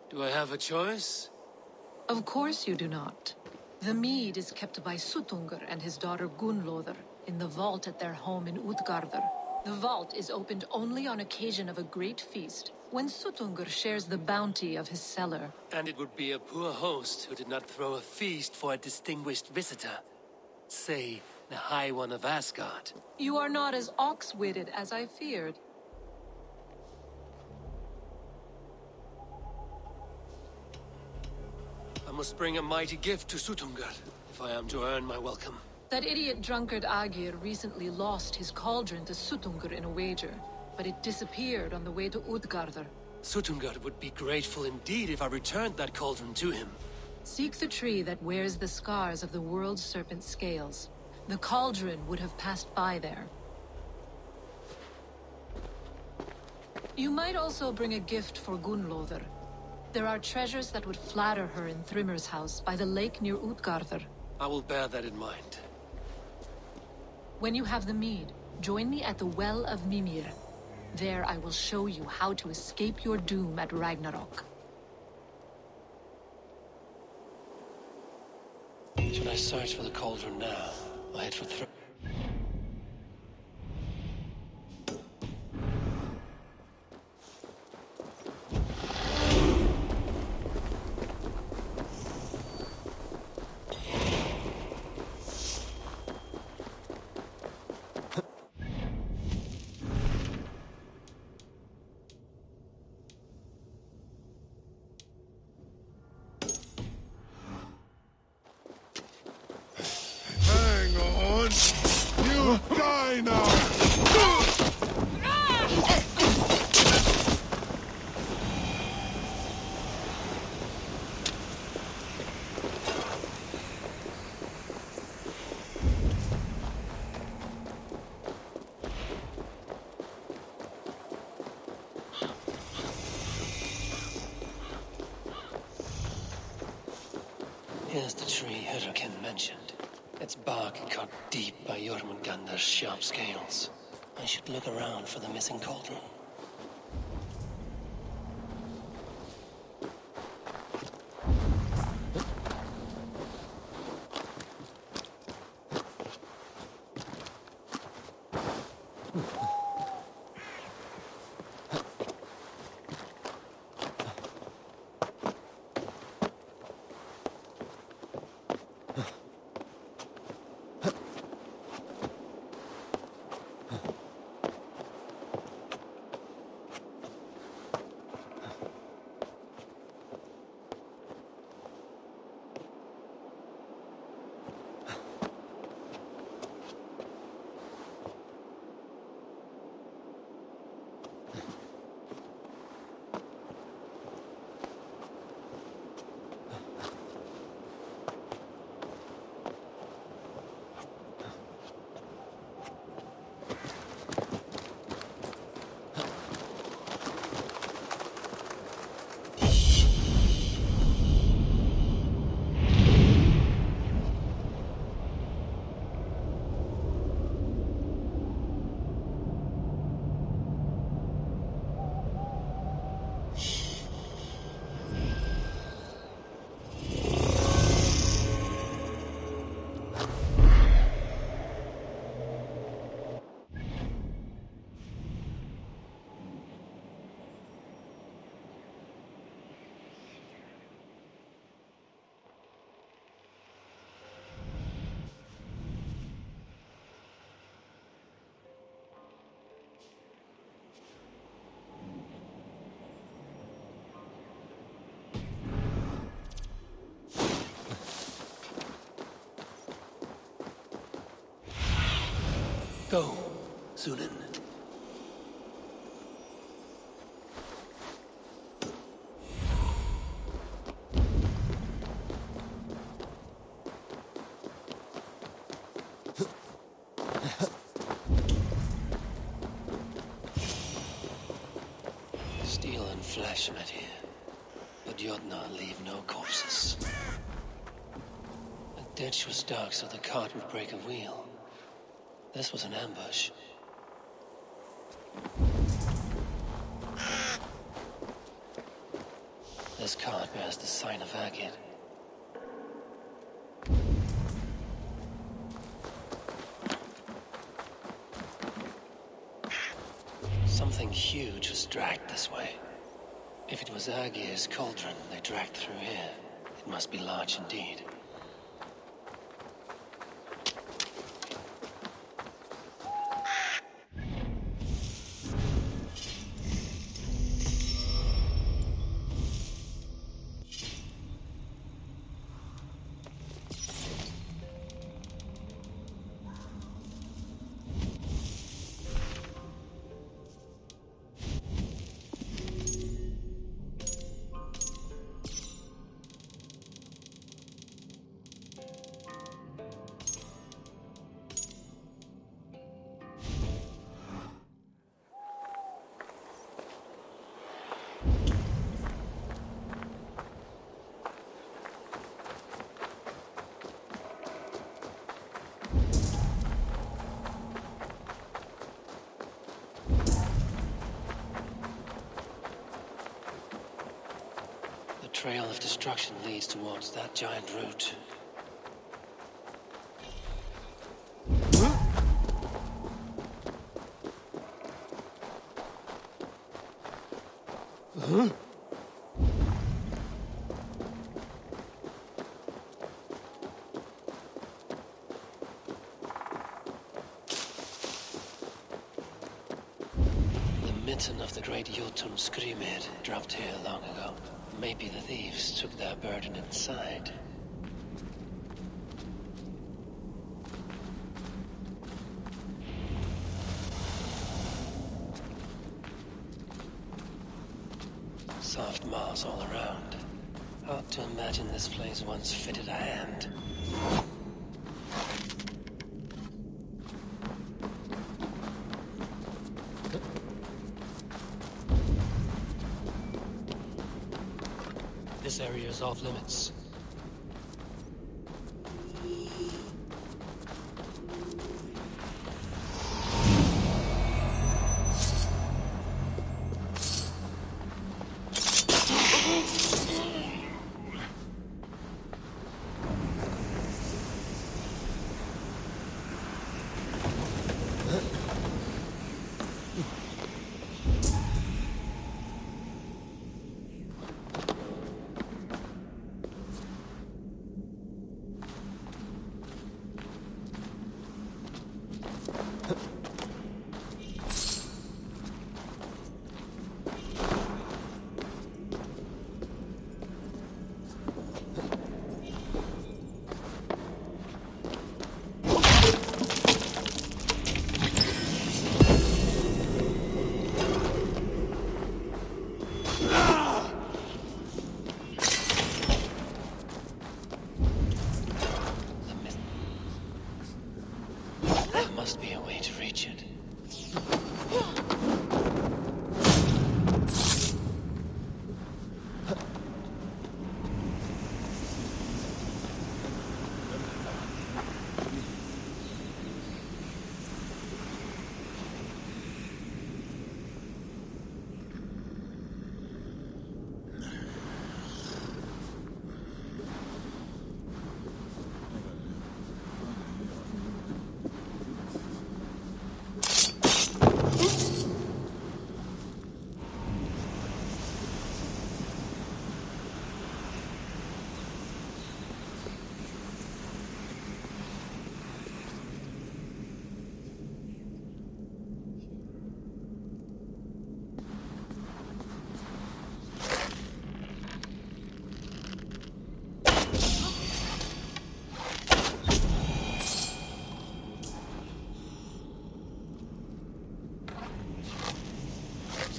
Do I have a choice? Of course you do not. The mead is kept by Suttungr and his daughter Gunnlóðr in the vault at their home in Utgardr. The vault is opened only on occasion of a great feast, when Suttungr shares the bounty of his cellar. And it would be a poor host who did not throw a feast for a distinguished visitor. Say, the High One of Asgard. You are not as ox-witted as I feared. I must bring a mighty gift to Suttungr. if I am to earn my welcome. That idiot drunkard Agir recently lost his cauldron to Sutungur in a wager, but it disappeared on the way to Utgardr. Sutungar would be grateful indeed if I returned that cauldron to him. Seek the tree that wears the scars of the world's serpent scales. The cauldron would have passed by there. You might also bring a gift for Gunlother. There are treasures that would flatter her in Thrimmer's house by the lake near Utgardr. I will bear that in mind. When you have the mead, join me at the Well of Mimir. There I will show you how to escape your doom at Ragnarok. Should I search for the cauldron now? I'll head for Hang on! You die now! Here's the tree Hurricane mentioned. Its bark cut deep by Jormungandr's sharp scales. I should look around for the missing cauldron. Go, Sunan. Steel and flesh met here, but Jotnar leave no corpses. The ditch was dark so the cart would break a wheel. This was an ambush. This cart bears the sign of Agit. Something huge was dragged this way. If it was Agir's cauldron they dragged through here, it must be large indeed. trail of destruction leads towards that giant root. Huh? The mitten of the great Jotun Skrimir dropped here long ago. Maybe the thieves took their burden inside. Soft moss all around. Hard to imagine this place once fitted a hand. This area is off limits. Must be a way to reach it.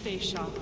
Stay sharp.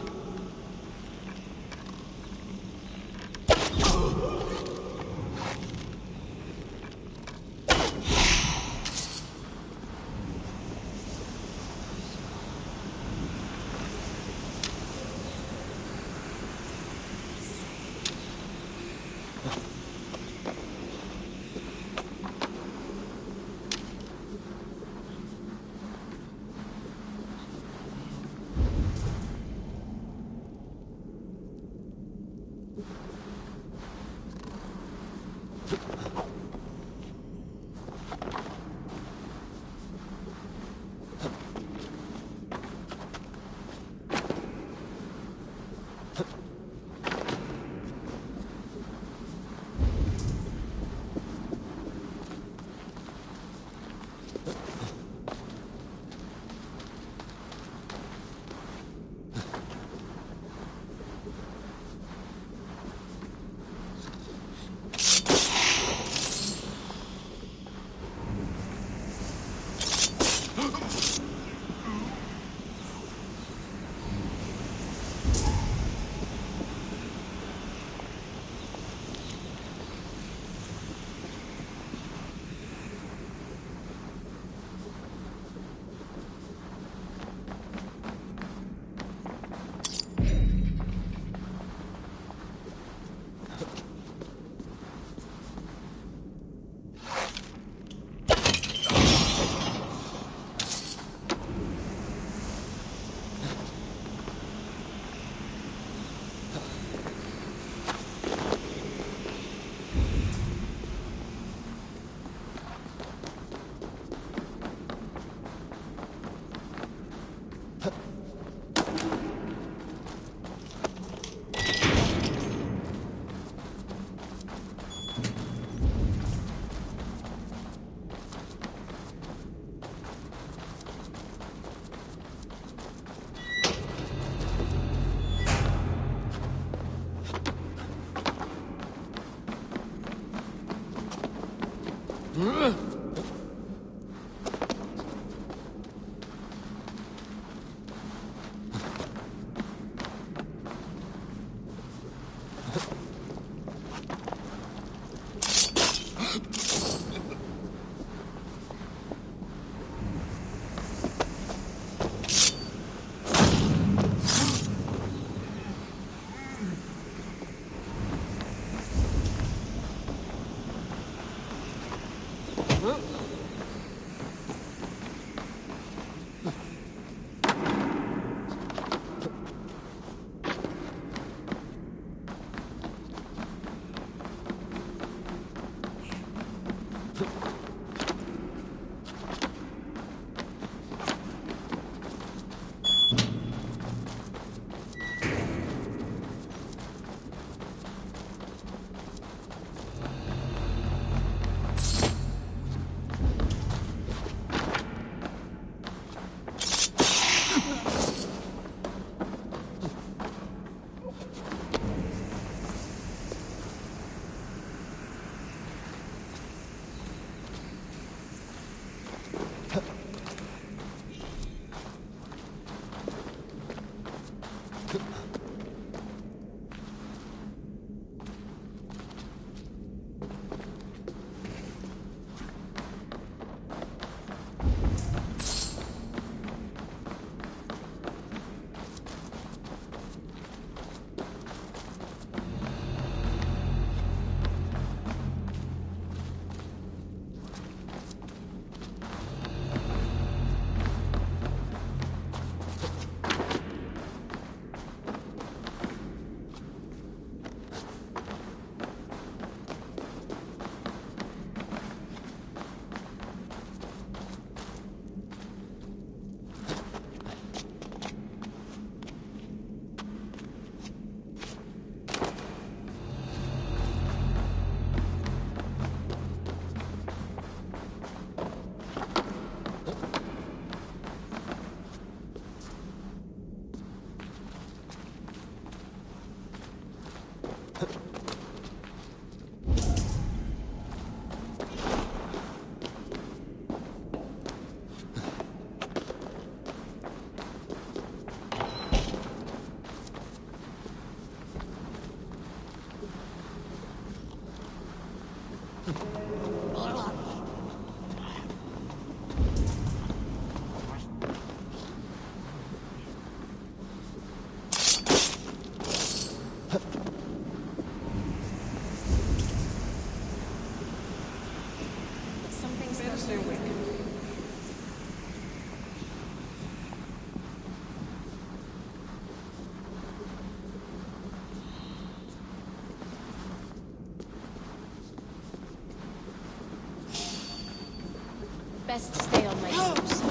best stay on my toes.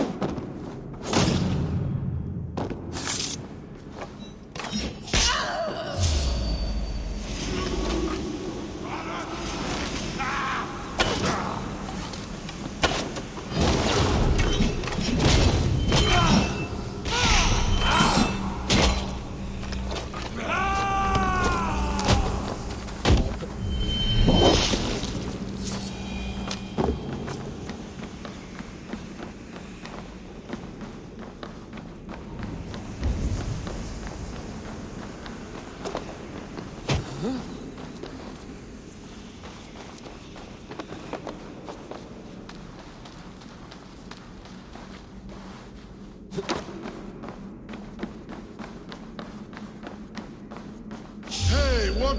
Hey, what?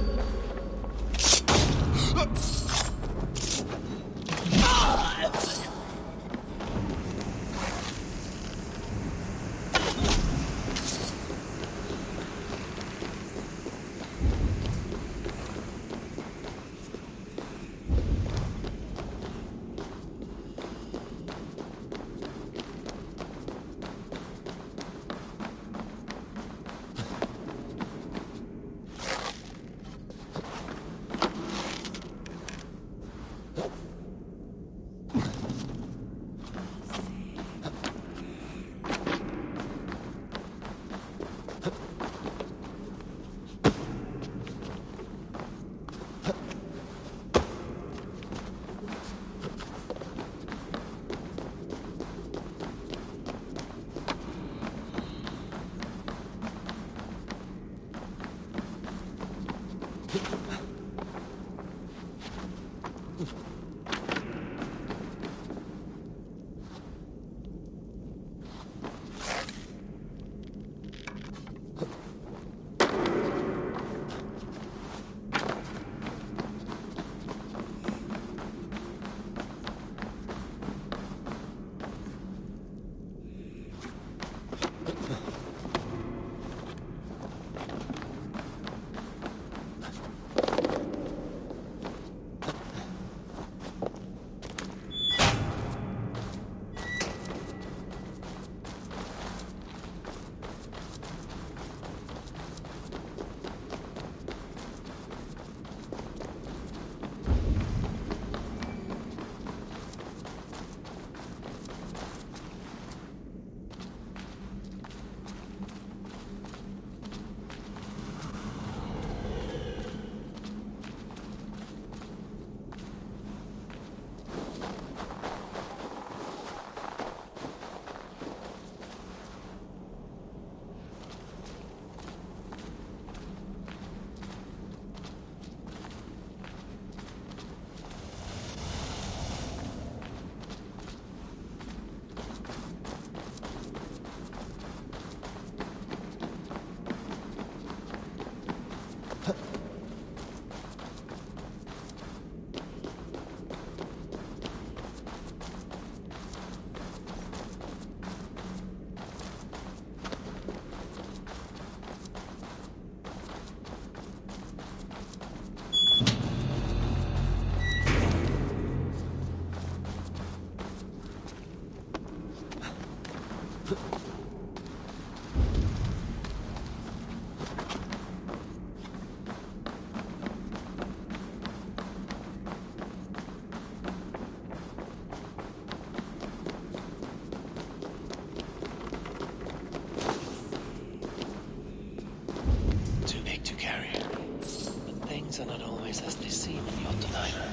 Things are not always as they seem in Jotunheim.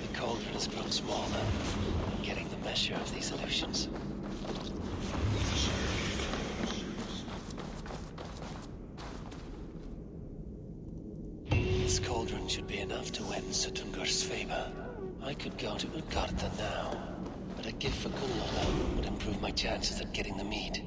The cauldron has grown smaller. I'm getting the measure of these illusions. This cauldron should be enough to win Suttungur's favor. I could go to Utgarda now, but a gift for Gunnlaugur would improve my chances at getting the mead.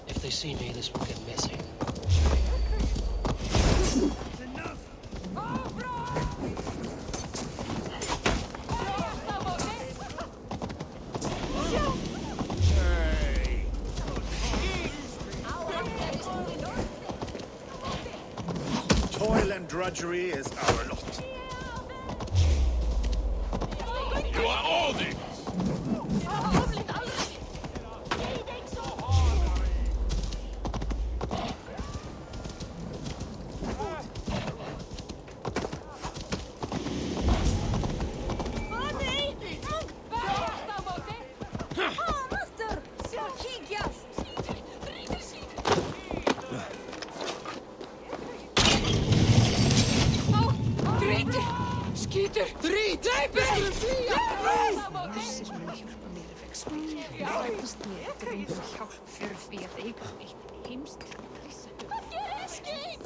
If they see me, this will get messy. Toil and drudgery is our lot. You are all this! Skítur! Drít! Við skulum flýja! Missir mun hjálpa mér ef expert. Ræðast mér að dreyfum hjálp fyrir því að eiga eitt heimst. Hvað gerir skít?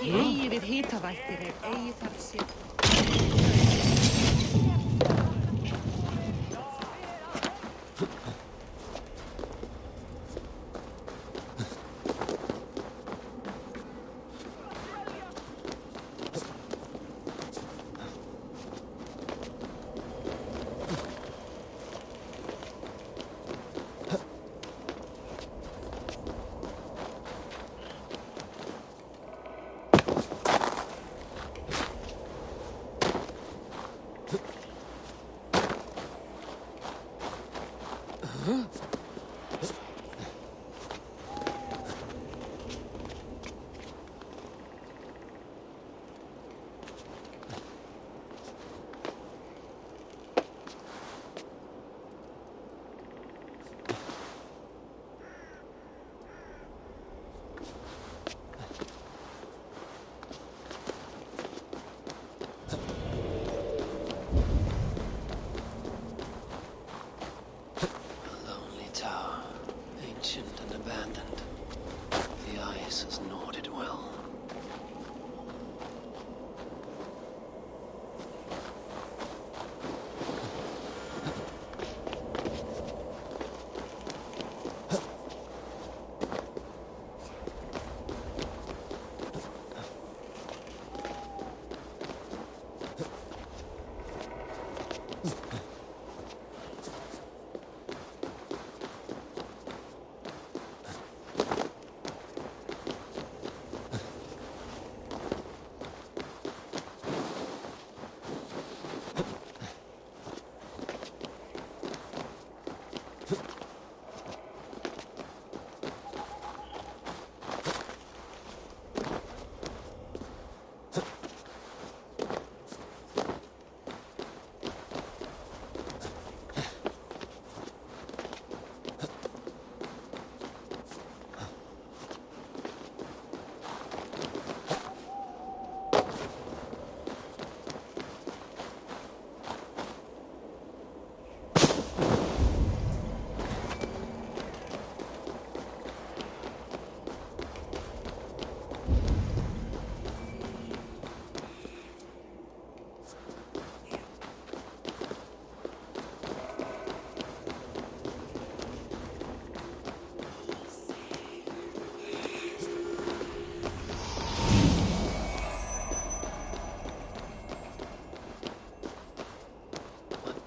Eigi við hitavættir eigi þarf sér.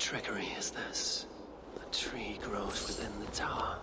trickery is this? A tree grows within the tower.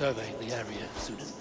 surveying the area, Sunan?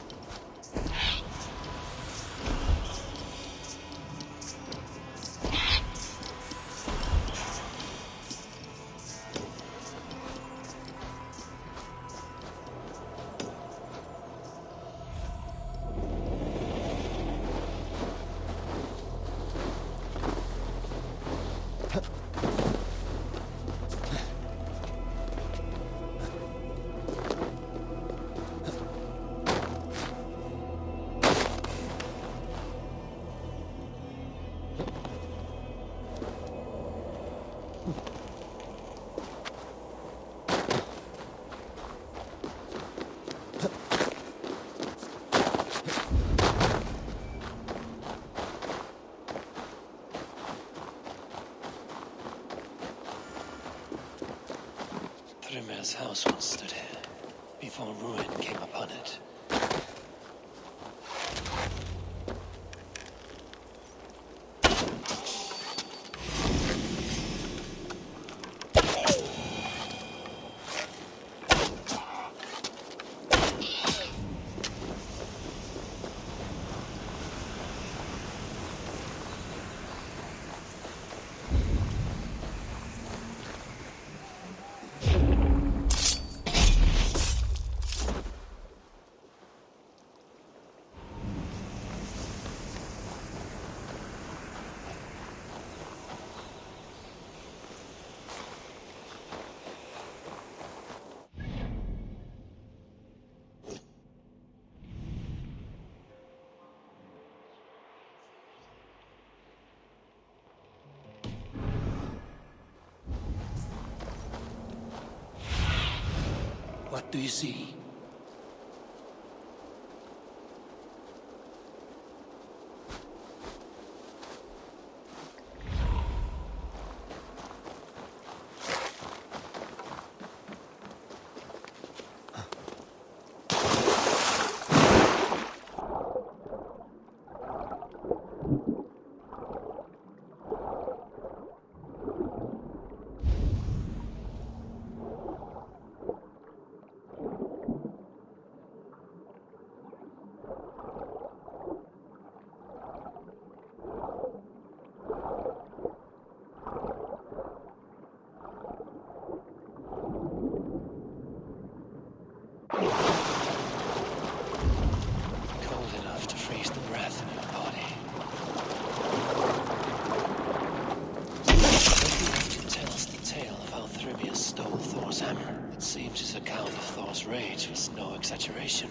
Thrymir's house once stood here, before ruin came upon it. What do you see? Cold enough to freeze the breath in your body. It tells the tale of how Thrymir stole Thor's hammer. It seems his account of Thor's rage was no exaggeration.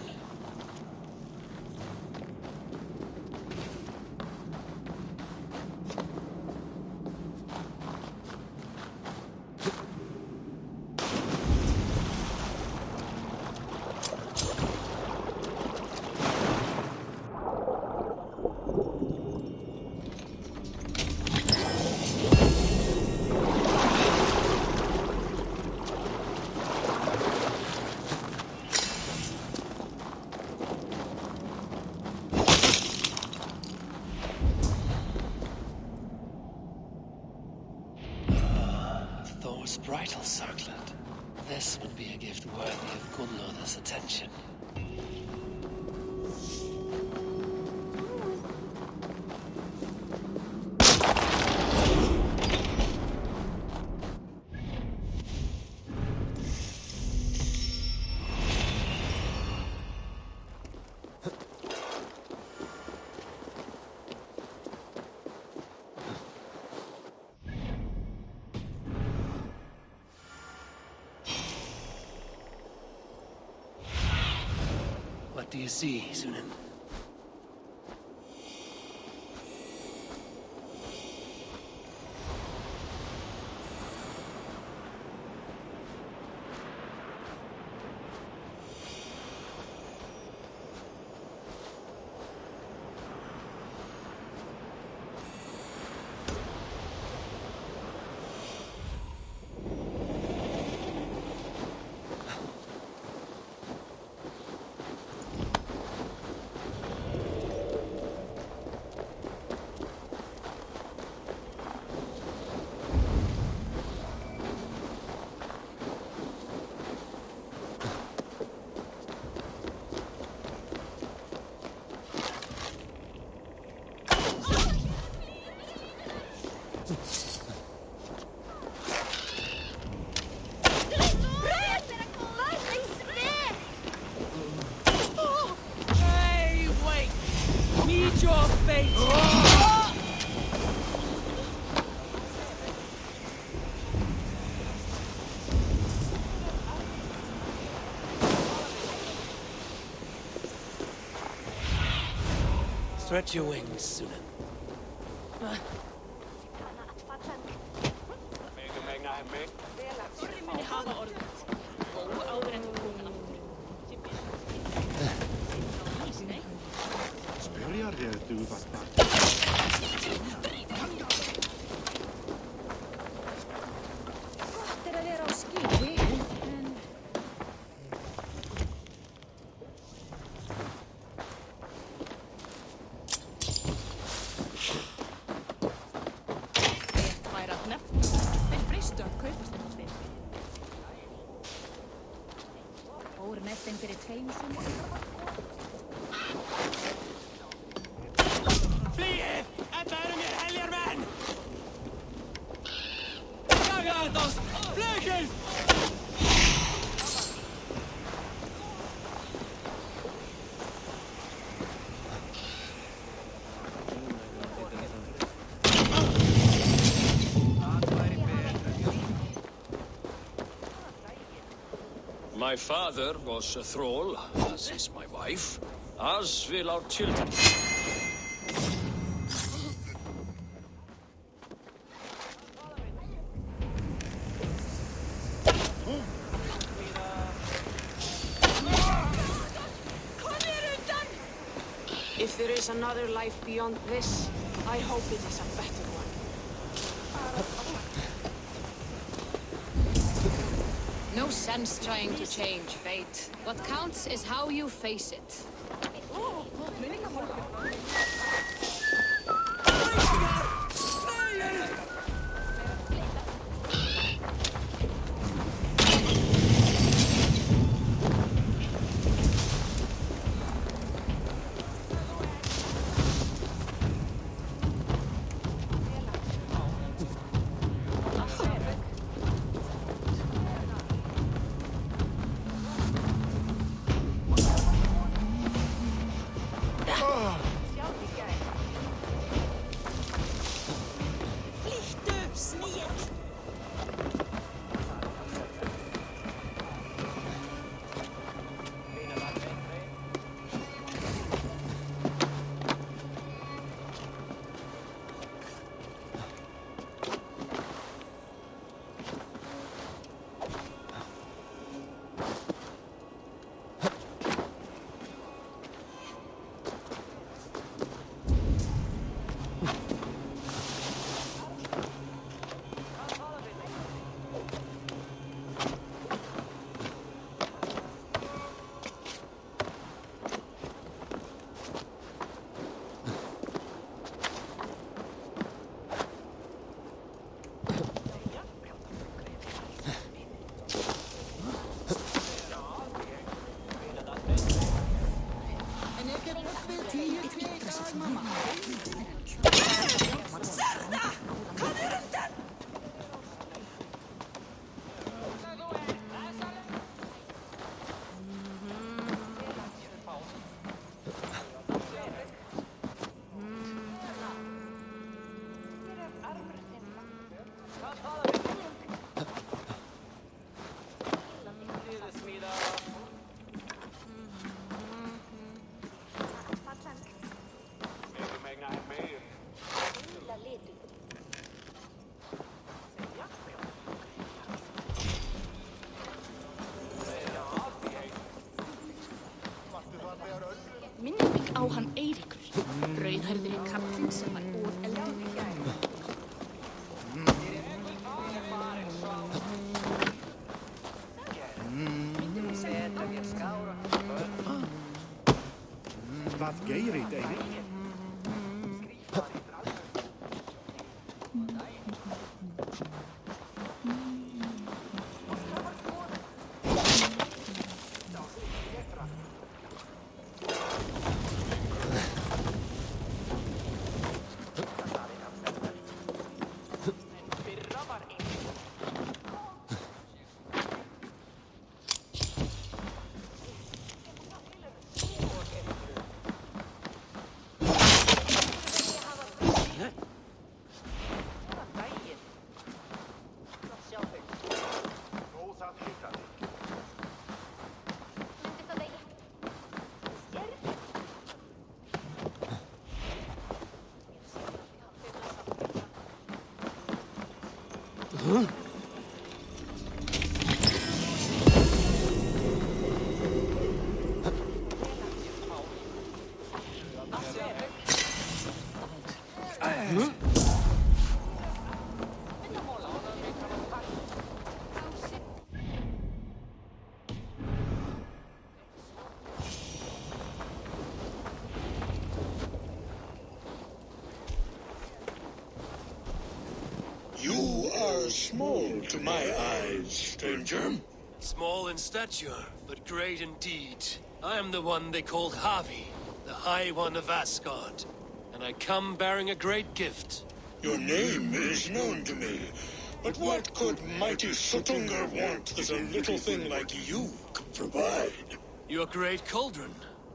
Thor's bridal circlet. This would be a gift worthy of Gunnlod's attention. What do you see, Sunan? Meet your fate! Stretch your wings, Sunan. Gott að vera á skipi, en... Rétt væri að nefna. Þeir fristu að kaupast þetta fyrir. Fór nettin fyrir 2 sumar. Flýið! Þetta eru mér heljar menn! Jagaðast! Flugið! My father was a thrall, as is my wife, as will our children. If there is another life beyond this, I hope it is a better one. No sense trying to change fate. What counts is how you face it. Minning á hann Eiríkur, rauðhærðri kallinn sem var óeldur. Hvað gerir Eirík? You are small to my eyes, stranger. Small in stature, but great in deed. I am the one they call Havi, the High One of Asgard. And I come bearing a great gift. Your name is known to me, but what could mighty Suttungr want that a little thing like you could provide? Your great cauldron,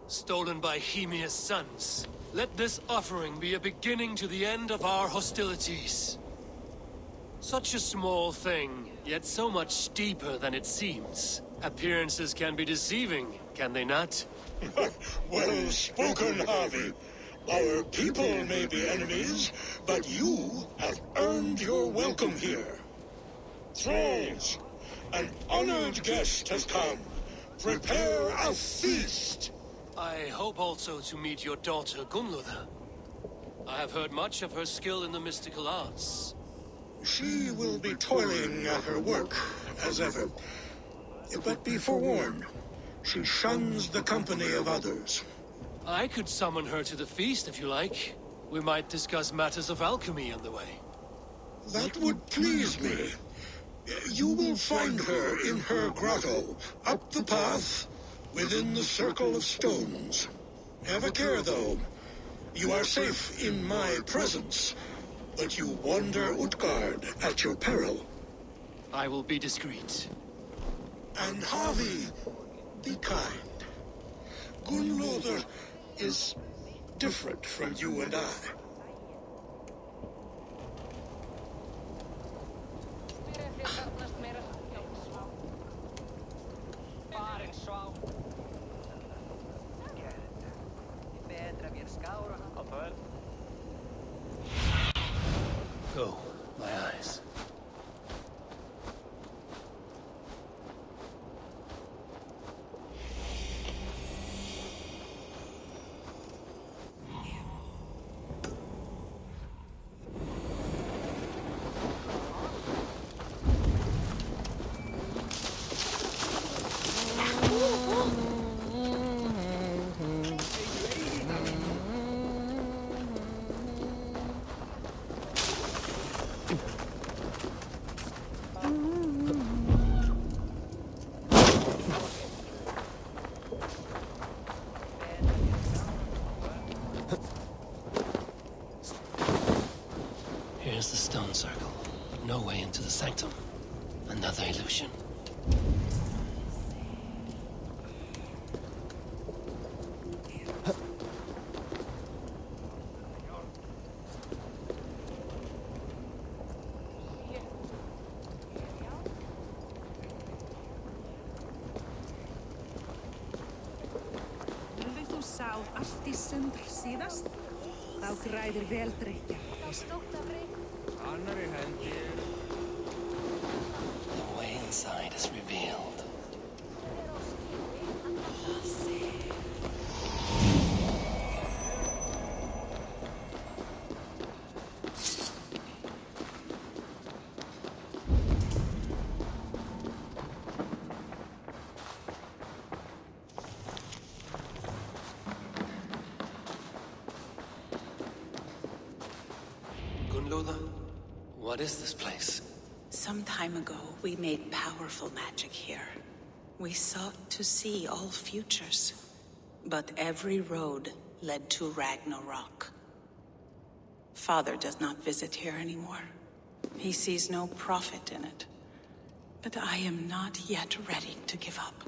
stolen by Hemia's sons. Let this offering be a beginning to the end of our hostilities. Such a small thing, yet so much deeper than it seems. Appearances can be deceiving, can they not? Well spoken, Harvey. Our people may be enemies, but you have earned your welcome here. Thralls, an honored guest has come. Prepare a feast. I hope also to meet your daughter, Gunnlóða. I have heard much of her skill in the mystical arts. She will be toiling at her work, as ever. But be forewarned, she shuns the company of others. I could summon her to the feast if you like. We might discuss matters of alchemy on the way. That would please me. You will find her in her grotto, up the path, within the circle of stones. Have a care, though. You are safe in my presence, but you wander Utgard at your peril. I will be discreet. And Havi, be kind. Gunnlóður is different from you and I. Go, my eyes. Here's the stone circle, but no way into the sanctum. Another illusion. Þú sáð allt í sundr síðast, þá græðir vel drykja. Annarri hendi. The way inside is revealed. Gunnlóða, what is this place? Some time ago, we made powerful magic here. We sought to see all futures, but every road led to Ragnarok. Father does not visit here anymore. He sees no profit in it. But I am not yet ready to give up.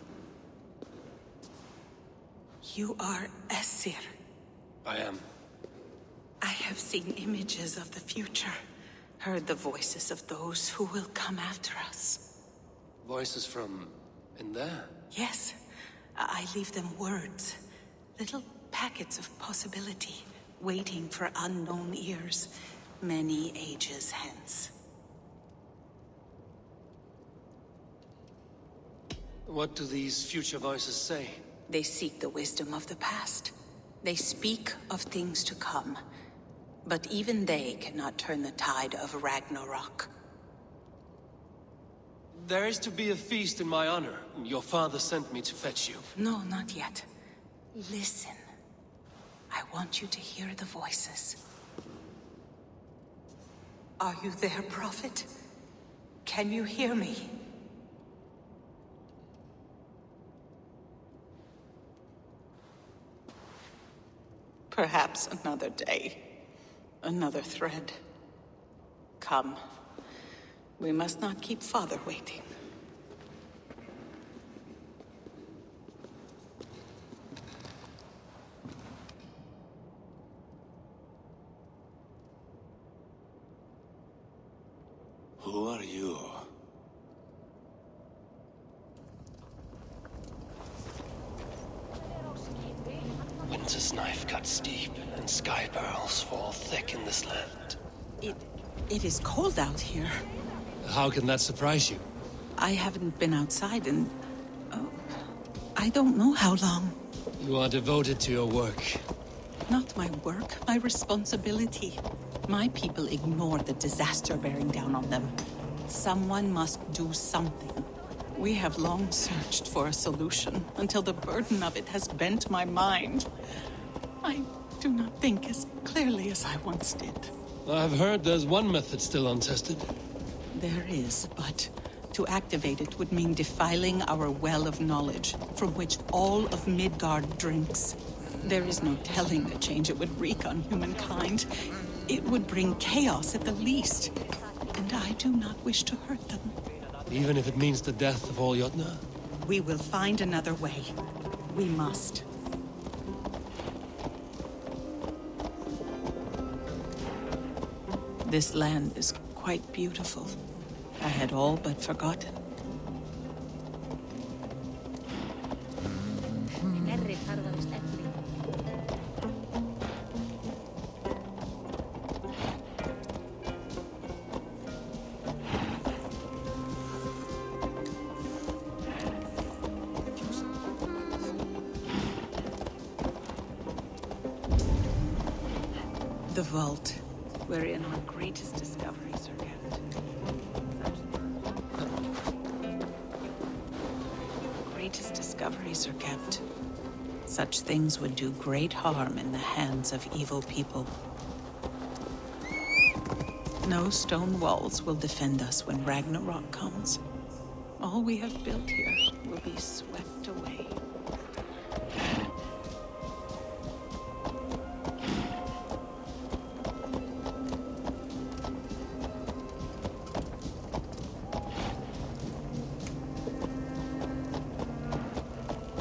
You are Esir. I am. I have seen images of the future, heard the voices of those who will come after us. Voices from in there? Yes, I leave them words, little packets of possibility, waiting for unknown ears, many ages hence. What do these future voices say? They seek the wisdom of the past. They speak of things to come. But even they cannot turn the tide of Ragnarok. There is to be a feast in my honor. Your father sent me to fetch you. No, not yet. Listen. I want you to hear the voices. Are you there, Prophet? Can you hear me? Perhaps another day. Another thread. Come. We must not keep Father waiting. Who are you? Winter's knife cuts deep, and sky pearls fall thick in this land. It is cold out here. How can that surprise you? I haven't been outside in... I don't know how long. You are devoted to your work. Not my work, my responsibility. My people ignore the disaster bearing down on them. Someone must do something. We have long searched for a solution, until the burden of it has bent my mind. I do not think as clearly as I once did. I've heard there's one method still untested. There is, but to activate it would mean defiling our well of knowledge, from which all of Midgard drinks. There is no telling the change it would wreak on humankind. It would bring chaos at the least, and I do not wish to hurt them. Even if it means the death of all Jotnar? We will find another way. We must. This land is quite beautiful. I had all but forgotten. The vault, wherein our greatest discoveries are kept. Greatest discoveries are kept. Such things would do great harm in the hands of evil people. No stone walls will defend us when Ragnarok comes. All we have built here will be swept away.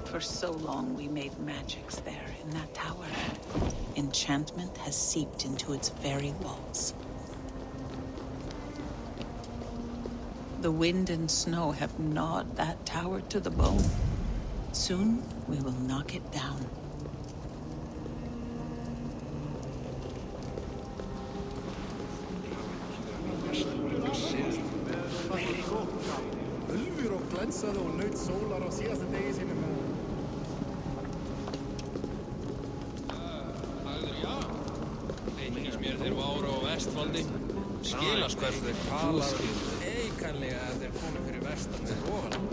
For so long we made magics there in that tower. Enchantment has seeped into its very walls. The wind and snow have gnawed that tower to the bone. Soon we will knock it down. Ulfur og glensaði og naut sólar á síðasta degi sínum. Finnst mér þeir vára á Vestfaldi. Skilast hversu þeir tala eikanlega að þeir komi fyrir vestan við Valhalla.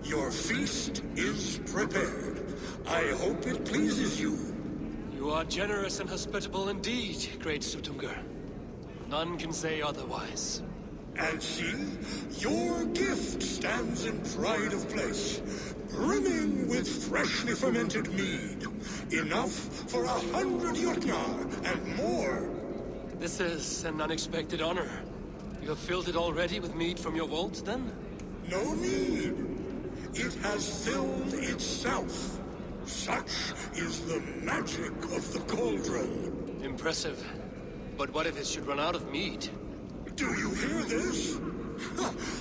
Your feast is prepared. I hope it pleases you. You are generous and hospitable indeed, great Suttungr. None can say otherwise. And see, your gift stands in pride of place, brimming with freshly fermented mead. Enough for 100 Jotnar and more. This is an unexpected honor. You have filled it already with mead from your vault, then? No need. It has filled itself. Such is the magic of the cauldron. Impressive. But what if it should run out of mead? Do you hear this?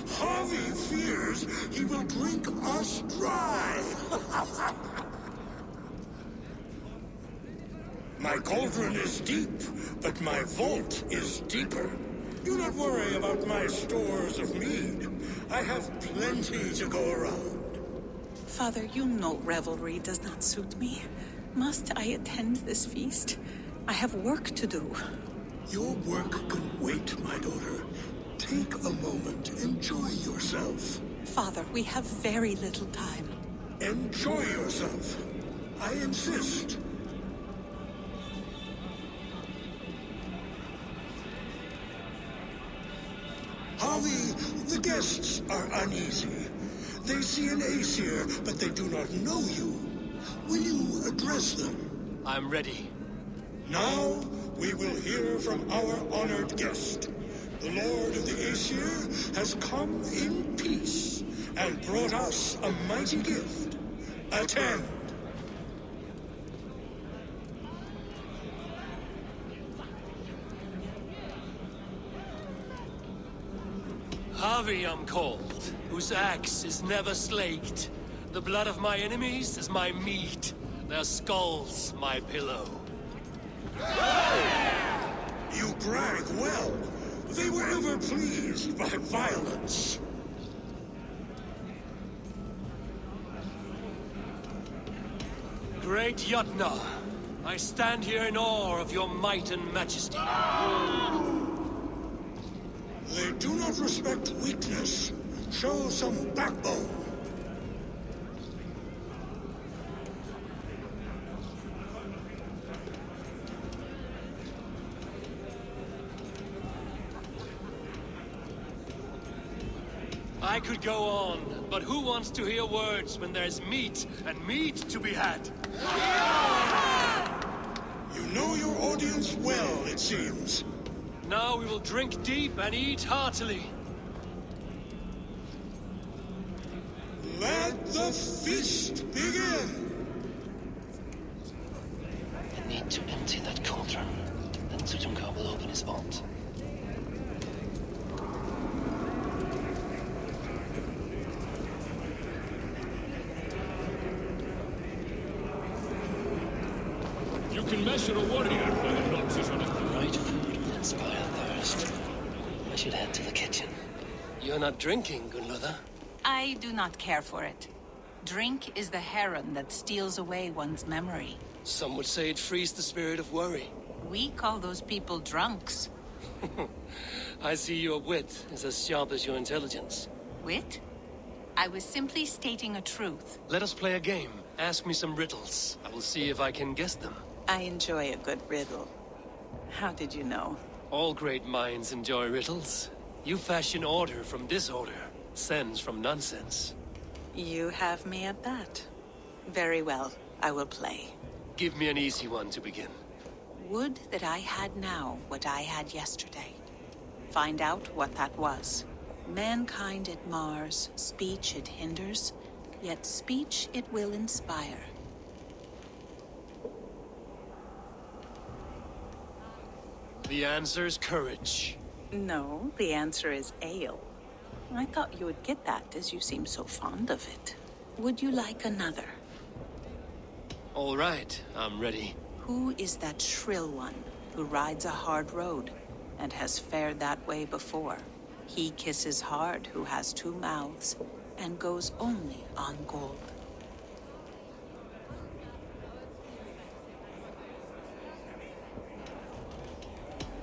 Harvey fears he will drink us dry. My cauldron is deep, but my vault is deeper. Do not worry about my stores of mead. I have plenty to go around. Father, you know revelry does not suit me. Must I attend this feast? I have work to do. Your work can wait, my daughter. Take a moment. Enjoy yourself. Father, we have very little time. Enjoy yourself. I insist. Harvey, the guests are uneasy. They see an Aesir, but they do not know you. Will you address them? I'm ready. Now, we will hear from our honored guest. The Lord of the Aesir has come in peace and brought us a mighty gift. Attend. Harvey I'm called, whose axe is never slaked. The blood of my enemies is my meat, their skulls my pillow. You brag well. They were ever pleased by violence. Great Yutna, I stand here in awe of your might and majesty. They do not respect weakness. Show some backbone. I could go on, but who wants to hear words when there's meat and meat to be had? You know your audience well, it seems. Now we will drink deep and eat heartily. Let the feast begin! I need to empty that cauldron. Then Tutumkar will open his vault. You can measure a warrior by the notches on his... The right food will inspire thirst. I should head to the kitchen. You're not drinking, Gunlother. I do not care for it. Drink is the heron that steals away one's memory. Some would say it frees the spirit of worry. We call those people drunks. I see your wit is as sharp as your intelligence. Wit? I was simply stating a truth. Let us play a game. Ask me some riddles. I will see if I can guess them. I enjoy a good riddle. How did you know? All great minds enjoy riddles. You fashion order from disorder, sense from nonsense. You have me at that. Very well, I will play. Give me an easy one to begin. Would that I had now what I had yesterday. Find out what that was. Mankind it mars, speech it hinders, yet speech it will inspire. The answer's courage. No, the answer is ale. I thought you would get that, as you seem so fond of it. Would you like another? All right, I'm ready. Who is that shrill one who rides a hard road and has fared that way before? He kisses hard who has two mouths and goes only on gold.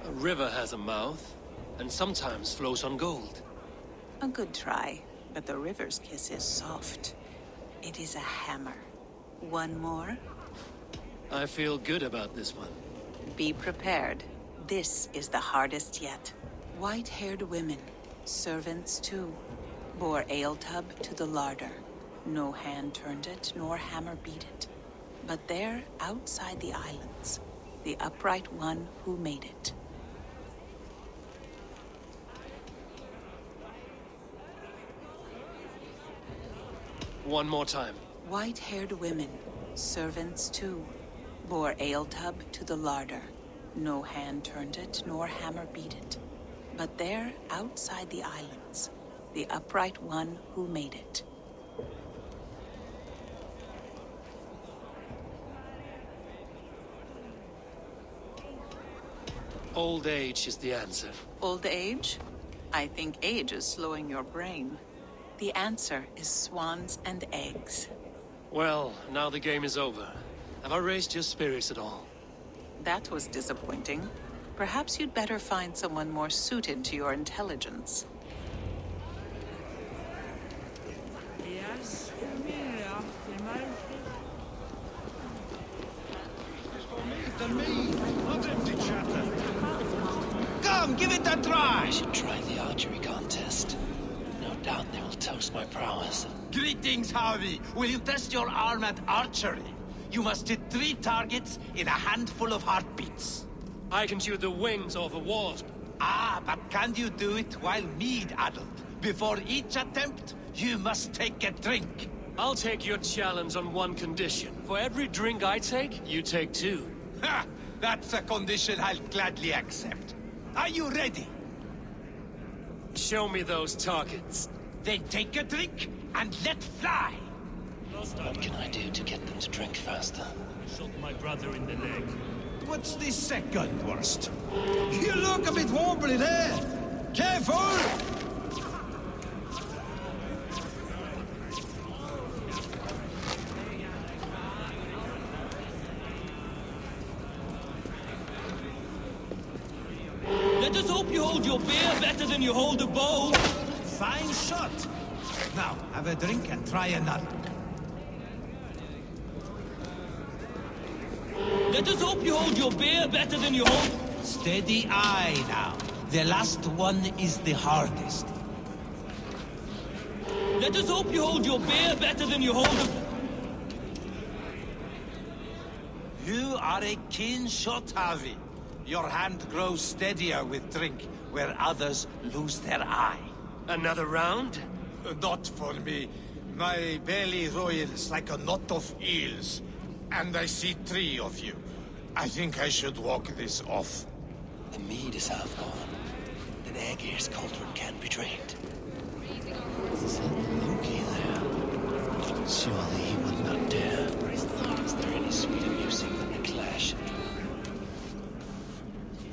A river has a mouth, and sometimes flows on gold. A good try, but the river's kiss is soft. It is a hammer. One more? I feel good about this one. Be prepared. This is the hardest yet. White-haired women, servants too, bore ale tub to the larder. No hand turned it, nor hammer beat it. But there, outside the islands, the upright one who made it. One more time. White-haired women, servants too, bore ale tub to the larder. No hand turned it, nor hammer beat it. But there, outside the islands, the upright one who made it. Old age is the answer. Old age? I think age is slowing your brain. The answer is swans and eggs. Well, now the game is over. Have I raised your spirits at all? That was disappointing. Perhaps you'd better find someone more suited to your intelligence. Yes, Come, give it a try! I should try the archery contest. No doubt they will toast my prowess. Greetings, Harvey. Will you test your arm at archery? You must hit 3 targets in a handful of heartbeats. I can shoot the wings off a wasp. Ah, but can you do it while mead-addled? Before each attempt, you must take a drink. I'll take your challenge on one condition. For every drink I take, you take 2. Ha! That's a condition I'll gladly accept. Are you ready? Show me those targets. Then take a drink and let fly. What can I do to get them to drink faster? Shot my brother in the leg. What's the second worst? You look a bit wobbly there. Careful! Let us hope you hold your beer better than you hold a bow. Fine shot. Now, have a drink and try another. Let us hope you hold your beer better than you hold... Steady eye now. The last one is the hardest. Let us hope you hold your beer better than you hold a... You are a keen shot, Harvey. Your hand grows steadier with drink, where others lose their eye. Another round? Not for me. My belly roils like a knot of eels. And I see 3 of you. I think I should walk this off. The mead is half gone. The Aegir's cauldron can be drained. Is that Loki there? Surely he would not dare. Is there any sweeter music than the clash?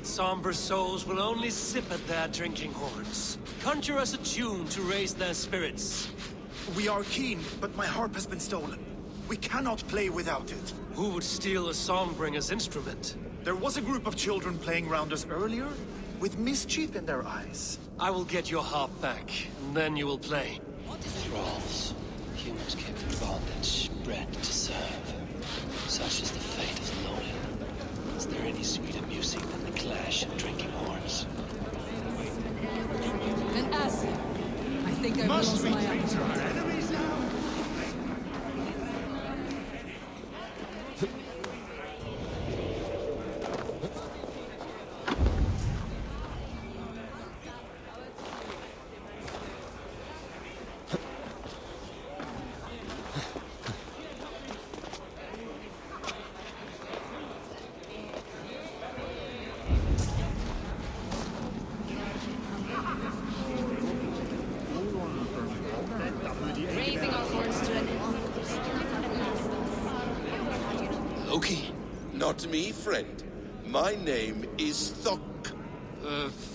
Somber souls will only sip at their drinking horns. Conjure us a tune to raise their spirits. We are keen, but my harp has been stolen. We cannot play without it. Who would steal a songbringer's instrument? There was a group of children playing round us earlier, with mischief in their eyes. I will get your harp back, and then you will play. Thralls. Humans kept in bondage, bred to serve. Such is the fate of the Loden. Is there any sweeter music than the clash of drinking horns? An acid. I think I've lost my eye. Raising our horns to an Loki? Not me, friend. My name is Thok.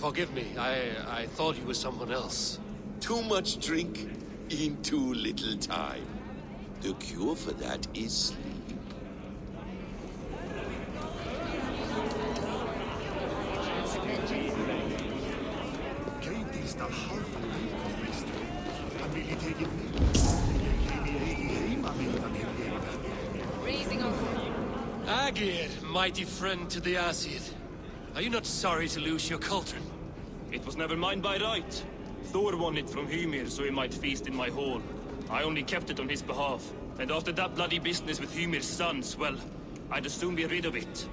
Forgive me. I thought you were someone else. Too much drink in too little time. The cure for that is sleep. raising our Aegir, mighty friend to the Aesir. Are you not sorry to lose your cauldron? It was never mine by right. Thor won it from Hymir so he might feast in my hall. I only kept it on his behalf. And after that bloody business with Hymir's sons, well, I'd as soon be rid of it.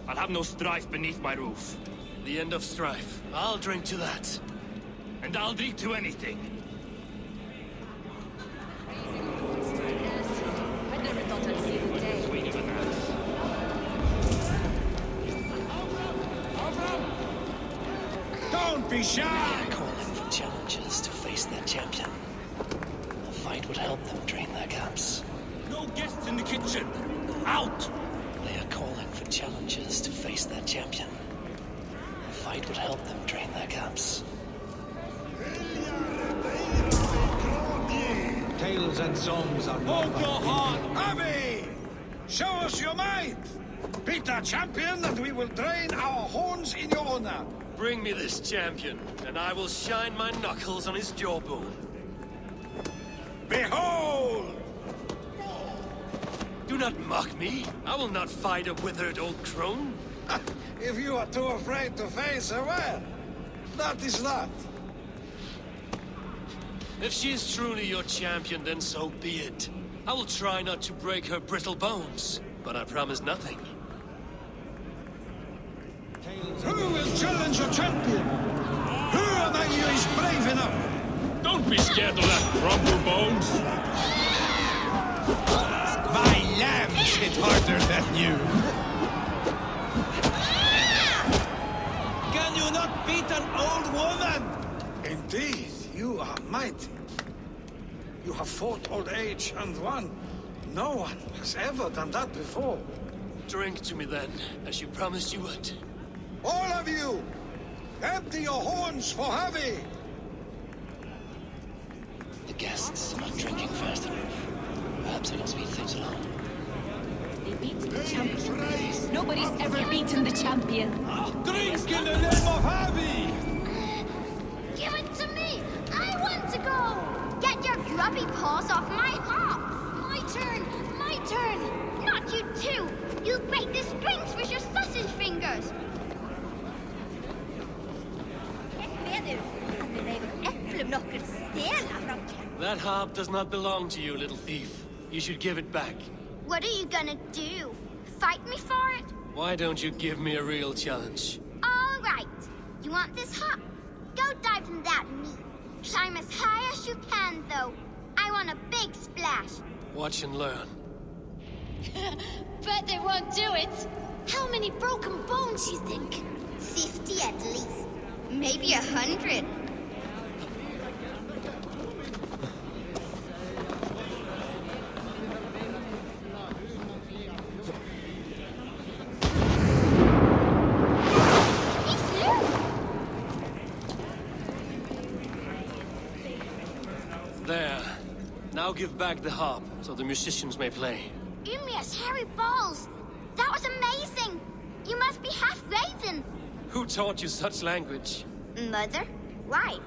I'll have no strife beneath my roof. The end of strife. I'll drink to that. And I'll drink to anything. I never thought I'd see the day. Don't Don't be shy! They are calling for challengers to face their champion. A fight would help them drain their camps. No guests in the kitchen! Out! They are calling for challengers to face their champion. A fight would help them drain their camps. Tales and songs are not... Hold your heart! Abby! Show us your might! Beat our champion and we will drain our horns in your honor! Bring me this champion, and I will shine my knuckles on his jawbone. Behold! Do not mock me. I will not fight a withered old crone. If you are too afraid to face her, well, that is that. If she is truly your champion, then so be it. I will try not to break her brittle bones, but I promise nothing. Who will challenge your champion? Who among you is brave enough? Don't be scared of that crumble bones! My lambs hit harder than you. Can you not beat an old woman? Indeed, you are mighty. You have fought old age and won. No one has ever done that before. Drink to me then, as you promised you would. All of you! Empty your horns for Javi! The guests are not drinking fast enough. Perhaps I can speed things along. They beat the champion. Nobody's ever beaten the champion. Drink in the name of Javi! Give it to me! I want to go! Get your grubby paws off my hop! My turn! My turn! Not you too! You'll break the strings with your sausage fingers! That harp does not belong to you, little thief. You should give it back. What are you gonna do? Fight me for it? Why don't you give me a real challenge? All right. You want this hop? Go dive in that meat. Climb as high as you can, though. I want a big splash. Watch and learn. Bet they won't do it. How many broken bones, you think? 50 at least. Maybe 100. There. Now give back the harp, so the musicians may play. Ymnia's hairy balls! That was amazing! You must be half raven! Who taught you such language? Mother? Why?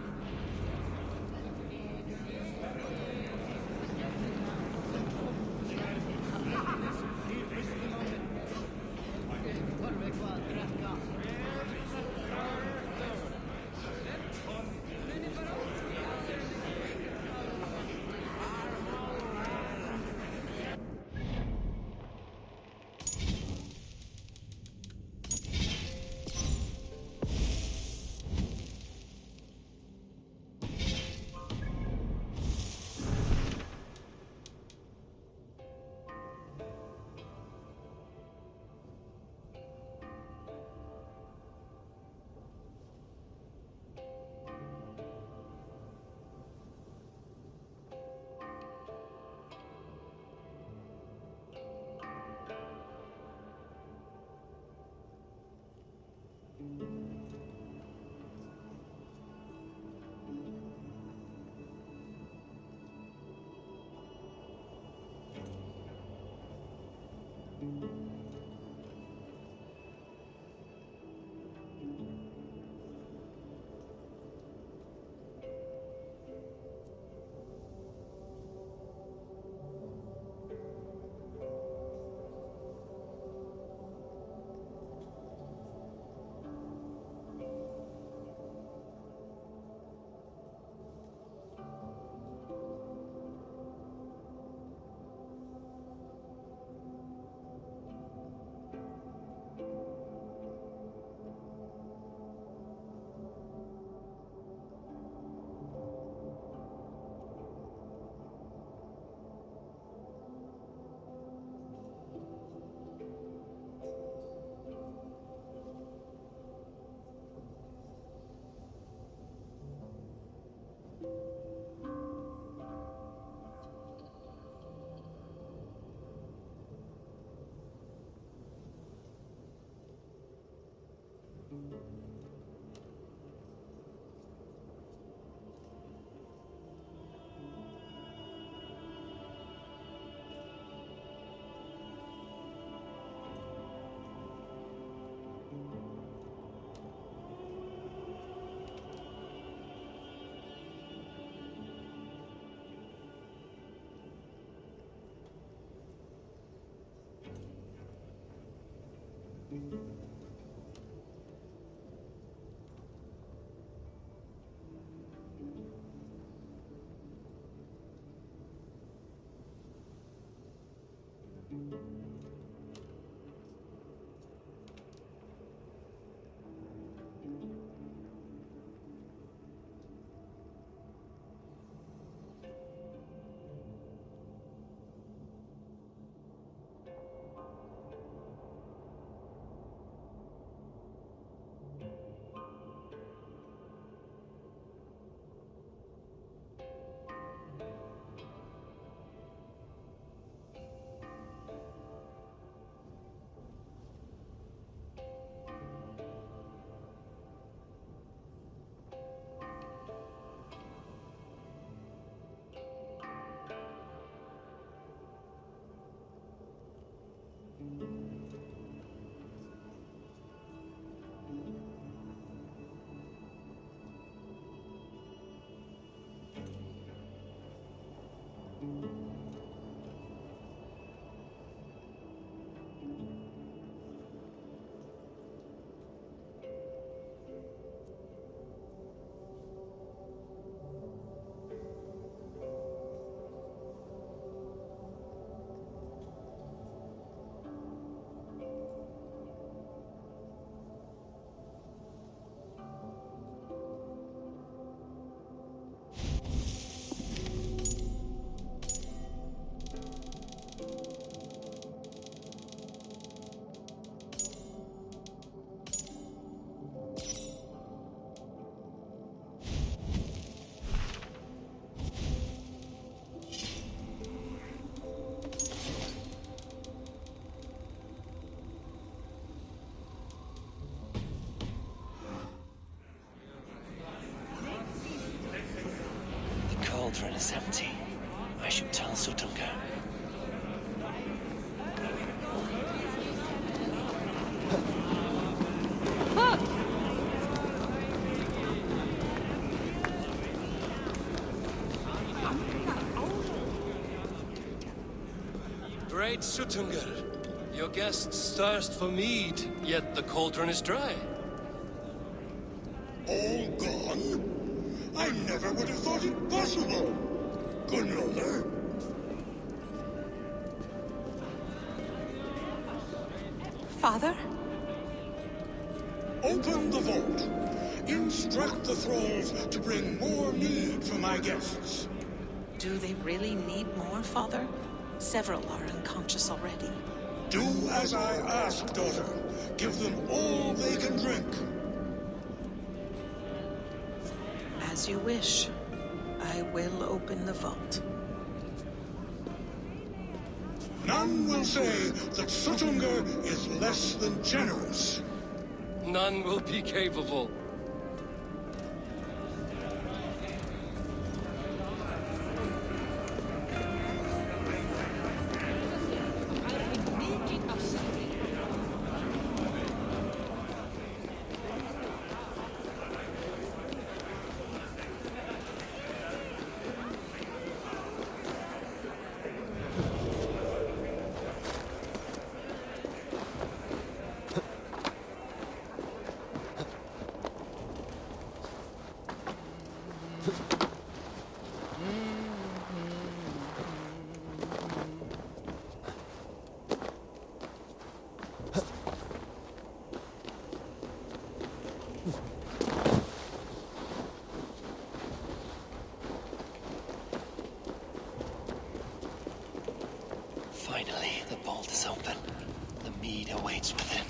The cauldron is empty. I should tell Sutunga. Great Sutungar, your guests thirst for mead, yet the cauldron is dry. All gone? I never would have thought it possible. Gunloader? Father? Open the vault. Instruct the thralls to bring more mead for my guests. Do they really need more, Father? Several are unconscious already. Do as I ask, daughter. Give them all they can drink. As you wish. I will open the vault. None will say that Sutunga is less than generous. None will be capable. Finally, the vault is open. The mead awaits within.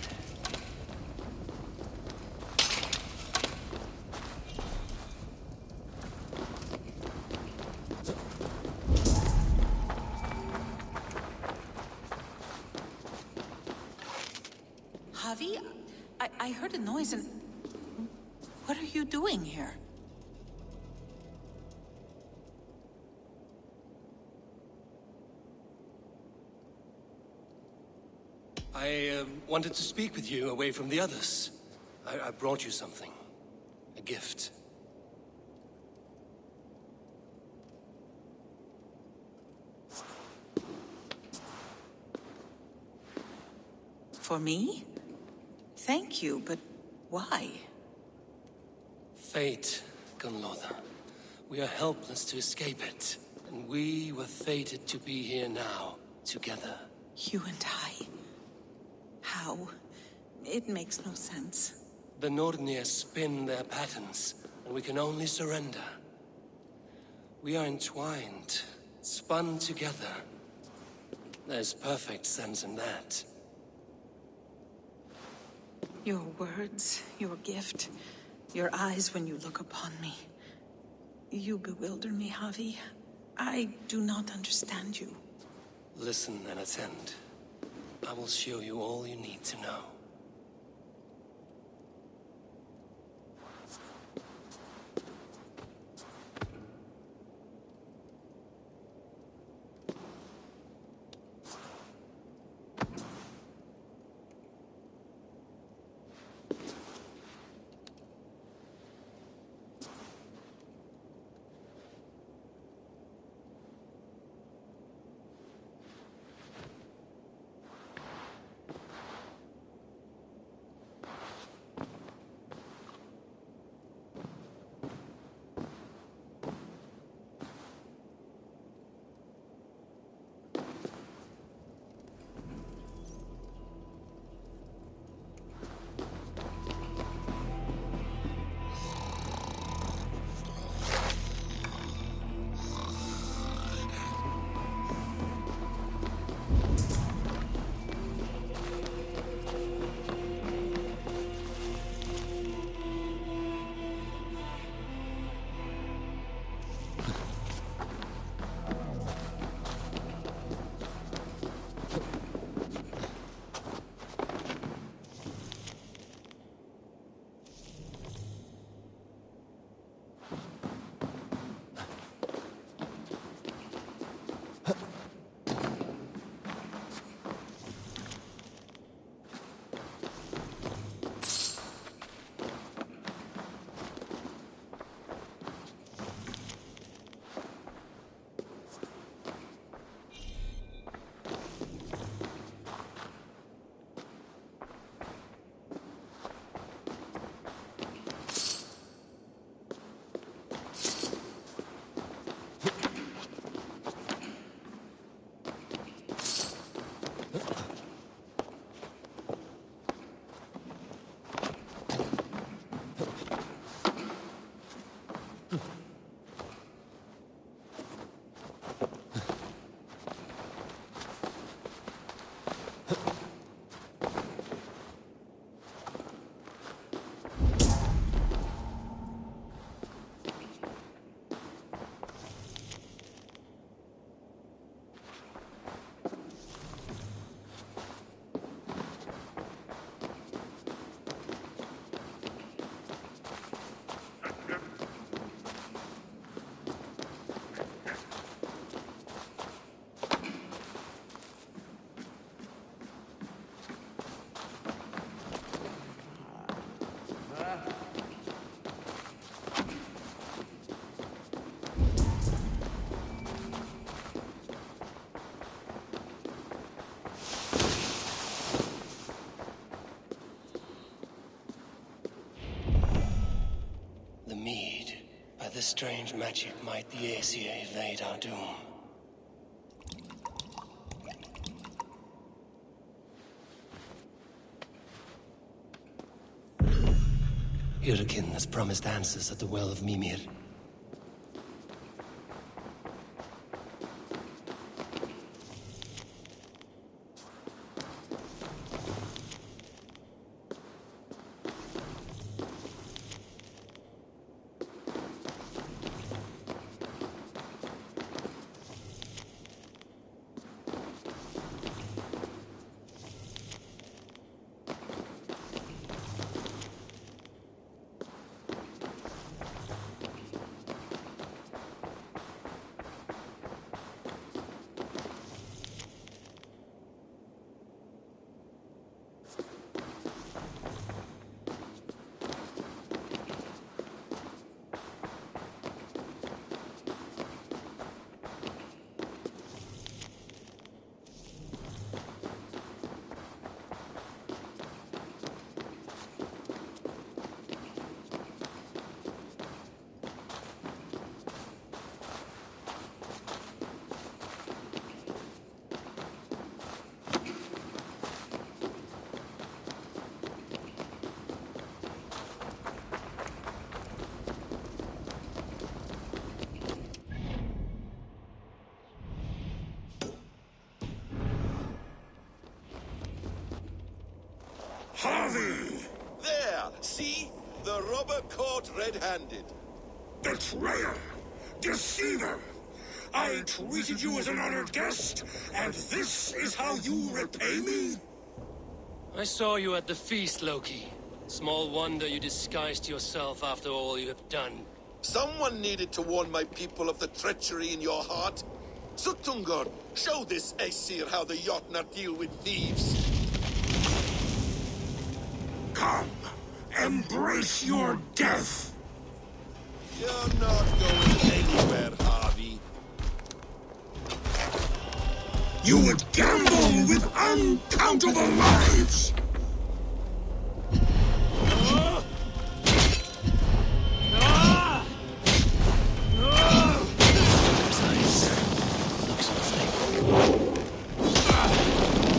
Javi, I heard a noise and... What are you doing here? I wanted to speak with you away from the others. I brought you something. A gift. For me? Thank you, but why? Fate, Gunlother. We are helpless to escape it. And we were fated to be here now, together. You and I? How? It makes no sense. The Nordnir spin their patterns, and we can only surrender. We are entwined, spun together. There's perfect sense in that. Your words, your gift, your eyes when you look upon me. You bewilder me, Javi. I do not understand you. Listen and attend. I will show you all you need to know. The strange magic might the Aesir evade our doom. Hyrkin has promised answers at the Well of Mimir. Harvey! There! See? The robber caught red-handed. Betrayer! Deceiver! I treated you as an honored guest, and this is how you repay me? I saw you at the feast, Loki. Small wonder you disguised yourself after all you have done. Someone needed to warn my people of the treachery in your heart. Sutungur, show this Aesir how the Jotnar deal with thieves. Come, embrace your death! You're not going anywhere, Harvey. You would gamble with uncountable lives!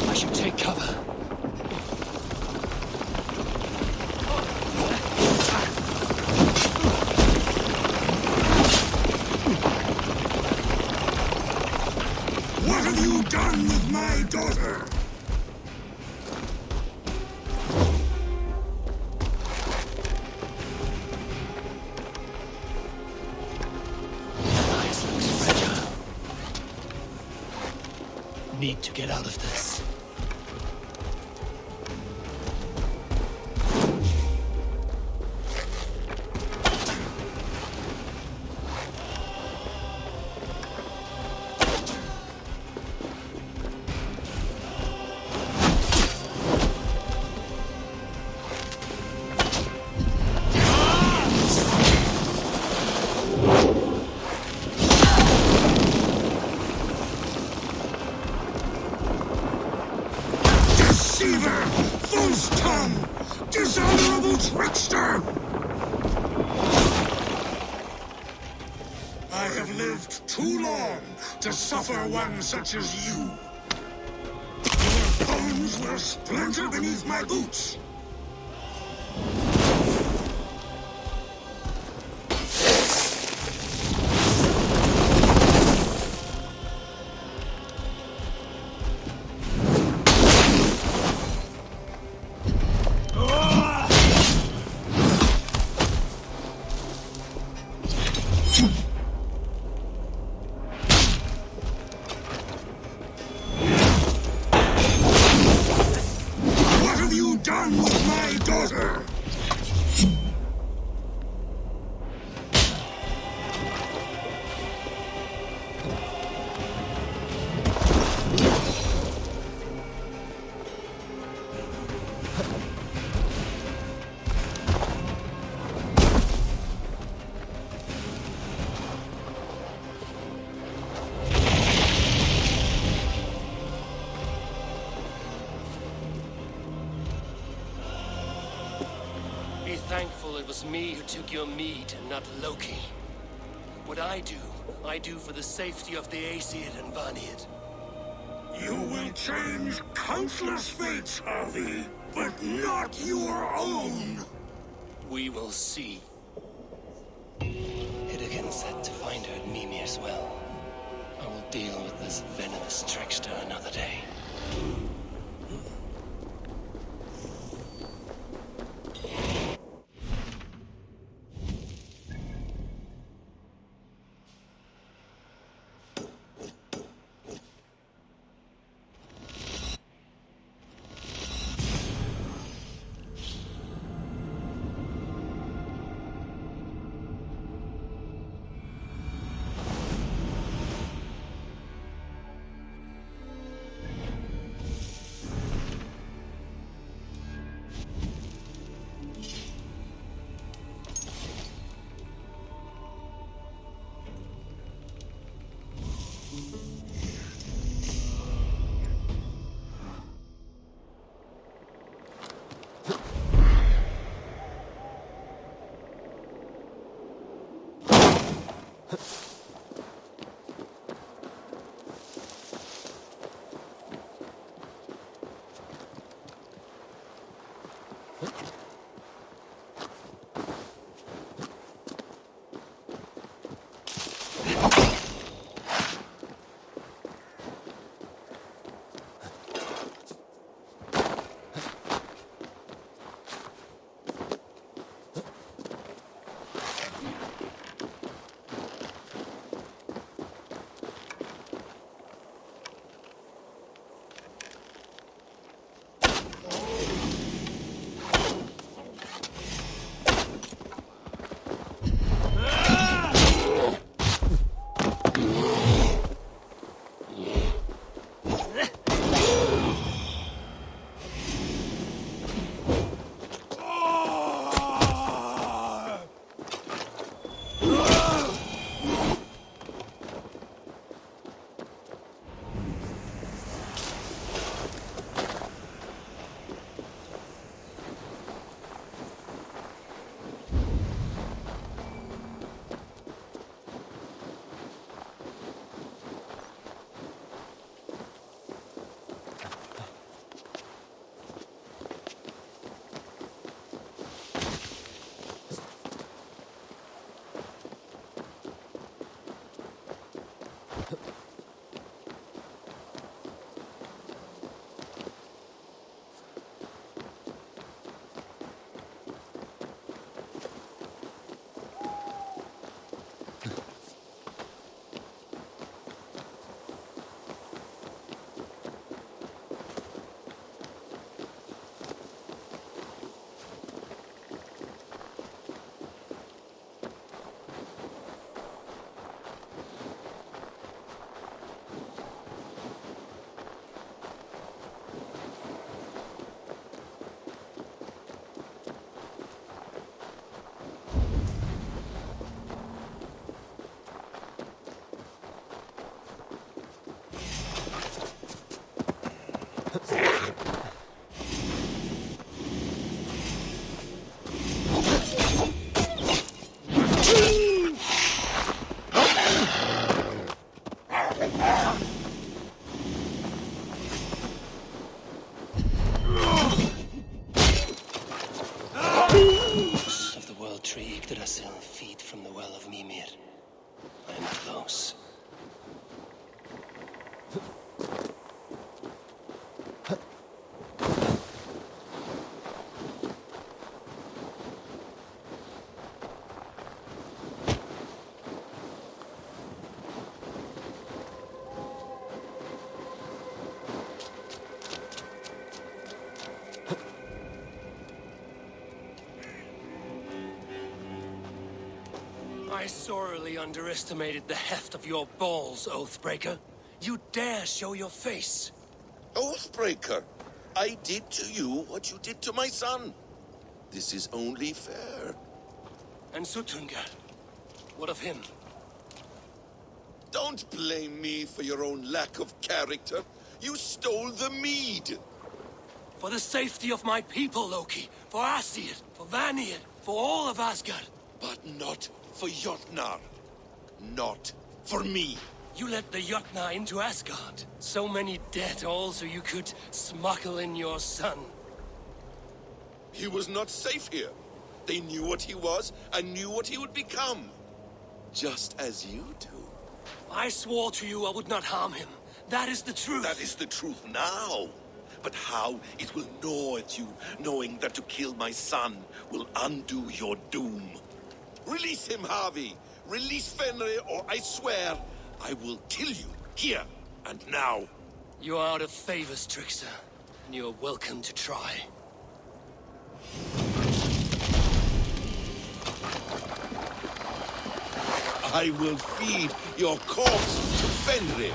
I should take cover. What have you done with my daughter? Need to get out of this. Deceiver! False tongue! Dishonorable trickster! I have lived too long to suffer one such as you. Your bones will splinter beneath my boots. What have you done with my daughter? Be thankful it was me who took your meat and not Loki. What I do for the safety of the Aesir and Vanir. You will change countless fates, Harvey, but not your own. We will see. Hidekin said to find her at Mimir's well. I will deal with this venomous trickster another day. 3 Yggdrasil feed from the well of Mimir. I am close. I sorely underestimated the heft of your balls, Oathbreaker. You dare show your face? Oathbreaker, I did to you what you did to my son. This is only fair. And Suttungr? What of him? Don't blame me for your own lack of character. You stole the mead. For the safety of my people, Loki. For Aesir, for Vanir, for all of Asgard. But not for Jotnar. Not for me. You let the Jotnar into Asgard. So many dead, all so you could smuggle in your son. He was not safe here. They knew what he was and knew what he would become. Just as you do. I swore to you I would not harm him. That is the truth. That is the truth now. But how it will gnaw at you, knowing that to kill my son will undo your doom. Release him, Harvey. Release Fenrir, or I swear I will kill you, here and now. You are out of favors, trickster. And you're welcome to try. I will feed your corpse to Fenrir.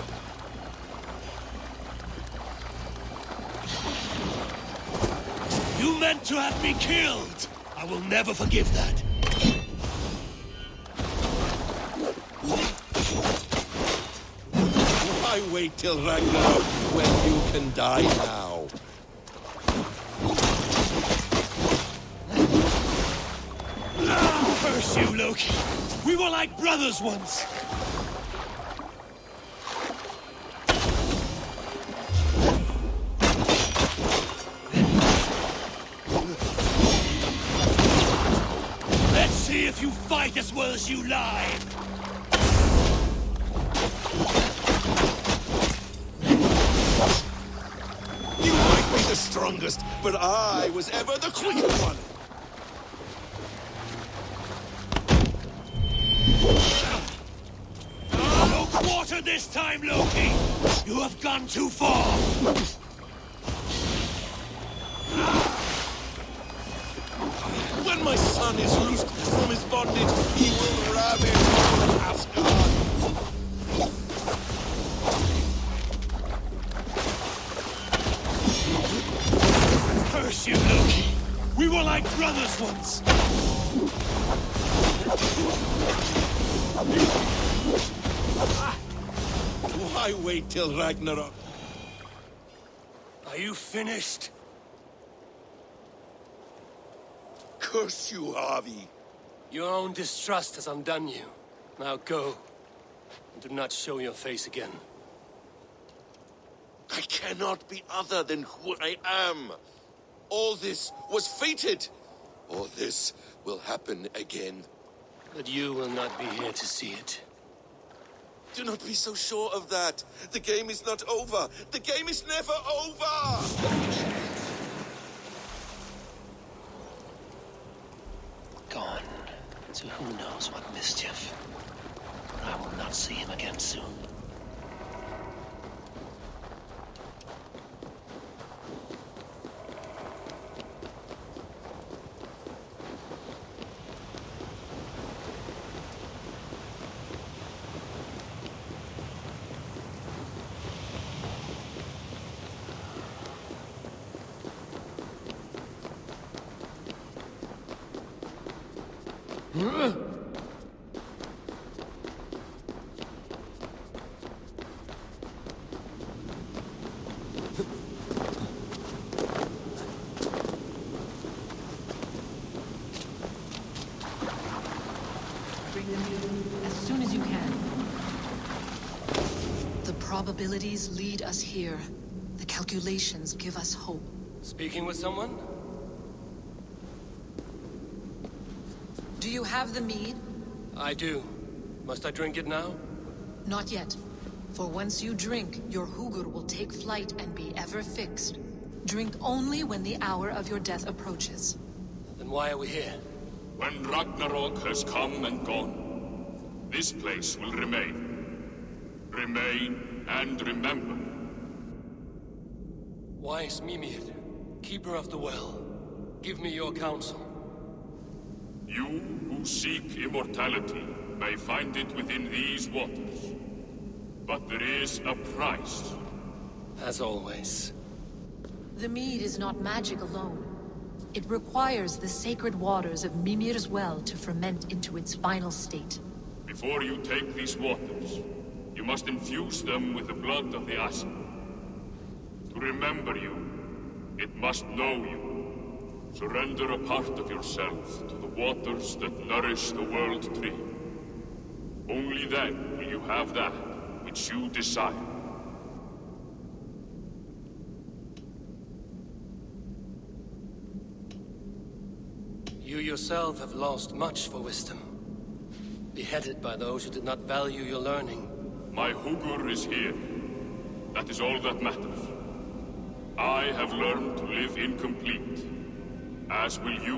You meant to have me killed! I will never forgive that. Why wait till Ragnarok when you can die now? Curse you, Loki! We were like brothers once! Let's see if you fight as well as you lie! You might be the strongest, but I was ever the quicker one! No quarter this time, Loki! You have gone too far! When my son is loosed from his bondage, he will ravage Asgard! Curse you, Loki! We were like brothers once! Why wait till Ragnarok? Are you finished? Curse you, Harvey. Your own distrust has undone you. Now go. And do not show your face again. I cannot be other than who I am. All this was fated. All this will happen again. But you will not be here to see it. Do not be so sure of that. The game is not over. The game is never over! Gone to who knows what mischief. I will not see him again soon. Bring them as soon as you can. The probabilities lead us here. The calculations give us hope. Speaking with someone? Do you have the mead? I do. Must I drink it now? Not yet. For once you drink, your Hugur will take flight and be ever fixed. Drink only when the hour of your death approaches. Then why are we here? When Ragnarok has come and gone, this place will remain. Remain and remember. Wise Mimir, keeper of the well, give me your counsel. You who seek immortality may find it within these waters. But there is a price. As always. The mead is not magic alone. It requires the sacred waters of Mimir's well to ferment into its final state. Before you take these waters, you must infuse them with the blood of the Asa. To remember you, it must know you. Surrender a part of yourself to the waters that nourish the World Tree. Only then will you have that which you desire. You yourself have lost much for wisdom. Beheaded by those who did not value your learning. My Hugur is here. That is all that matters. I have learned to live incomplete, as will you.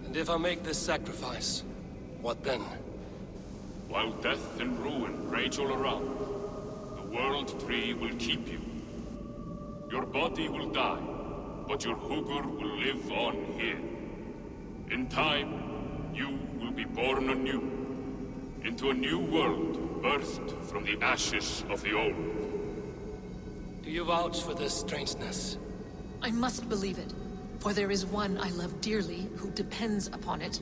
And if I make this sacrifice, what then? While death and ruin rage all around, the World Tree will keep you. Your body will die, but your Hugur will live on here. In time, you will be born anew, into a new world birthed from the ashes of the old. Do you vouch for this strangeness? I must believe it, for there is one I love dearly who depends upon it.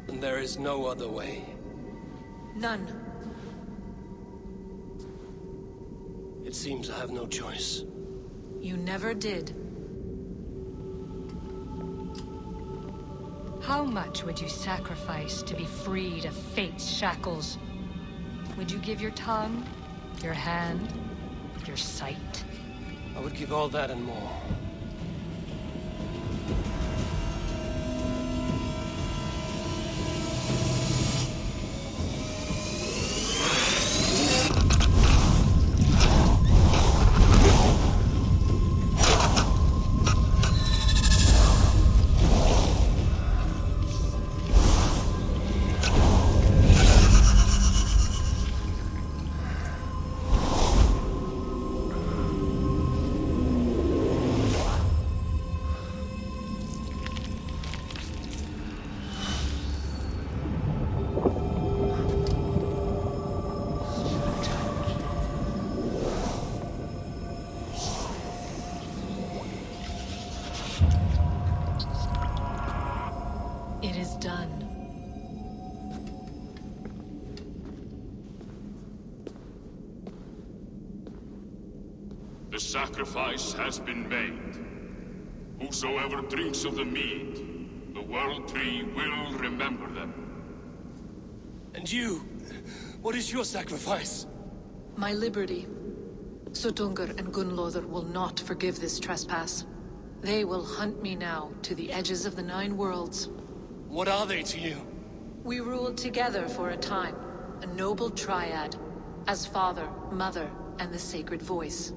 And there is no other way. None. It seems I have no choice. You never did. How much would you sacrifice to be freed of fate's shackles? Would you give your tongue, your hand, your sight? I would give all that and more. It is done. The sacrifice has been made. Whosoever drinks of the mead, the World Tree will remember them. And you? What is your sacrifice? My liberty. Suttungr and Gunnlóðr will not forgive this trespass. They will hunt me now to the edges of the 9 worlds. What are they to you? We ruled together for a time, a noble triad, as father, mother, and the sacred voice.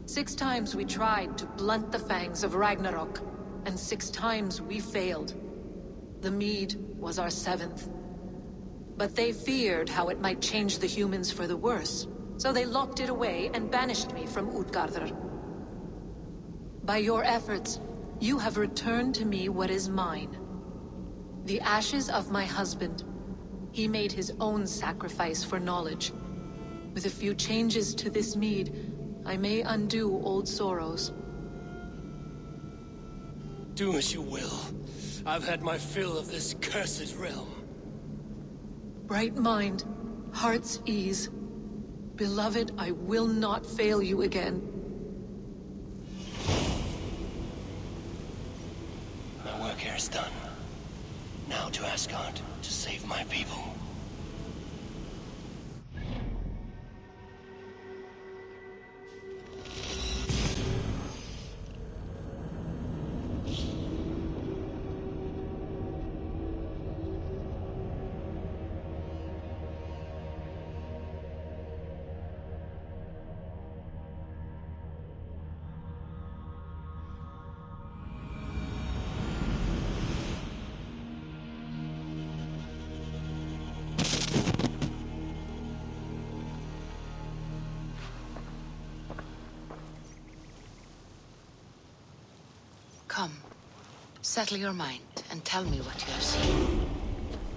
6 times we tried to blunt the fangs of Ragnarok, and 6 times we failed. The mead was our 7th. But they feared how it might change the humans for the worse, so they locked it away and banished me from Utgardr. By your efforts, you have returned to me what is mine. The ashes of my husband. He made his own sacrifice for knowledge. With a few changes to this mead, I may undo old sorrows. Do as you will. I've had my fill of this cursed realm. Bright mind, heart's ease. Beloved, I will not fail you again. My work here is done. Now to Asgard to save my people. Come, settle your mind and tell me what you have seen.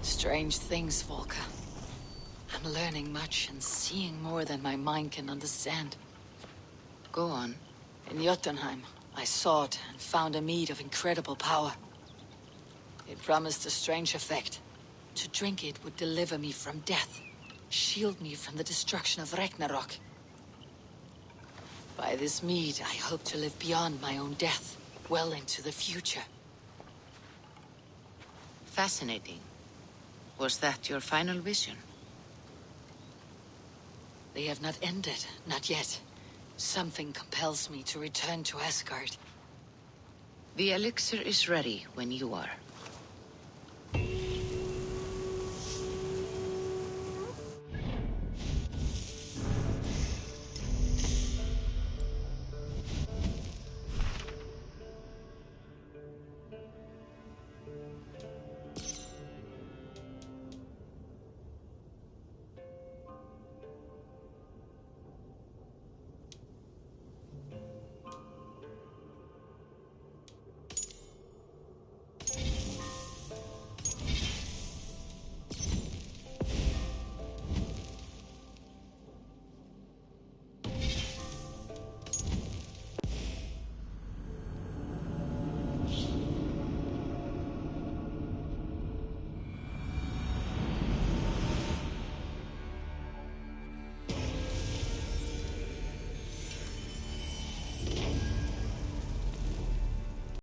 Strange things, Volka. I'm learning much and seeing more than my mind can understand. Go on. In Jotunheim, I sought and found a mead of incredible power. It promised a strange effect. To drink it would deliver me from death, shield me from the destruction of Ragnarok. By this mead, I hope to live beyond my own death, well into the future. Fascinating. Was that your final vision? They have not ended, not yet. Something compels me to return to Asgard. The elixir is ready when you are.